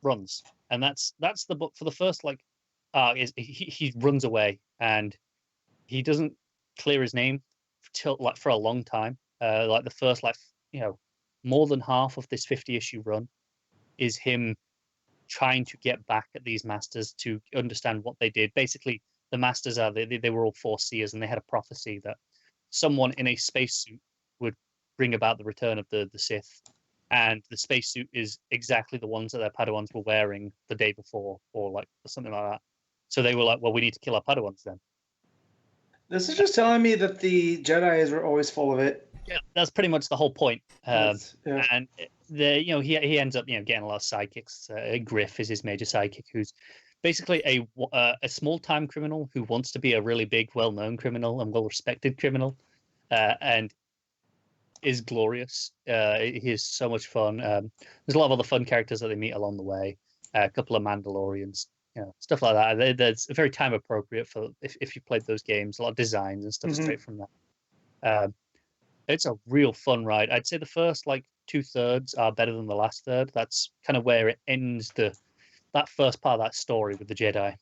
runs, and that's the book for the first is he runs away, and he doesn't clear his name till for a long time. The first more than half of this 50-issue run is him trying to get back at these masters to understand what they did. Basically, the masters they were all Foreseers, and they had a prophecy that someone in a spacesuit would bring about the return of the Sith. And the spacesuit is exactly the ones that their Padawans were wearing the day before, or something like that. So they were like, well, we need to kill our Padawans then. This is just telling me that the Jedis were always full of it. Yeah, that's pretty much the whole point. And he ends up getting a lot of sidekicks. Griff is his major sidekick, who's basically a small-time criminal who wants to be a really big, well-known criminal and well-respected criminal, and is glorious. He is so much fun. There's a lot of other fun characters that they meet along the way. A couple of Mandalorians, stuff like that. That's very time appropriate for if you played those games. A lot of designs and stuff straight from that. It's a real fun ride. I'd say the first like 2/3 are better than the last third. That's kind of where it ends that first part of that story with the Jedi,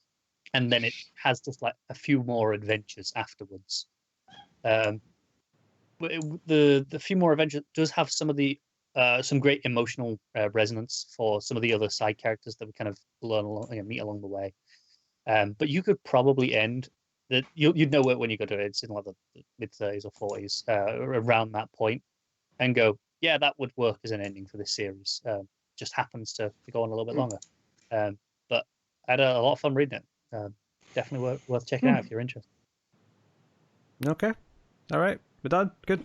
and then it has just like a few more adventures afterwards. The few more adventures does have some of the some great emotional resonance for some of the other side characters that we kind of meet along the way. But you could probably end that. You'd know it when you go to it. It's in like the mid-30s or 40s, around that point, and go, yeah, that would work as an ending for this series. Just happens to go on a little bit longer. But I had a lot of fun reading it. Definitely worth checking out if you're interested. Okay. All right. We're done. Good.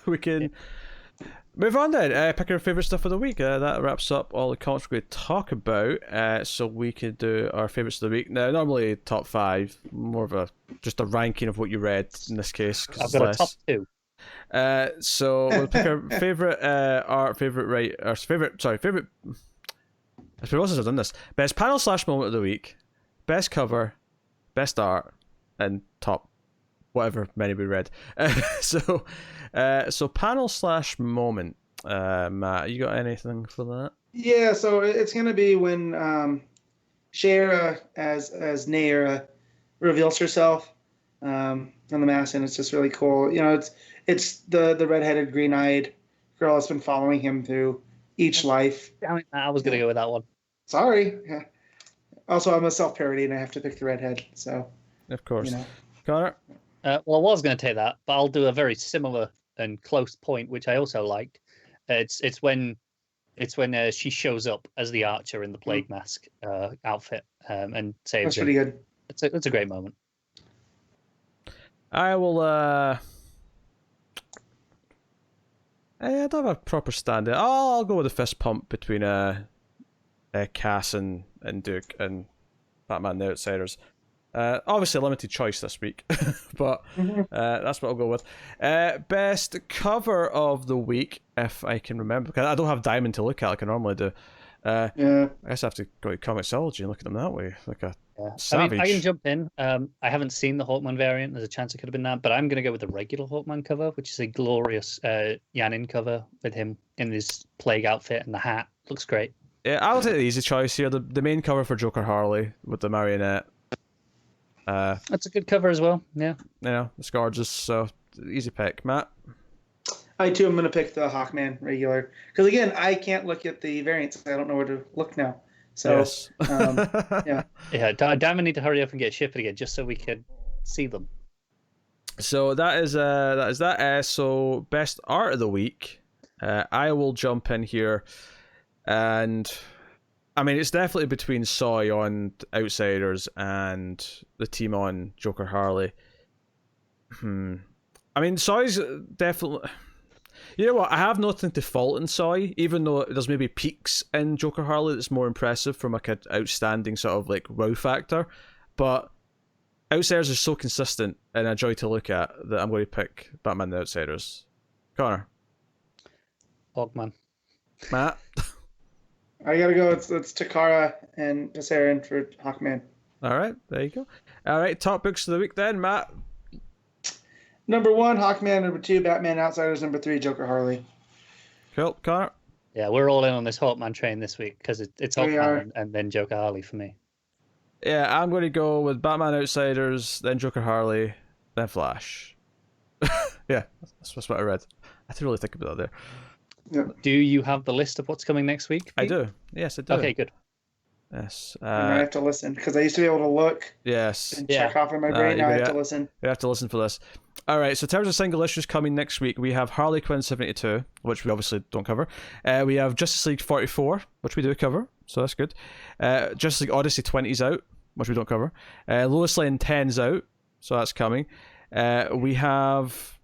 We can move on then. Pick our favourite stuff of the week. That wraps up all the comics we're going to talk about. So we could do our favourites of the week. Now, normally top 5, more of just a ranking of what you read in this case. I've got a top 2. So we'll pick our favourite art, favourite. I suppose I've done this. Best panel / moment of the week, best cover, best art, and top whatever many we read. So panel / moment. Matt, you got anything for that? Yeah, so it's gonna be when Shayra as Nayra reveals herself on the mask, and it's just really cool. It's the redheaded, green-eyed girl that's been following him through each life. Damn it, I was gonna go with that one. Sorry. Yeah. Also, I'm a self-parody, and I have to pick the redhead. So. Of course. Connor. Well, I was going to take that, but I'll do a very similar and close point, which I also liked. It's when she shows up as the Archer in the plague mask outfit and saves him. That's pretty good. It's a great moment. I will. I don't have a proper stand. I'll go with the fist pump between Cass and Duke and Batman the Outsiders. Obviously a limited choice this week, but that's what I'll go with. Best cover of the week, if I can remember, because I don't have Diamond to look at like I normally do. I guess I have to go to Comixology and look at them that way, like a savage. I can jump in. I haven't seen the Hawkman variant. There's a chance it could have been that, but I'm going to go with the regular Hawkman cover, which is a glorious Yanin cover with him in his plague outfit and the hat. Looks great. Yeah, I'll take the easy choice here. The main cover for Joker Harley with the marionette. That's a good cover as well. Yeah. It's gorgeous. So easy pick, Matt. I too am going to pick the Hawkman regular because again I can't look at the variants. I don't know where to look now. So yes. Yeah. Damn, I need to hurry up and get shipped again just so we can see them. So that is that. So best art of the week. I will jump in here, and I mean it's definitely between Soy on Outsiders and the team on Joker Harley. I mean Soy's definitely. You know what? I have nothing to fault in Soy, even though there's maybe peaks in Joker Harley that's more impressive from like an outstanding sort of like wow factor. But Outsiders is so consistent and a joy to look at that I'm going to pick Batman the Outsiders. Connor. Hawkman. Matt. I gotta go. It's Takara and Pasarin for Hawkman. All right, there you go. All right, top books of the week then, Matt. Number 1, Hawkman. Number 2, Batman Outsiders. Number 3, Joker Harley. Cool, Connor. Yeah, we're all in on this Hawkman train this week because it's Hawkman and then Joker Harley for me. Yeah, I'm going to go with Batman Outsiders, then Joker Harley, then Flash. Yeah, that's what I read. I didn't really think about that there. Yeah. Do you have the list of what's coming next week, Pete? I do. Yes, I do. Okay, good. Yes. I have to listen because I used to be able to look. Yes. And check off in my brain. Now I have to listen. You have to listen for this. All right. So in terms of single issues coming next week, we have Harley Quinn 72, which we obviously don't cover. We have Justice League 44, which we do cover, so that's good. Justice League Odyssey 20's out, which we don't cover. Lois Lane 10's out, so that's coming. We have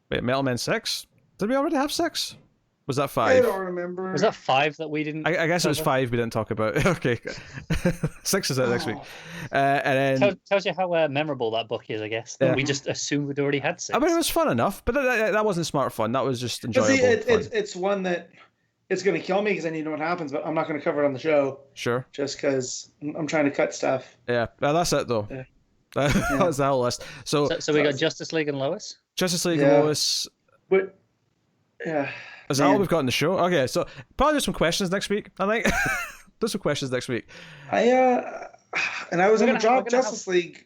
Metal Men 6. Did we already have 6? Was that I 5? don't remember. Was that 5 that we didn't? I guess it was cover? 5 we didn't talk about. Okay. 6 is it next week. Oh. And then... Tells you how memorable that book is, I guess. Yeah. We just assumed we'd already had 6. I mean, it was fun enough, but that wasn't smart fun. That was just But enjoyable. see, fun. it's one that it's going to kill me because I need to know what happens, but I'm not going to cover it on the show. Sure. Just because I'm trying to cut stuff. Yeah. Well, that's it, though. Yeah. That's the whole list. So we got Justice League and Lois. Justice League, Yeah. Lois... But, yeah. Is that all we've got in the show? Okay, so probably do some questions next week, I think. Do some questions next week. And I was going to drop Justice League.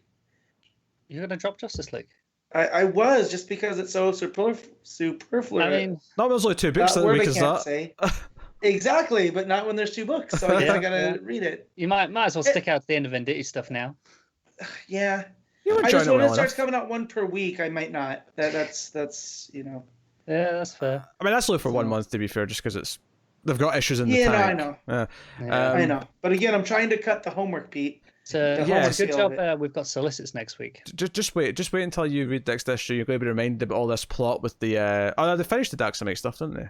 You're going to drop Justice League? I was, just because it's so superfluous. I mean... No, there's only 2 books that that word week, I is can't that? say. Exactly, but not when there's 2 books, so I guess I gotta read it. You might as well stick out to the end of Venditti stuff now. Yeah. You I just, when well it starts enough. coming out 1 per week, I might not. That's you know. Yeah, that's fair. I mean, that's only for 1 month, to be fair, just because they've got issues in the Yeah, tank. no, I know. Yeah. I know. But again, I'm trying to cut the homework, Pete. So, Yeah, good feel job. it. We've got solicits next week. Just wait until you read Dexter issue. You're going to be reminded about all this plot with the... Oh, no, they finished the Daxamite stuff, didn't they?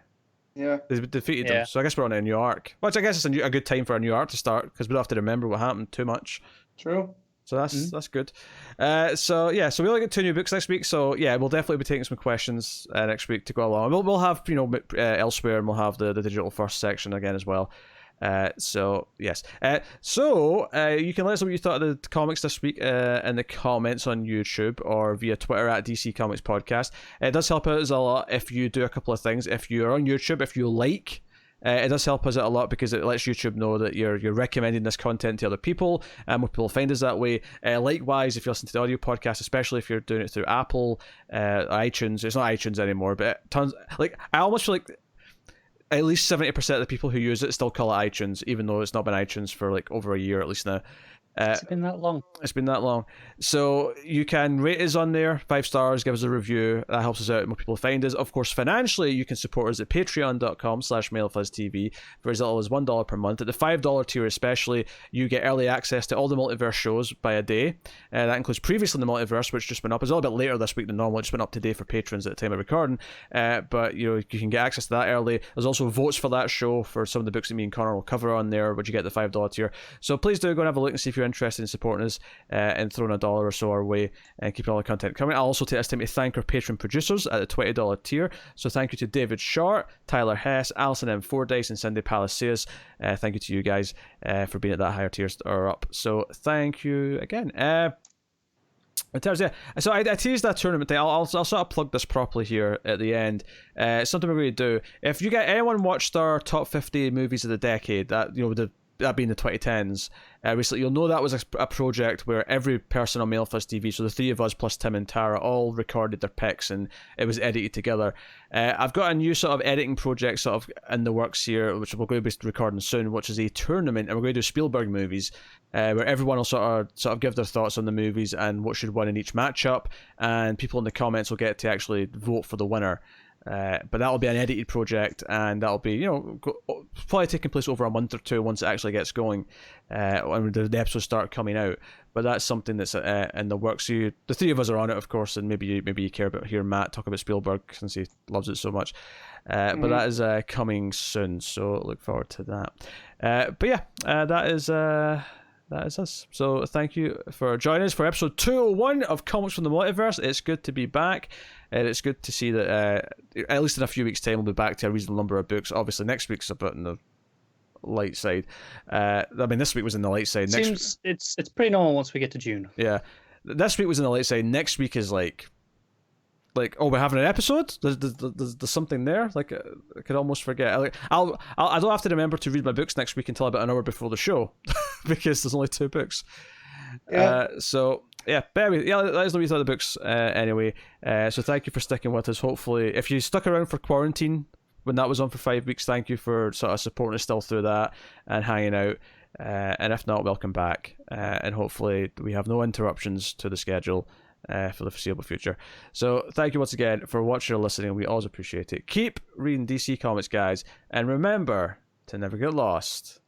Yeah. They defeated Yeah. them, so I guess we're on a new arc. Which I guess is a good time for a new arc to start, because we don't have to remember what happened too much. True. So that's good. So we only get 2 new books next week. So yeah, we'll definitely be taking some questions next week to go along. We'll have elsewhere, and we'll have the digital first section again as well. So yes. You can let us know what you thought of the comics this week in the comments on YouTube or via Twitter at DC Comics Podcast. It does help us a lot if you do a couple of things. If you're on YouTube, if you like. It does help us out a lot because it lets YouTube know that you're recommending this content to other people, and more people find us that way. Likewise, if you listen to the audio podcast, especially if you're doing it through Apple, iTunes. It's not iTunes anymore, but I almost feel like at least 70% of the people who use it still call it iTunes, even though it's not been iTunes for like over a year at least now. It's been that long. It's been that long. So you can rate us on there, 5 stars, give us a review. That helps us out, more people find us. Of course, financially, you can support us at patreon.com/MailFuzzTV for as little as $1 per month. At the $5 tier especially, you get early access to all the Multiverse shows by a day. That includes Previously in the Multiverse, which just went up. It's a little bit later this week than normal. It just went up today for patrons at the time of recording. But you can get access to that early. There's also votes for that show for some of the books that me and Connor will cover on there, which you get at the $5 tier. So please do go and have a look and see if you're interested in supporting us and throwing $1 or so our way and keeping all the content coming. I'll also take this time to thank our patron producers at the $20 tier. So thank you to David Short, Tyler Hess, Alison M. Fordyce, and Cindy Palacios. Thank you to you guys for being at that higher tier or up. So thank you again. In terms of, so I teased that tournament thing. I'll sort of plug this properly here at the end. Something we're going to do. If you get anyone watched our top 50 movies of the decade, that that being the 2010s, recently, you'll know that was a project where every person on MailFuzz TV, so the 3 of us plus Tim and Tara, all recorded their picks and it was edited together. I've got a new sort of editing project sort of in the works here, which we're going to be recording soon, which is a tournament, and we're going to do Spielberg movies, where everyone will sort of give their thoughts on the movies and what should win in each matchup, and people in the comments will get to actually vote for the winner. But that'll be an edited project, and that'll be probably taking place over a month or 2 once it actually gets going, when the episodes start coming out. But that's something that's in the works. So the 3 of us are on it, of course, and maybe you care about hearing Matt talk about Spielberg since he loves it so much. But that is coming soon, so look forward to that. But yeah, that is us. So thank you for joining us for episode 201 of Comics from the Multiverse. It's good to be back, and it's good to see that at least in a few weeks' time we'll be back to a reasonable number of books. Obviously next week's a bit on the light side. I mean, this week was in the light side. It's pretty normal once we get to June. Yeah, this week was in the light side. Next week is like oh, we're having an episode. There's something there. Like I could almost forget. I don't have to remember to read my books next week until about an hour before the show, because there's only 2 books. Yeah. So yeah, but anyway, yeah, let us know what you thought of the books anyway. So thank you for sticking with us. Hopefully, if you stuck around for quarantine when that was on for 5 weeks, thank you for sort of supporting us still through that and hanging out. And if not, welcome back. And hopefully we have no interruptions to the schedule for the foreseeable future. So thank you once again for watching or listening. We always appreciate it. Keep reading DC Comics, guys, and remember to never get lost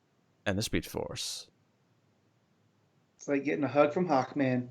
in the Speed Force. It's like getting a hug from Hawkman.